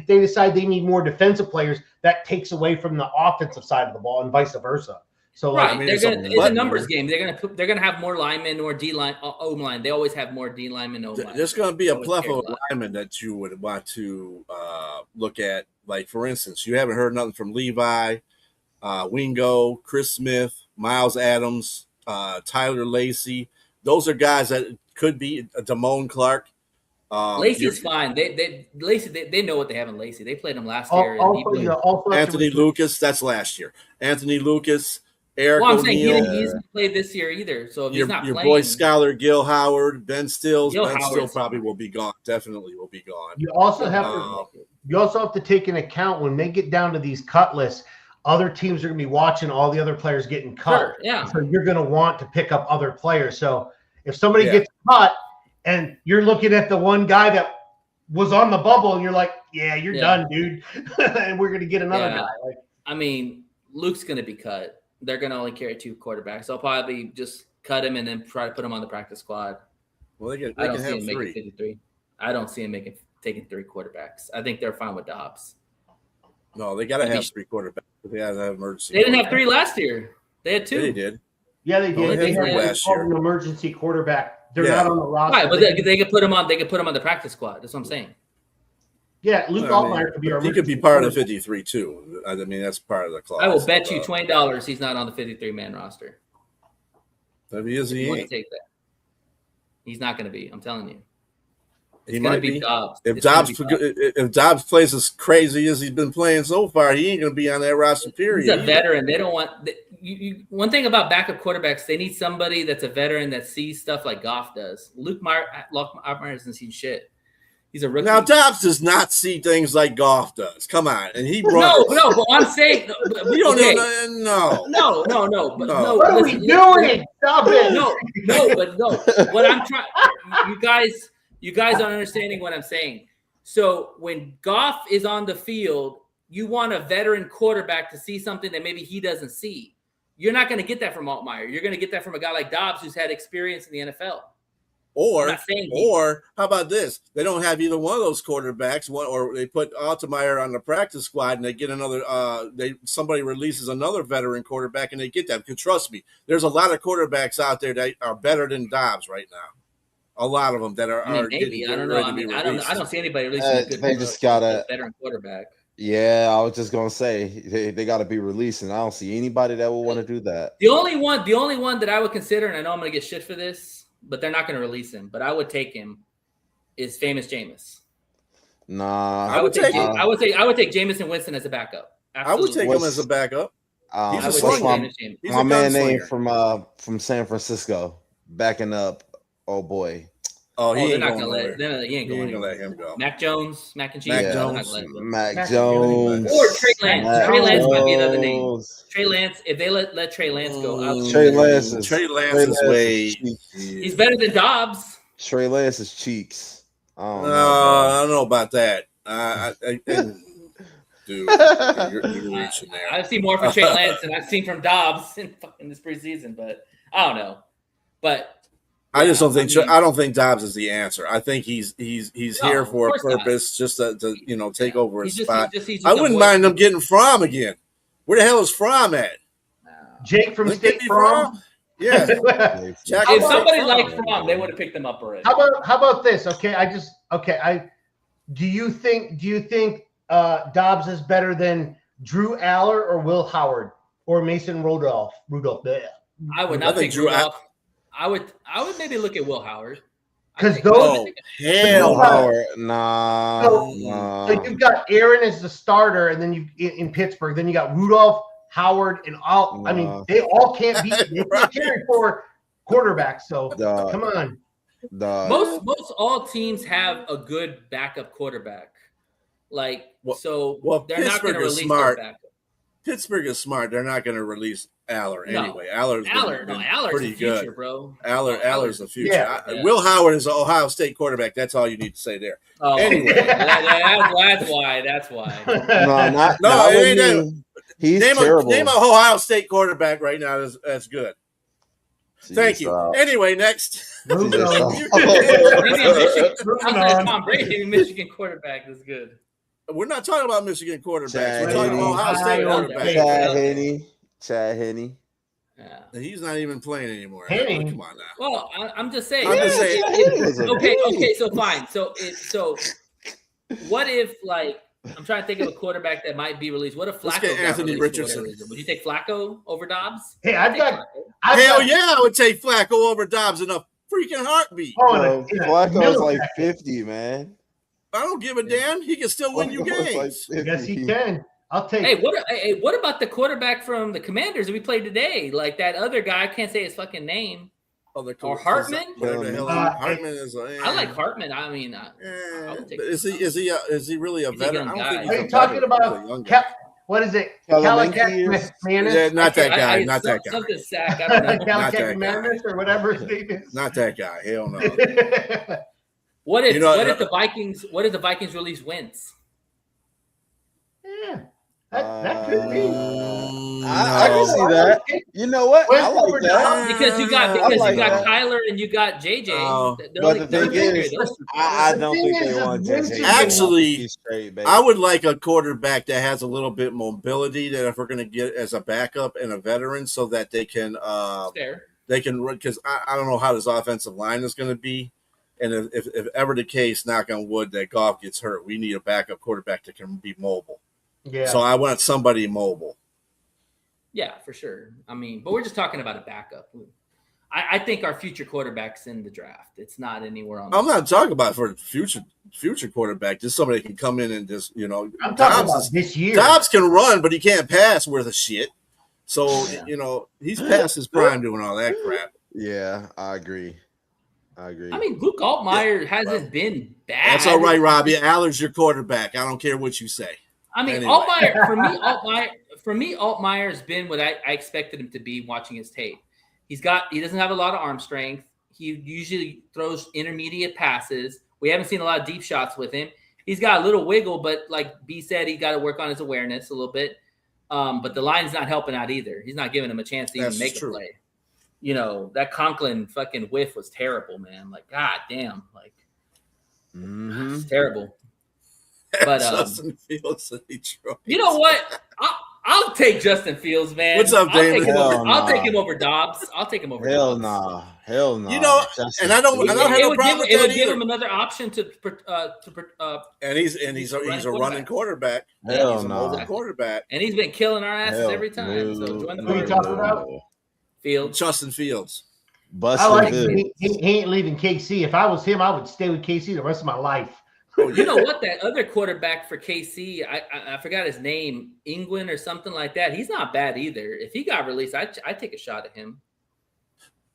Speaker 3: decide they need more defensive players, that takes away from the offensive side of the ball and vice versa. So
Speaker 2: right, it's a numbers game. They're gonna have more linemen or D line, O line. They always have more D linemen, O line.
Speaker 4: There's gonna be a plethora of linemen that you would want to look at. Like for instance, you haven't heard nothing from Levi, Wingo, Chris Smith, Miles Adams, Tyler Lacey. Those are guys that could be Damone Clark.
Speaker 2: Lacey's fine. They know what they have in Lacey. They played him last year.
Speaker 4: Anthony Lucas, that's last year. Anthony Lucas. Eric
Speaker 2: Well, I'm saying he
Speaker 4: O'Neal,
Speaker 2: hasn't played this year either. So if he's not
Speaker 4: your
Speaker 2: playing,
Speaker 4: boy Skylar Gil Howard, Ben Stills.
Speaker 2: Gil
Speaker 4: Ben Stills
Speaker 2: Howard's
Speaker 4: probably
Speaker 2: fine.
Speaker 4: will be gone. Definitely will be gone.
Speaker 3: You also have
Speaker 4: Uh,
Speaker 3: to take into account when they get down to these cut lists, other teams are going to be watching all the other players getting cut.
Speaker 2: Sure, yeah.
Speaker 3: So you're going to want to pick up other players. So if somebody
Speaker 4: Yeah.
Speaker 3: gets cut and you're looking at the one guy that was on the bubble and you're like, yeah, you're done, dude. And we're going to get another guy. Like,
Speaker 2: I mean, Luke's going to be cut. They're going to only carry 2 quarterbacks. They'll probably just cut him and then try to put him on the practice squad.
Speaker 4: well, they
Speaker 2: I don't
Speaker 4: can
Speaker 2: see
Speaker 4: have
Speaker 2: him
Speaker 4: 3.
Speaker 2: making 53. I don't see him taking 3 quarterbacks. I think they're fine with Dobbs.
Speaker 4: No, they got to have 3 quarterbacks. They got to have emergency.
Speaker 2: They didn't have 3 last year. They had 2.
Speaker 4: They did.
Speaker 3: yeah, they
Speaker 4: Oh,
Speaker 3: did.
Speaker 4: they
Speaker 3: They
Speaker 4: had
Speaker 3: had
Speaker 4: last year.
Speaker 3: an emergency quarterback. They're
Speaker 4: Yeah.
Speaker 3: not on the roster.
Speaker 2: Right, but they could put him on. They could put him on the practice squad. That's what I'm saying.
Speaker 3: yeah, Luke
Speaker 4: I mean,
Speaker 3: Altmaier could be our
Speaker 4: he could be
Speaker 3: emergency
Speaker 4: part of the
Speaker 3: quarterback.
Speaker 4: 53 too. I mean, that's part of the clause.
Speaker 2: I will bet
Speaker 4: of,
Speaker 2: you $20 he's not on the 53-man roster.
Speaker 4: If he is,
Speaker 2: You
Speaker 4: he
Speaker 2: want to
Speaker 4: ain't.
Speaker 2: take that? He's not going to be. I'm telling you.
Speaker 4: He
Speaker 2: It's going to
Speaker 4: might
Speaker 2: be
Speaker 4: be.
Speaker 2: Dobbs.
Speaker 4: If
Speaker 2: It's gonna
Speaker 4: Dobbs,
Speaker 2: be Dobbs.
Speaker 4: if Dobbs plays as crazy as he's been playing so far, he ain't going to be on that roster. Period.
Speaker 2: He's a veteran. They don't want one thing about backup quarterbacks. They need somebody that's a veteran that sees stuff like Goff does. Luke Meyer doesn't see shit. He's a rookie.
Speaker 4: Now Dobbs does not see things like Goff does. Come on, and he runs.
Speaker 2: No. But I'm saying
Speaker 4: You don't
Speaker 2: okay.
Speaker 4: know. No.
Speaker 2: No. But no.
Speaker 3: What are we doing? Stop it.
Speaker 2: No. What I'm trying, you guys aren't understanding what I'm saying. So when Goff is on the field, you want a veteran quarterback to see something that maybe he doesn't see. You're not going to get that from Altmaier. You're going to get that from a guy like Dobbs who's had experience in the NFL.
Speaker 4: Or
Speaker 2: I'm not saying
Speaker 4: how about this? They don't have either one of those quarterbacks, or they put Altmaier on the practice squad and they get another. Somebody releases another veteran quarterback and they get that. Because trust me, there's a lot of quarterbacks out there that are better than Dobbs right now. A lot of them that are.
Speaker 2: Maybe I don't know. I don't see anybody releasing a good.
Speaker 5: They just gotta
Speaker 2: veteran quarterback.
Speaker 5: Yeah, I was just gonna say they got to be releasing. I don't see anybody that will want to do that.
Speaker 2: The only one that I would consider, and I know I'm going to get shit for this, but they're not going to release him. But I would take him. Is famous Jameis.
Speaker 5: Nah,
Speaker 2: I would take Jameis and Winston as a backup. Absolutely.
Speaker 4: I would take him as a backup.
Speaker 2: I
Speaker 4: He's
Speaker 2: would
Speaker 4: a
Speaker 2: take
Speaker 4: slinger.
Speaker 2: Jameis.
Speaker 4: He's
Speaker 5: my
Speaker 4: a
Speaker 5: man name
Speaker 4: gunslinger.
Speaker 5: from San Francisco backing up. Oh boy,
Speaker 4: Oh, he
Speaker 2: they're
Speaker 4: ain't
Speaker 2: not
Speaker 4: going
Speaker 2: going to
Speaker 4: nowhere.
Speaker 2: let. He ain't
Speaker 4: He
Speaker 2: going
Speaker 4: ain't gonna let
Speaker 2: anywhere.
Speaker 4: him go.
Speaker 2: Mac Jones, Mac and cheese.
Speaker 4: Mac
Speaker 2: They're
Speaker 4: Jones.
Speaker 2: not gonna let him.
Speaker 5: Mac Jones
Speaker 2: Or Trey Lance.
Speaker 3: Mac
Speaker 2: Trey Lance might be another name.
Speaker 5: Jones.
Speaker 2: Trey Lance. If they let Trey Lance go, I'll
Speaker 5: Trey Lance is
Speaker 4: Trey Lance's way.
Speaker 2: he's better than Dobbs.
Speaker 5: Trey Lance's cheeks. I don't
Speaker 4: No,
Speaker 5: know.
Speaker 4: I don't know about that. Dude, you're reaching there.
Speaker 2: I've seen more from Trey Lance than I've seen from Dobbs in this preseason, but I don't know. But
Speaker 4: I just don't think
Speaker 2: I mean-
Speaker 4: I don't think Dobbs is the answer. I think he's here
Speaker 2: of
Speaker 4: for a
Speaker 2: course not.
Speaker 4: purpose, just to take over his
Speaker 2: He's
Speaker 4: spot.
Speaker 2: he's just
Speaker 4: I
Speaker 2: a
Speaker 4: wouldn't
Speaker 2: voice.
Speaker 4: mind them getting Fromm again. Where the hell is Fromm at?
Speaker 3: Jake from
Speaker 4: Wouldn't
Speaker 3: State
Speaker 4: it be
Speaker 3: Farm.
Speaker 4: Yeah. Jack-
Speaker 2: If
Speaker 4: How
Speaker 2: somebody
Speaker 4: about
Speaker 2: like
Speaker 4: Fromm?
Speaker 2: Fromm, they would have picked them up already.
Speaker 3: How about this? Do you think Dobbs is better than Drew Aller or Will Howard or Mason Rudolph? Bleh.
Speaker 2: I would
Speaker 4: I
Speaker 2: not
Speaker 4: think
Speaker 2: take
Speaker 4: Drew
Speaker 2: Rudolph. I would maybe look at Will Howard.
Speaker 3: Because
Speaker 2: I
Speaker 3: those.
Speaker 2: think-
Speaker 4: Hell,
Speaker 3: Will
Speaker 5: Howard, nah.
Speaker 3: So you've got Aaron as the starter, and then you in Pittsburgh. Then you got Rudolph, Howard, and all. I mean, they all can't be. They can't carry 4 quarterbacks. So come on.
Speaker 2: most all teams have a good backup quarterback. Like
Speaker 4: well,
Speaker 2: they're not going
Speaker 4: Pittsburgh
Speaker 2: to
Speaker 4: is
Speaker 2: release
Speaker 4: smart.
Speaker 2: their backup.
Speaker 4: Pittsburgh is smart. They're not going to release Aller
Speaker 2: No.
Speaker 4: anyway. Aller's
Speaker 2: Aller's the future,
Speaker 4: good.
Speaker 2: bro.
Speaker 4: Aller's the future.
Speaker 2: Yeah.
Speaker 4: Will Howard is an Ohio State quarterback. That's all you need to say there.
Speaker 2: Oh,
Speaker 4: Anyway.
Speaker 2: that's why.
Speaker 5: No,
Speaker 4: it ain't that.
Speaker 5: He's
Speaker 4: Name
Speaker 5: terrible.
Speaker 4: a Ohio State quarterback right now that's good. Thank you. Anyway, next.
Speaker 3: Moving on.
Speaker 2: Outside Tom Brady, maybe Michigan quarterback is good.
Speaker 4: We're not talking about Michigan quarterbacks.
Speaker 5: Chad
Speaker 4: We're talking about Ohio State
Speaker 3: Henne.
Speaker 4: quarterbacks.
Speaker 5: Chad Henne.
Speaker 2: Yeah.
Speaker 4: He's not even playing anymore.
Speaker 3: Henne.
Speaker 4: Come on now.
Speaker 2: Well, I'm just saying.
Speaker 4: I'm just saying.
Speaker 2: Okay, so fine. So what if I'm trying to think of a quarterback that might be released. What if Flacco
Speaker 4: Let's get
Speaker 2: got
Speaker 4: Anthony
Speaker 2: released for
Speaker 4: Richardson.
Speaker 2: whatever reason? Would you take Flacco over Dobbs?
Speaker 3: Hey,
Speaker 2: I'd take Flacco.
Speaker 4: Hell yeah, I would take Flacco over Dobbs in a freaking heartbeat.
Speaker 3: Oh,
Speaker 5: Flacco's like 50, man.
Speaker 4: I don't give a damn. He can still win you
Speaker 5: Flacco's
Speaker 4: games.
Speaker 5: like 50.
Speaker 3: Yes, he can. I'll take.
Speaker 2: Hey, what about the quarterback from the Commanders that we played today? Like that other guy, I can't say his fucking name. Or Hartman?
Speaker 4: Whatever the hell Hartman is.
Speaker 2: I like Hartman. I mean, I would take.
Speaker 4: But is he really a veteran? I don't think he's
Speaker 3: Are
Speaker 4: a
Speaker 3: you talking
Speaker 4: veteran.
Speaker 3: about what is it?
Speaker 5: Calicac
Speaker 4: Yeah, not that guy. Not that guy.
Speaker 2: Something sack. I don't know.
Speaker 3: Calicac Madness or whatever his name is.
Speaker 4: Not that guy. Hell no.
Speaker 2: What if what if the Vikings release Wentz?
Speaker 3: Yeah, that could be.
Speaker 5: I can see that. You know what? I like that.
Speaker 2: Because you got Kyler and you got JJ.
Speaker 5: But the thing is, I don't think they want JJ.
Speaker 4: Actually, I would like a quarterback that has a little bit mobility. That if we're going to get as a backup and a veteran, so that they can run. Because I don't know how this offensive line is going to be. And if ever the case, knock on wood, that Goff gets hurt, we need a backup quarterback that can be mobile.
Speaker 3: Yeah.
Speaker 4: So I want somebody mobile.
Speaker 2: Yeah, for sure. I mean, but we're just talking about a backup. I think our future quarterback's in the draft. It's not anywhere on.
Speaker 4: I'm not talking about for future quarterback. Just somebody that can come in and just
Speaker 3: I'm talking about this year.
Speaker 4: Dobbs can run, but he can't pass worth a shit. So he's past his prime doing all that crap.
Speaker 5: Yeah, I agree.
Speaker 2: I mean, Luke Altmaier hasn't been bad.
Speaker 4: That's all right, Robbie. Allen's your quarterback. I don't care what you say.
Speaker 2: I mean,
Speaker 4: anyway.
Speaker 2: Altmaier's been what I expected him to be watching his tape. He doesn't have a lot of arm strength. He usually throws intermediate passes. We haven't seen a lot of deep shots with him. He's got a little wiggle, but like B said, he got to work on his awareness a little bit. But the line's not helping out either. He's not giving him a chance to even make a play. That Conklin fucking whiff was terrible, man. Like, god damn, like it's terrible. But
Speaker 4: Justin Fields in Detroit.
Speaker 2: You know what? I'll take Justin Fields, man.
Speaker 4: What's up, David?
Speaker 2: I'll take him over Dobbs. I'll take him over
Speaker 5: Hell
Speaker 2: Dobbs.
Speaker 5: Hell no.
Speaker 4: And I don't have a problem with that
Speaker 2: It would
Speaker 4: either.
Speaker 2: give him another option to
Speaker 4: and he's a running quarterback.
Speaker 5: Hell
Speaker 4: he's a
Speaker 5: no.
Speaker 4: mobile quarterback.
Speaker 2: And he's been killing our asses every time. So join the
Speaker 3: Who are you talking about?
Speaker 2: Fields.
Speaker 4: Justin Fields.
Speaker 3: I like him. He ain't leaving KC. If I was him, I would stay with KC the rest of my life.
Speaker 2: You know what? That other quarterback for KC, I forgot his name, England or something like that. He's not bad either. If he got released, I'd take a shot at him.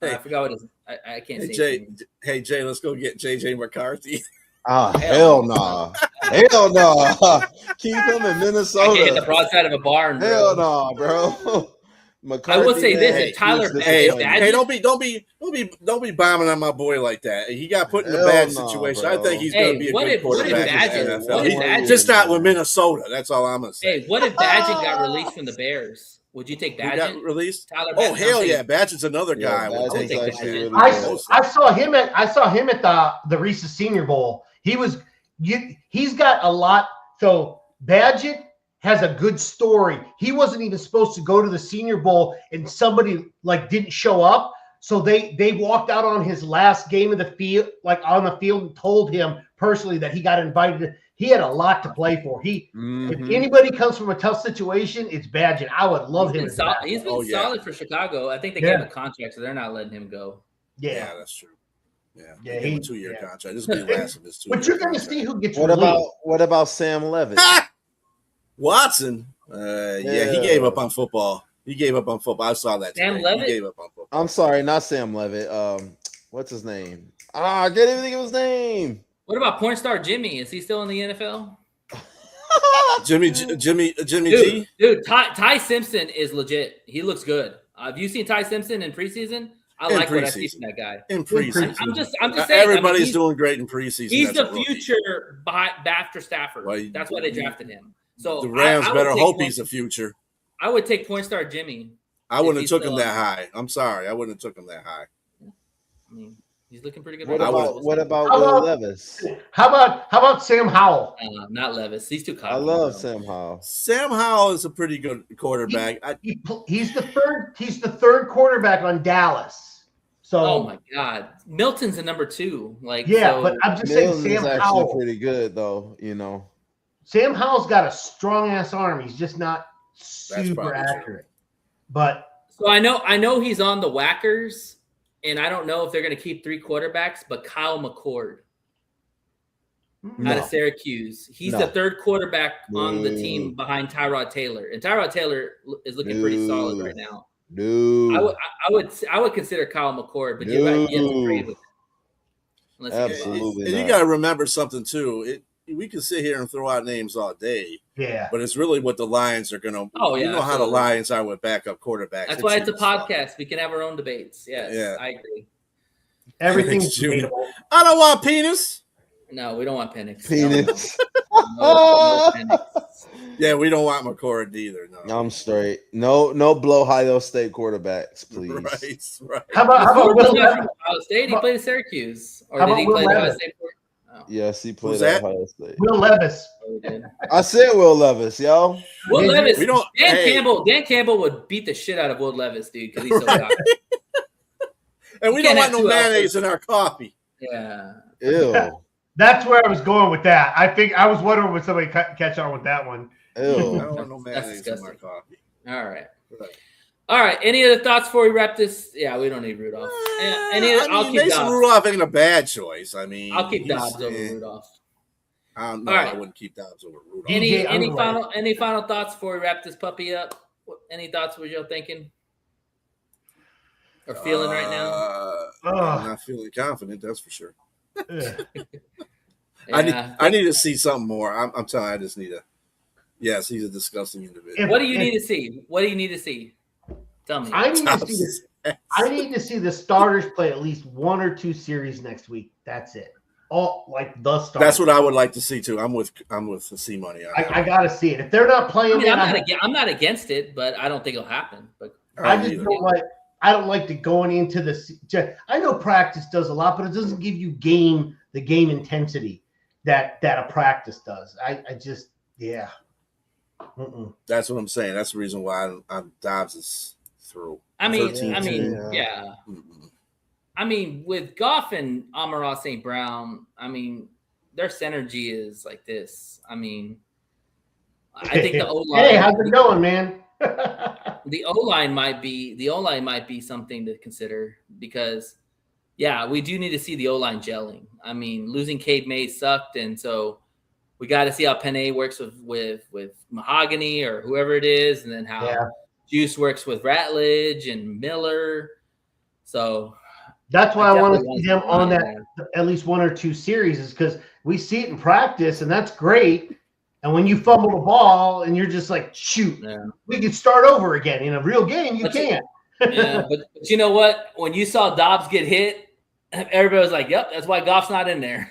Speaker 4: Hey,
Speaker 2: I forgot what his. I can't say.
Speaker 4: Jay, Jay, let's go get JJ McCarthy.
Speaker 5: Hell no. Hell no. Keep him in Minnesota.
Speaker 2: I can't hit the broadside of a barn.
Speaker 5: Hell no, bro.
Speaker 2: McCarthy, I will say this: if Tyler,
Speaker 4: don't be bombing on my boy like that. He got put in a bad situation.
Speaker 5: Bro.
Speaker 4: I think he's going to be a good quarterback in the NFL.
Speaker 2: He's
Speaker 4: just not with Minnesota. That's all I'm going to say.
Speaker 2: Hey, what if Badgett got released from the Bears? Would you take Badgett?
Speaker 4: Got released?
Speaker 2: Tyler
Speaker 4: hell yeah, Badgett's another guy. I would take
Speaker 2: Badgett.
Speaker 3: I saw him at the Reese's Senior Bowl. He's got a lot. So Badgett has a good story. He wasn't even supposed to go to the Senior Bowl, and somebody didn't show up. So they walked out on his last game of the field, on the field, and told him personally that he got invited. He had a lot to play for. If anybody comes from a tough situation, it's Badgett. I would love him.
Speaker 2: He's been solid for Chicago. I think they gave him a contract, so they're not letting him go.
Speaker 4: Yeah, that's true. Yeah, he a 2-year contract. This will be the last of his 2 years.
Speaker 3: But you're going to see who gets
Speaker 5: what about Sam Levitt?
Speaker 4: Watson? Yeah, he gave up on football. I saw that.
Speaker 2: Sam Levitt?
Speaker 4: He gave up on football.
Speaker 5: I'm sorry, not Sam Levitt. What's his name? I can't even think of his name.
Speaker 2: What about porn star Jimmy? Is he still in the NFL?
Speaker 4: Jimmy G?
Speaker 2: Dude, Ty Simpson is legit. He looks good. Have you seen Ty Simpson in preseason? I like what I see from that guy.
Speaker 4: In preseason.
Speaker 2: I'm just saying.
Speaker 4: Everybody's doing great in preseason.
Speaker 2: He's the future after Stafford. That's why they drafted him. So
Speaker 4: the Rams better hope he's the future.
Speaker 2: I would take point star Jimmy.
Speaker 4: I wouldn't have took him that high. I'm sorry. I wouldn't have took him that high.
Speaker 2: I mean, he's looking pretty good.
Speaker 5: What about Will Levis?
Speaker 3: How about Sam Howell?
Speaker 2: Not Levis. He's too cocky.
Speaker 5: I love Sam Howell.
Speaker 4: Sam Howell is a pretty good quarterback.
Speaker 3: He's the third quarterback on Dallas. So,
Speaker 2: oh my God, Milton's the number 2.
Speaker 3: But I'm just saying Sam Howell
Speaker 5: pretty good though.
Speaker 3: Sam Howell's got a strong ass arm. He's just not super accurate. But
Speaker 2: so I know he's on the Whackers, and I don't know if they're going to keep 3 quarterbacks. But Kyle McCord, out of Syracuse. He's the third quarterback on the
Speaker 5: No.
Speaker 2: team behind Tyrod Taylor, and Tyrod Taylor is looking pretty solid right now.
Speaker 5: No.
Speaker 2: I would consider Kyle McCord, but you have to trade with him. Unless he gets
Speaker 5: Absolutely.
Speaker 4: And you got to remember something too. We can sit here and throw out names all day.
Speaker 3: Yeah.
Speaker 4: But it's really what the Lions are going to.
Speaker 2: Oh, yeah,
Speaker 4: you know how the
Speaker 2: absolutely.
Speaker 4: Lions are with backup quarterbacks.
Speaker 2: That's why it's a podcast. We can have our own debates. Yes,
Speaker 4: Yeah.
Speaker 2: I agree.
Speaker 3: Everything's
Speaker 4: Junior.
Speaker 3: debatable.
Speaker 4: I don't want penis.
Speaker 2: No, we don't want Penix.
Speaker 5: Penis.
Speaker 2: No Penix.
Speaker 4: Yeah, we don't want McCord either. No,
Speaker 5: I'm straight. No blow Ohio State quarterbacks, please.
Speaker 4: Right.
Speaker 3: How about
Speaker 2: McCord
Speaker 3: Will
Speaker 2: was not from
Speaker 3: Levis?
Speaker 2: Ohio State. He played at Syracuse. Or
Speaker 3: How
Speaker 2: did
Speaker 3: about
Speaker 2: he
Speaker 3: Will
Speaker 2: play at Ohio
Speaker 3: Levis?
Speaker 2: State? Oh,
Speaker 5: Yes, he played
Speaker 4: Who's
Speaker 5: at
Speaker 4: that?
Speaker 5: Ohio State.
Speaker 3: Will Levis.
Speaker 2: he did.
Speaker 5: I said Will Levis, yo.
Speaker 2: Will
Speaker 3: We
Speaker 2: Levis.
Speaker 4: don't-
Speaker 2: Dan
Speaker 4: hey.
Speaker 2: Campbell would beat the shit out of Will Levis, dude, because he's so cocky.
Speaker 4: And we
Speaker 2: You
Speaker 4: don't
Speaker 2: can't
Speaker 4: want no
Speaker 2: have two
Speaker 4: mayonnaise
Speaker 2: outfits.
Speaker 4: in our coffee.
Speaker 2: Yeah.
Speaker 5: Ew.
Speaker 3: That's where I was going with that. I was wondering would somebody catch on with that one.
Speaker 4: I
Speaker 5: Ew.
Speaker 4: don't want no
Speaker 2: That's
Speaker 4: mayonnaise in my
Speaker 2: disgusting.
Speaker 4: coffee.
Speaker 2: All right.
Speaker 4: Right.
Speaker 2: All right. Any other thoughts before we wrap this? Yeah, we don't need Rudolph. I'll keep
Speaker 4: Mason
Speaker 2: Dobbs.
Speaker 4: Rudolph ain't a bad choice. I mean,
Speaker 2: I'll keep
Speaker 4: he's-
Speaker 2: Dobbs over Rudolph.
Speaker 4: I don't know.
Speaker 2: All right.
Speaker 4: I wouldn't keep Dobbs over Rudolph.
Speaker 3: DJ
Speaker 2: Any final thoughts before we wrap this puppy up? Any thoughts? What y'all thinking or feeling right now?
Speaker 4: I'm not feeling confident. That's for sure.
Speaker 3: Ugh.
Speaker 4: I need to see something more. I'm telling you, I just need to. Yes, he's a disgusting individual.
Speaker 2: What do you need to see? What do you need to see? Tell me.
Speaker 3: I need to see this. I need to see the starters play at least one or two series next week. That's it. All like the starters.
Speaker 4: That's what I would like to see too. I'm with the C money.
Speaker 3: I gotta see it. If they're not playing,
Speaker 2: I'm not against it, but I don't think it'll happen. But
Speaker 3: I just don't like. I don't like to going into the. I know practice does a lot, but it doesn't give you the game intensity that a practice does. I just yeah. Mm-mm.
Speaker 4: That's what I'm saying. That's the reason why I'm Dobbs is through.
Speaker 2: I mean,
Speaker 4: 13-2.
Speaker 2: yeah.
Speaker 4: Mm-mm.
Speaker 2: I mean, with Goff and Amon-Ra St. Brown, I mean, their synergy is like this. I mean, I think the O-line.
Speaker 3: Hey, how's it going, man?
Speaker 2: The O-line might be something to consider because, yeah, we do need to see the O-line gelling. I mean, losing Cade Mays sucked, and so we got to see how Penei works with Mahogany or whoever it is, and then how Juice works with Ratledge and Miller. So
Speaker 3: that's why I want to see them on that
Speaker 2: there.
Speaker 3: at least one or two series, is because we see it in practice, and that's great. And when you fumble the ball and you're just like, shoot, we could start over again. In a real game, you can't.
Speaker 2: Yeah, but you know what? When you saw Dobbs get hit, everybody was like, yep, that's why Goff's not in there.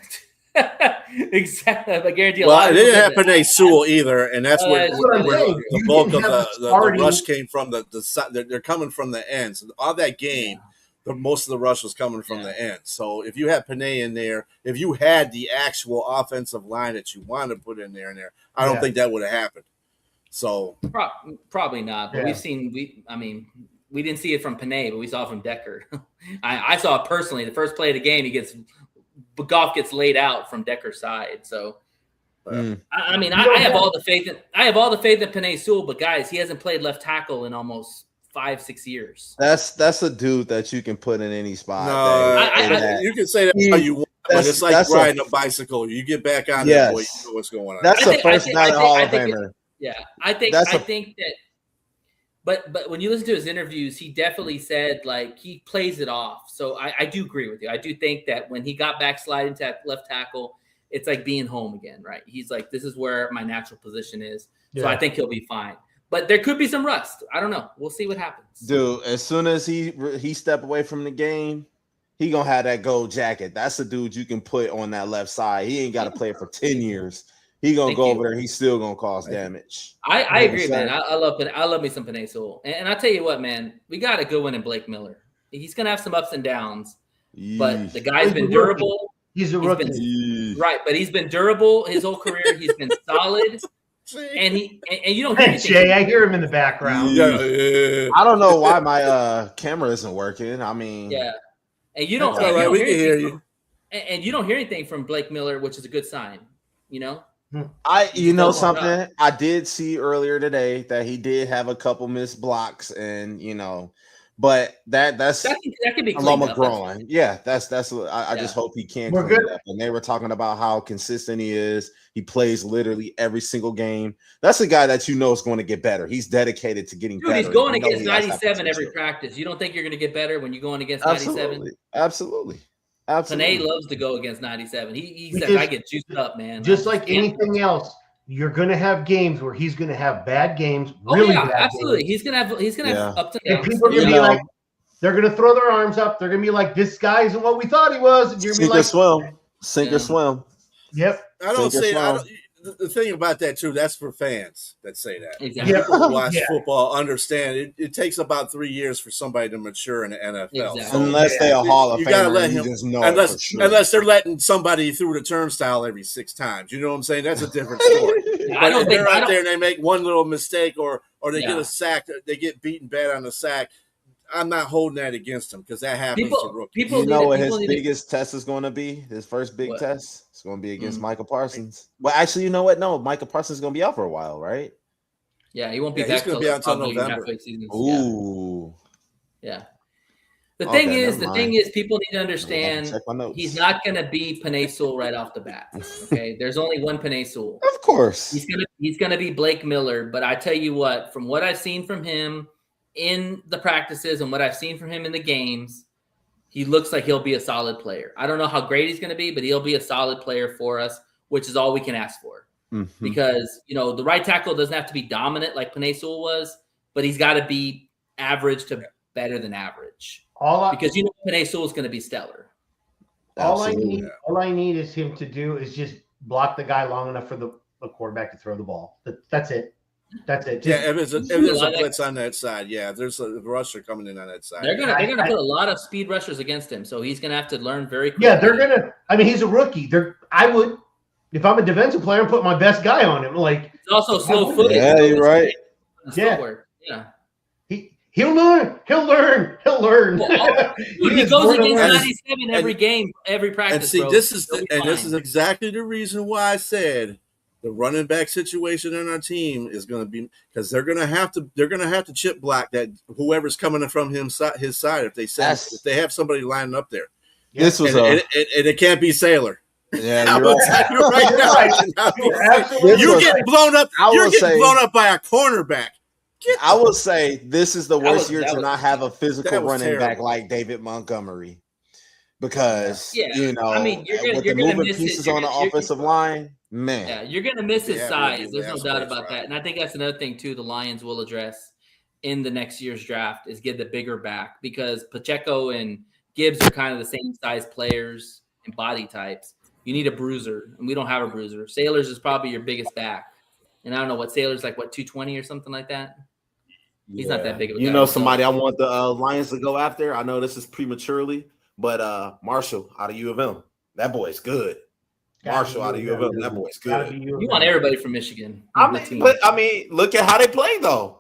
Speaker 2: Exactly. I guarantee a lot
Speaker 4: Well,
Speaker 2: of
Speaker 4: it didn't have
Speaker 2: people
Speaker 4: Penei Sewell either, and that's where
Speaker 3: what I'm saying.
Speaker 4: the
Speaker 3: You
Speaker 4: bulk of
Speaker 3: didn't have
Speaker 4: the
Speaker 3: starting-
Speaker 4: rush came from. The side. They're coming from the ends. All that game, most of the rush was coming from the end. So if you had Penei in there, if you had the actual offensive line that you wanted to put in there, I don't think that would have happened. So
Speaker 2: probably not. But we didn't see it from Penei, but we saw it from Decker. I saw it personally. The first play of the game, Goff gets laid out from Decker's side. So, I mean, I have all the faith in Penei Sewell, but guys, he hasn't played left tackle in almost 5-6 years.
Speaker 5: That's a dude that you can put in any spot.
Speaker 4: No, you can say that all you want, but it's like riding a bicycle. You get back on that boy, you know what's going on.
Speaker 5: That's the first night Hall of Famer.
Speaker 2: I think that. But when you listen to his interviews, he definitely said like he plays it off. So I do agree with you. I do think that when he got back sliding to left tackle, it's like being home again, right? He's like, this is where my natural position is. So I think he'll be fine. But there could be some rust. I don't know. We'll see what happens.
Speaker 5: Dude, as soon as he step away from the game, he gonna have that gold jacket. That's the dude you can put on that left side. He ain't got to play it for 10 years. He gonna go over there and he's still gonna cause damage.
Speaker 2: I agree, man. I love me some Penei Sewell. And I tell you what, man, we got a good one in Blake Miller. He's gonna have some ups and downs, but the guy's been durable.
Speaker 3: He's a rookie,
Speaker 2: right? But he's been durable his whole career. He's been solid, and you don't hear anything.
Speaker 3: Jay, I hear him in the background.
Speaker 5: I don't know why my camera isn't working. I mean,
Speaker 2: and you don't.
Speaker 4: All right, we can hear you.
Speaker 2: And you don't hear anything from Blake Miller, which is a good sign. You know.
Speaker 5: You know something I did see earlier today that he did have a couple missed blocks, and But that's
Speaker 2: that could be
Speaker 5: a lot
Speaker 2: cleaned
Speaker 5: more
Speaker 2: up.
Speaker 5: growing. Yeah, that's I just hope he can
Speaker 3: We're
Speaker 5: clean
Speaker 3: good.
Speaker 5: it up. And they were talking about how consistent he is. He plays literally every single game. That's a guy that you know is going to get better. He's dedicated to getting
Speaker 2: Dude,
Speaker 5: better.
Speaker 2: he's going
Speaker 5: You know
Speaker 2: against
Speaker 5: he has that
Speaker 2: 97 every
Speaker 5: potential.
Speaker 2: practice. You don't think you're going to get better when you're going against 97?
Speaker 5: Absolutely.
Speaker 2: Panay loves to go against 97. He says, I get juiced up, man.
Speaker 3: Just like anything else, you're going to have games where he's going to have bad games, really bad
Speaker 2: absolutely.
Speaker 3: games.
Speaker 2: He's going to have ups and
Speaker 3: And
Speaker 2: downs.
Speaker 3: people are going to be like, they're going to throw their arms up. They're going to be like, this guy isn't what we thought he was. And you're going to be like,
Speaker 5: sink or swim.
Speaker 3: Yep.
Speaker 4: I don't say the thing about that too. That's for fans that say that.
Speaker 2: Exactly.
Speaker 4: People who watch football understand it takes about 3 years for somebody to mature in the NFL.
Speaker 2: Exactly.
Speaker 4: So,
Speaker 5: unless they're a Hall of
Speaker 4: you
Speaker 5: Famer,
Speaker 4: gotta let him.
Speaker 5: just know
Speaker 4: Unless they're letting somebody through the turnstile every 6 times. You know what I'm saying? That's a different story. But if they're out there and they make one little mistake or they get a sack, they get beaten bad on the sack. I'm not holding that against him because that happens to rookies.
Speaker 5: You know what his biggest test is going to be? His first big test? It's going to be against Micah Parsons. Well, actually, you know what? No, Micah Parsons is going to be out for a while, right?
Speaker 2: Yeah, he won't be back.
Speaker 4: He's going to be out until November.
Speaker 5: Ooh.
Speaker 2: Yeah. The thing is, people need to understand he's not going to be Panay Sewell right off the bat. Okay, there's only one Panay Sewell.
Speaker 5: Of course,
Speaker 2: he's going to be Blake Miller. But I tell you what, from what I've seen from him in the practices and what I've seen from him in the games, he looks like he'll be a solid player. I don't know how great he's going to be, but he'll be a solid player for us, which is all we can ask for. Mm-hmm. Because the right tackle doesn't have to be dominant like Panay Sewell was, but he's got to be average to better than average. Because Panay Sewell is going to be stellar.
Speaker 3: All I need is him to do is just block the guy long enough for the quarterback to throw the ball. That's it. That's it.
Speaker 4: If there's a blitz on that side, there's a rusher coming in on that side.
Speaker 2: They're gonna put a lot of speed rushers against him, so he's gonna have to learn very quickly.
Speaker 3: Yeah, they're gonna. I mean, he's a rookie. I would, if I'm a defensive player, put my best guy on him. Like
Speaker 2: it's also slow footed.
Speaker 5: Yeah, you're right.
Speaker 2: Yeah.
Speaker 3: He'll learn.
Speaker 2: Well, he goes against 97 every game, every practice.
Speaker 4: And see, this is exactly the reason why I said the running back situation on our team is going to be because they're going to have to chip block that whoever's coming from his side if they have somebody lining up there.
Speaker 5: Yeah. This was
Speaker 4: and it can't be Sailor.
Speaker 5: Yeah, you're
Speaker 4: right. You get blown up. You're getting blown up by a cornerback.
Speaker 5: I will say this is the worst year to not have a physical running back like David Montgomery, because you're gonna moving pieces on the offensive line. Man,
Speaker 2: yeah, you're gonna miss his size. There's no doubt about that. And I think that's another thing too. The Lions will address in the next year's draft is get the bigger back because Pacheco and Gibbs are kind of the same size players and body types. You need a bruiser, and we don't have a bruiser. Sailors is probably your biggest back. And I don't know what Sailor's like, 220 or something like that? He's not that big of a guy.
Speaker 5: Somebody I want the Lions to go after. I know this is prematurely, but Marshall out of U of M. That boy's good. Marshall out of U of M. That boy's good.
Speaker 2: You want everybody from Michigan.
Speaker 5: I mean, look at how they play, though.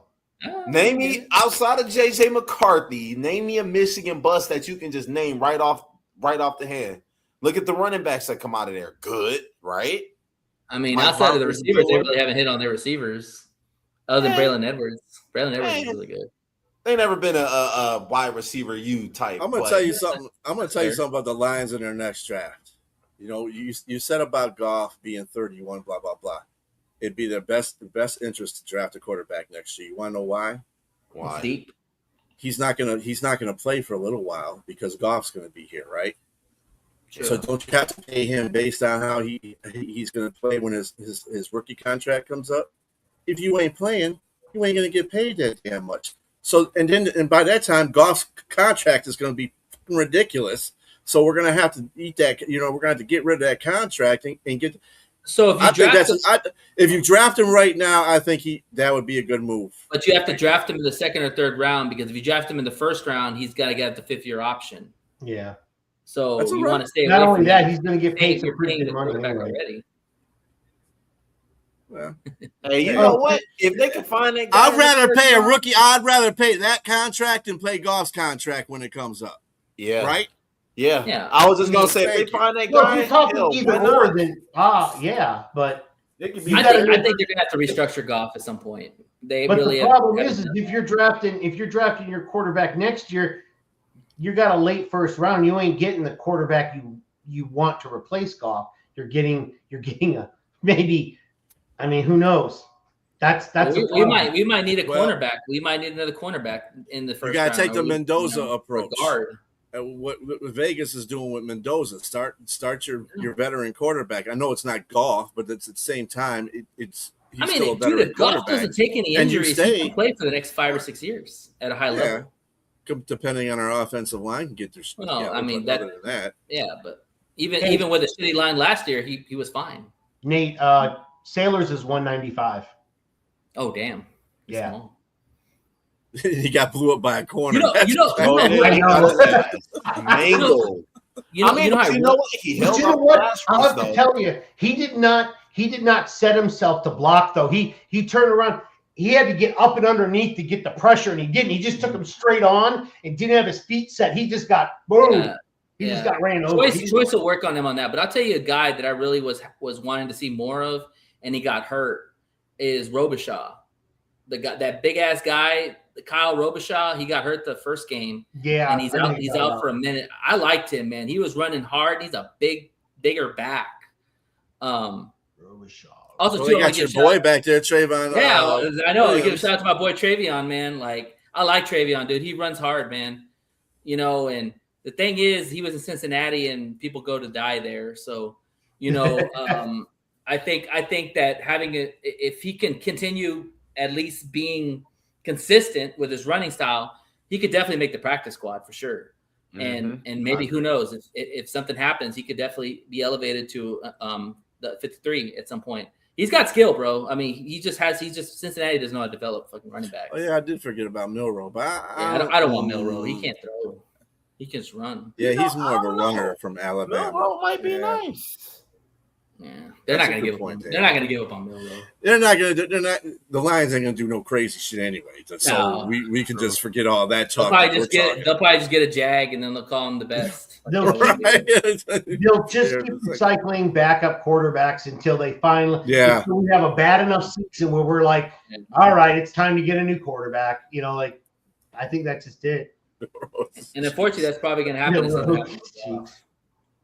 Speaker 5: Name me, outside of J.J. McCarthy, name me a Michigan bus that you can just name right off the hand. Look at the running backs that come out of there. Good, right?
Speaker 2: I mean, outside of the receivers, they really haven't hit on their receivers other than Braylon Edwards. Braylon Edwards is really good.
Speaker 5: They never been a wide receiver type.
Speaker 4: I'm going to tell you something. I'm going to tell you something about the Lions in their next draft. You said about Goff being 31, blah, blah, blah. It'd be their best interest to draft a quarterback next year. You want to know why?
Speaker 2: Why? Deep.
Speaker 4: He's not gonna play for a little while because Goff's going to be here, right? Sure. So don't you have to pay him based on how he's going to play when his rookie contract comes up? If you ain't playing, you ain't going to get paid that damn much. So and by that time, Goff's contract is going to be ridiculous. So we're going to have to eat that. We're going to have to get rid of that contract and get.
Speaker 2: So
Speaker 4: if you draft him right now, I think that would be a good move.
Speaker 2: But you have to draft him in the second or third round because if you draft him in the first round, he's got to get the 5th-year option.
Speaker 3: Yeah.
Speaker 2: So you want to stay away.
Speaker 3: Not only
Speaker 2: from
Speaker 3: that, he's going to get paid
Speaker 2: for
Speaker 3: pretty
Speaker 2: the
Speaker 3: good money
Speaker 2: already.
Speaker 4: Well,
Speaker 5: hey, you know what? If they can find that guy,
Speaker 4: I'd rather pay a rookie. I'd rather pay that contract and play Goff's contract when it comes up.
Speaker 5: Yeah.
Speaker 4: Right.
Speaker 5: Yeah. I was just gonna say if they find that guy,
Speaker 3: you're talking either or, then but
Speaker 6: It could be.
Speaker 2: I think they're gonna have to restructure Goff at some point.
Speaker 3: But the problem is if you're drafting your quarterback next year, you got a late first round. You ain't getting the quarterback you want to replace Goff. You're getting a maybe. I mean, who knows? That's
Speaker 2: we might need a cornerback. We might need another cornerback in the first.
Speaker 4: You got to take the
Speaker 2: Mendoza
Speaker 4: approach.
Speaker 2: Guard.
Speaker 4: What Vegas is doing with Mendoza, start your veteran quarterback. I know it's not Goff, but it's at the same time he's still a veteran
Speaker 2: if Goff doesn't take any injuries, he can play for the next 5 or 6 years at a high level.
Speaker 4: Depending on our offensive line, can get their.
Speaker 2: Well, I mean
Speaker 4: other than that.
Speaker 2: Yeah, but even with a shitty line last year, he was fine.
Speaker 3: Nate, Sailors is 195.
Speaker 2: Oh damn!
Speaker 3: Yeah.
Speaker 2: Small.
Speaker 4: He got blew up by a corner.
Speaker 2: Mango.
Speaker 3: You know what? I'll have to tell you, he did not set himself to block though. He turned around. He had to get up and underneath to get the pressure, and he didn't. He just took him straight on and didn't have his feet set. He just got boom. He just got ran over.
Speaker 2: Choice will work on him on that. But I'll tell you a guy that I really was wanting to see more of, and he got hurt, is Robichaud. The guy, that big ass guy, Kyle Robichaud, he got hurt the first game.
Speaker 3: Yeah,
Speaker 2: and he's out for a minute. I liked him, man. He was running hard. He's a bigger back.
Speaker 3: Robichaud.
Speaker 2: Also,
Speaker 4: you got your boy back there, Trayvon.
Speaker 2: Yeah, I know. Give a shout out to my boy Travion, man. Like, I like Travion, dude. He runs hard, man. And the thing is, he was in Cincinnati, and people go to die there. So, I think that if he can continue at least being consistent with his running style, he could definitely make the practice squad for sure. And maybe who knows if something happens, he could definitely be elevated to the 53 at some point. He's got skill, bro. I mean, Cincinnati doesn't know how to develop fucking running backs.
Speaker 4: Oh yeah, I did forget about Milroe, but
Speaker 2: I don't want Milroe. He can't throw. He can just run.
Speaker 4: Yeah, he's more of a runner from Alabama.
Speaker 6: Milroe might be nice.
Speaker 2: Yeah, they're not going to give up. They're not going to give up on Milroe.
Speaker 4: They're not going to. They're not. The Lions ain't going to do no crazy shit anyway. So we can just forget all that talk.
Speaker 2: They'll probably just get a jag, and then they'll call him the best.
Speaker 3: They'll just keep recycling backup quarterbacks until they finally. Yeah. Until we have a bad enough season where we're like, all right, it's time to get a new quarterback. I think that's just it.
Speaker 2: And unfortunately, that's probably going to happen.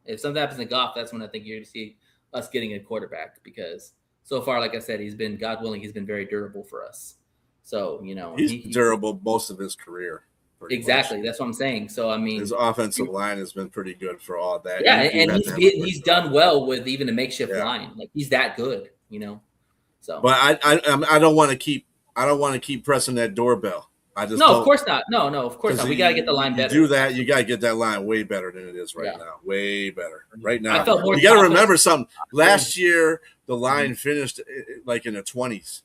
Speaker 2: If something happens to Goff, that's when I think you're going to see us getting a quarterback, because so far, like I said, he's been, God willing, he's been very durable for us. So,
Speaker 4: he's durable most of his career.
Speaker 2: Exactly. Much. That's what I'm saying. So, I mean,
Speaker 4: his offensive line has been pretty good for all that.
Speaker 2: Yeah. And he's done well with even a makeshift line. Like, he's that good, so,
Speaker 4: but I don't want to keep pressing that doorbell.
Speaker 2: Of course not. No, of course not. We got to get the line better.
Speaker 4: Do that. You got to get that line way better than it is right now. Way better. Right now.
Speaker 2: You
Speaker 4: got to remember something. Last year, the line finished like in the 20s.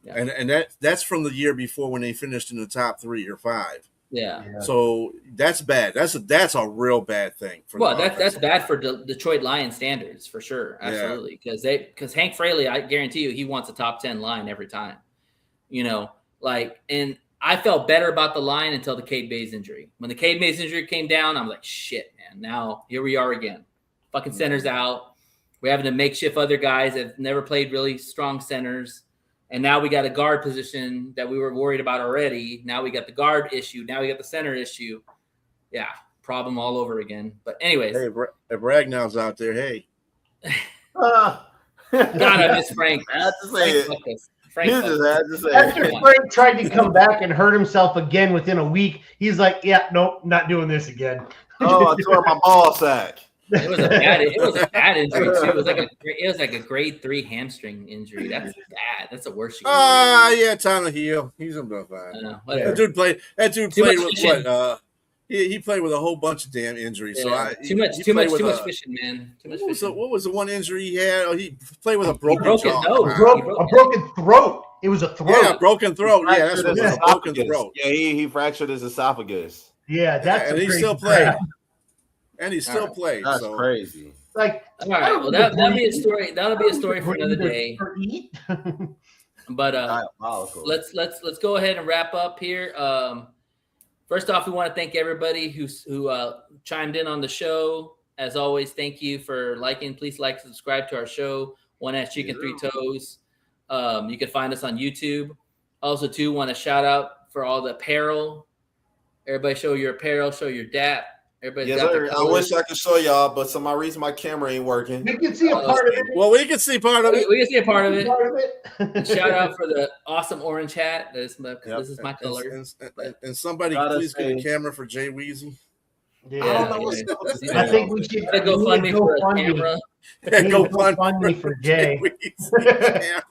Speaker 4: Yeah. And that's from the year before when they finished in the top 3 or 5.
Speaker 2: Yeah.
Speaker 4: So that's bad. That's a real bad thing.
Speaker 2: That's bad for Detroit Lions standards for sure. Absolutely. Because Hank Fraley, I guarantee you, he wants a top 10 line every time. And I felt better about the line until the Cade Mays injury. When the Cade Mays injury came down, I'm like, shit, man. Now here we are again. Fucking center's out. We're having to makeshift other guys that have never played really strong centers. And now we got a guard position that we were worried about already. Now we got the guard issue. Now we got the center issue. Yeah, problem all over again. But anyways.
Speaker 4: Hey, if Ragnow's out there, hey.
Speaker 2: God, I miss Frank.
Speaker 6: I have to say it.
Speaker 3: After Frank tried to come back and hurt himself again within a week, he's like, "Yeah, nope, not doing this again."
Speaker 6: I tore my ball sack.
Speaker 2: It was a bad injury too. It was like a grade 3 hamstring injury. That's bad. That's the worst.
Speaker 4: Yeah, time to heal. He's gonna be fine. That dude played with what? He played with a whole bunch of damn injuries.
Speaker 2: Yeah.
Speaker 4: So
Speaker 2: too much fishing, man. Too much fishing.
Speaker 4: What was the one injury he had? Oh, he played with a broken jaw.
Speaker 3: A broken throat. It was a throat.
Speaker 4: Yeah, broken throat. Yeah, that's what it was. A broken throat.
Speaker 6: Yeah, he fractured his esophagus.
Speaker 3: Yeah, that's
Speaker 4: and he still played. And he still played.
Speaker 6: That's crazy.
Speaker 3: Like,
Speaker 2: all right. Well, that'll be a story. That'll be a story for another day. But let's go ahead and wrap up here. First off, we want to thank everybody who chimed in on the show. As always, thank you for liking. Please like and subscribe to our show. One Ass Chicken, 3 Toes. You can find us on YouTube. Also, too, want to shout out for all the apparel. Everybody show your apparel, show your DAP. Everybody's got their
Speaker 6: I
Speaker 2: colors.
Speaker 6: wish I could show y'all, but some reason my camera ain't working.
Speaker 3: We can see a part of it.
Speaker 4: Well, we can see part of it.
Speaker 2: We can see a part of it.
Speaker 3: Part of it.
Speaker 2: Shout out for the awesome orange hat. This is my color.
Speaker 4: And somebody please get a camera for Jay Weezy.
Speaker 3: Yeah.
Speaker 6: I don't know what's up with
Speaker 3: I
Speaker 6: that.
Speaker 3: think we should
Speaker 2: Go fund me for a camera.
Speaker 3: Go fund me for Jay.
Speaker 2: Yeah.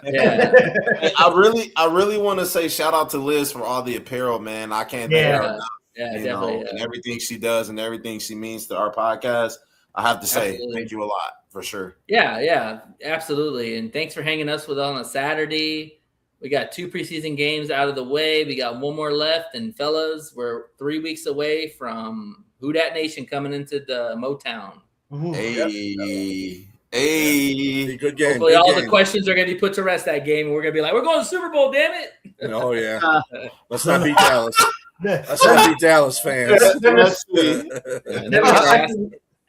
Speaker 6: Hey, I really want to say shout out to Liz for all the apparel, man. I can't thank her enough,
Speaker 2: Yeah,
Speaker 6: you
Speaker 2: definitely.
Speaker 6: know, and everything she does and everything she means to our podcast. I have to say
Speaker 2: Absolutely.
Speaker 6: thank you a lot for sure.
Speaker 2: Yeah, absolutely. And thanks for hanging us with on a Saturday. We got 2 preseason games out of the way. We got 1 more left. And fellas, we're 3 weeks away from Who Dat Nation coming into the Motown.
Speaker 6: Hey.
Speaker 4: Good game.
Speaker 2: Hopefully
Speaker 4: good
Speaker 2: all
Speaker 4: game.
Speaker 2: the questions are going to be put to rest that game. And we're going to be like, we're going to the Super Bowl, damn it.
Speaker 4: Oh, yeah. Let's not beat Dallas. Let's not beat Dallas fans.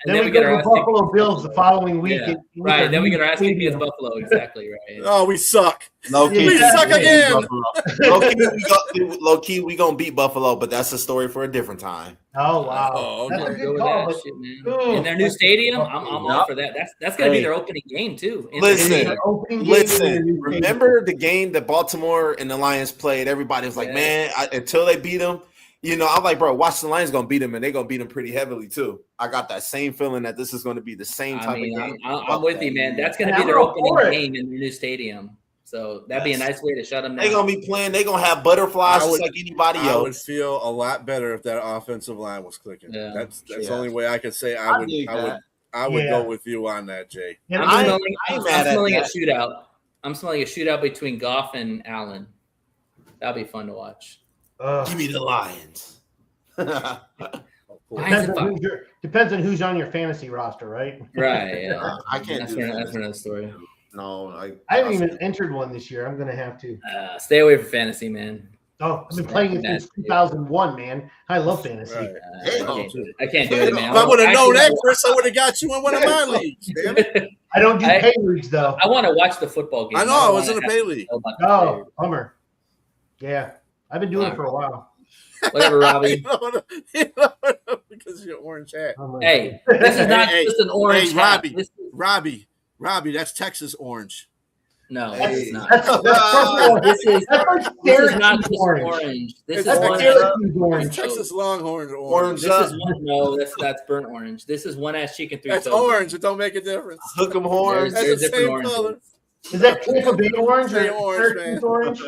Speaker 2: And
Speaker 3: Then we go to Buffalo Bills the following week.
Speaker 2: Yeah, right. Then we get our ass kicked against Buffalo. Exactly right.
Speaker 4: Oh, we suck.
Speaker 6: Low key,
Speaker 4: We suck again.
Speaker 6: Low key, we gonna beat Buffalo, but that's a story for a different time.
Speaker 3: Oh wow,
Speaker 4: Oh,
Speaker 3: that's a
Speaker 4: okay.
Speaker 2: Go
Speaker 3: good
Speaker 2: with
Speaker 3: call.
Speaker 2: that shit, man. In their new stadium, I'm all for that. That's going to be their opening game too.
Speaker 6: Listen, remember the game that Baltimore and the Lions played? Everybody was like, man, until they beat them. You know, I'm like, bro, watch the Lions gonna beat them, and they're gonna beat them pretty heavily too. I got that same feeling that this is going to be the same type of game.
Speaker 2: I'm with you, man. That's going to be their opening game in their new stadium. So that'd be a nice way to shut them down.
Speaker 6: They're gonna be playing. They're gonna have butterflies just like anybody else.
Speaker 4: I would feel a lot better if that offensive line was clicking.
Speaker 2: Yeah.
Speaker 4: That's the only way I could say I would go with you on that, Jay.
Speaker 2: I'm smelling a shootout. I'm smelling a shootout between Goff and Allen. That'll be fun to watch.
Speaker 6: Give me the Lions.
Speaker 3: Depends on who's on your fantasy roster, right?
Speaker 2: Right. Yeah.
Speaker 6: I can't.
Speaker 2: That's for another story.
Speaker 6: No,
Speaker 3: I haven't even entered one this year. I'm gonna have to.
Speaker 2: Stay away from fantasy, man.
Speaker 3: Oh, I've been playing it since 2001, man. I love fantasy.
Speaker 4: Right.
Speaker 2: I can't do it, man.
Speaker 4: If I would have known that, Chris, I would have got you in one of my leagues. Damn it.
Speaker 3: I don't do pay leagues though.
Speaker 2: I want to watch the football game.
Speaker 4: I know. I was in a pay league.
Speaker 3: Oh, bummer. Yeah, I've been doing it for a while.
Speaker 2: Whatever, Robbie.
Speaker 4: Because of your orange hat.
Speaker 2: Hey, this is not just an orange hat.
Speaker 4: Robbie, that's Texas orange.
Speaker 2: No, it's not.
Speaker 3: This is
Speaker 2: not just orange. This is
Speaker 3: orange.
Speaker 4: Texas Longhorn orange.
Speaker 2: That's burnt orange. This is One Ass Chicken 3 Toes.
Speaker 4: That's orange. It don't make a difference.
Speaker 6: Hook 'em horns.
Speaker 2: There's
Speaker 4: the
Speaker 2: different
Speaker 4: same
Speaker 2: oranges.
Speaker 4: color.
Speaker 3: Is that Tampa Bay orange or
Speaker 4: orange, man.
Speaker 3: orange?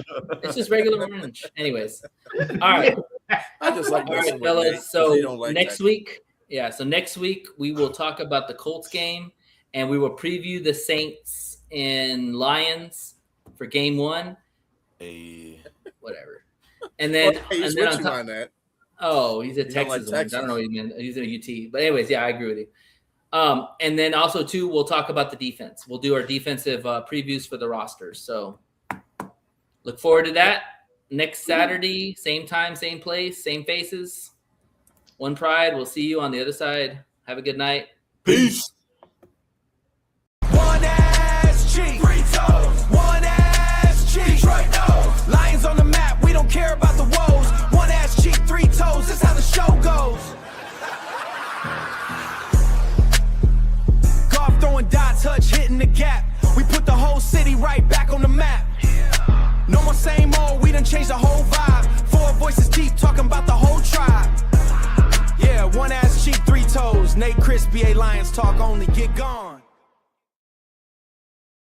Speaker 2: It's just regular orange. Anyways, all right.
Speaker 4: I just like
Speaker 2: All right, fellas. So next week, we will talk about the Colts game, and we will preview the Saints and Lions for game 1.
Speaker 6: Hey.
Speaker 2: Whatever. And then,
Speaker 4: he's
Speaker 2: and then
Speaker 4: with you on that.
Speaker 2: Oh, he's a
Speaker 4: You don't
Speaker 2: Texas.
Speaker 4: like Texas.
Speaker 2: I don't know what he meant. He's in a UT. But anyways, yeah, I agree with you. And then also too, we'll talk about the defense. We'll do our defensive previews for the rosters. So look forward to that next Saturday, same time, same place, same faces. One Pride. We'll see you on the other side. Have a good night.
Speaker 6: Peace.
Speaker 1: One ass cheek, 3 toes. One ass cheek, right now. Lions on the map, we don't care about the woes. One ass cheek, 3 toes. This how the show goes. Golf throwing dots, Hutch hitting the gap. We put the whole city right back on the map. No more same old, we done changed the whole vibe. 4 voices deep, talking about the whole tribe. Yeah, one ass cheek, 3 toes. Nate Chris, BA Lions talk only. Get gone.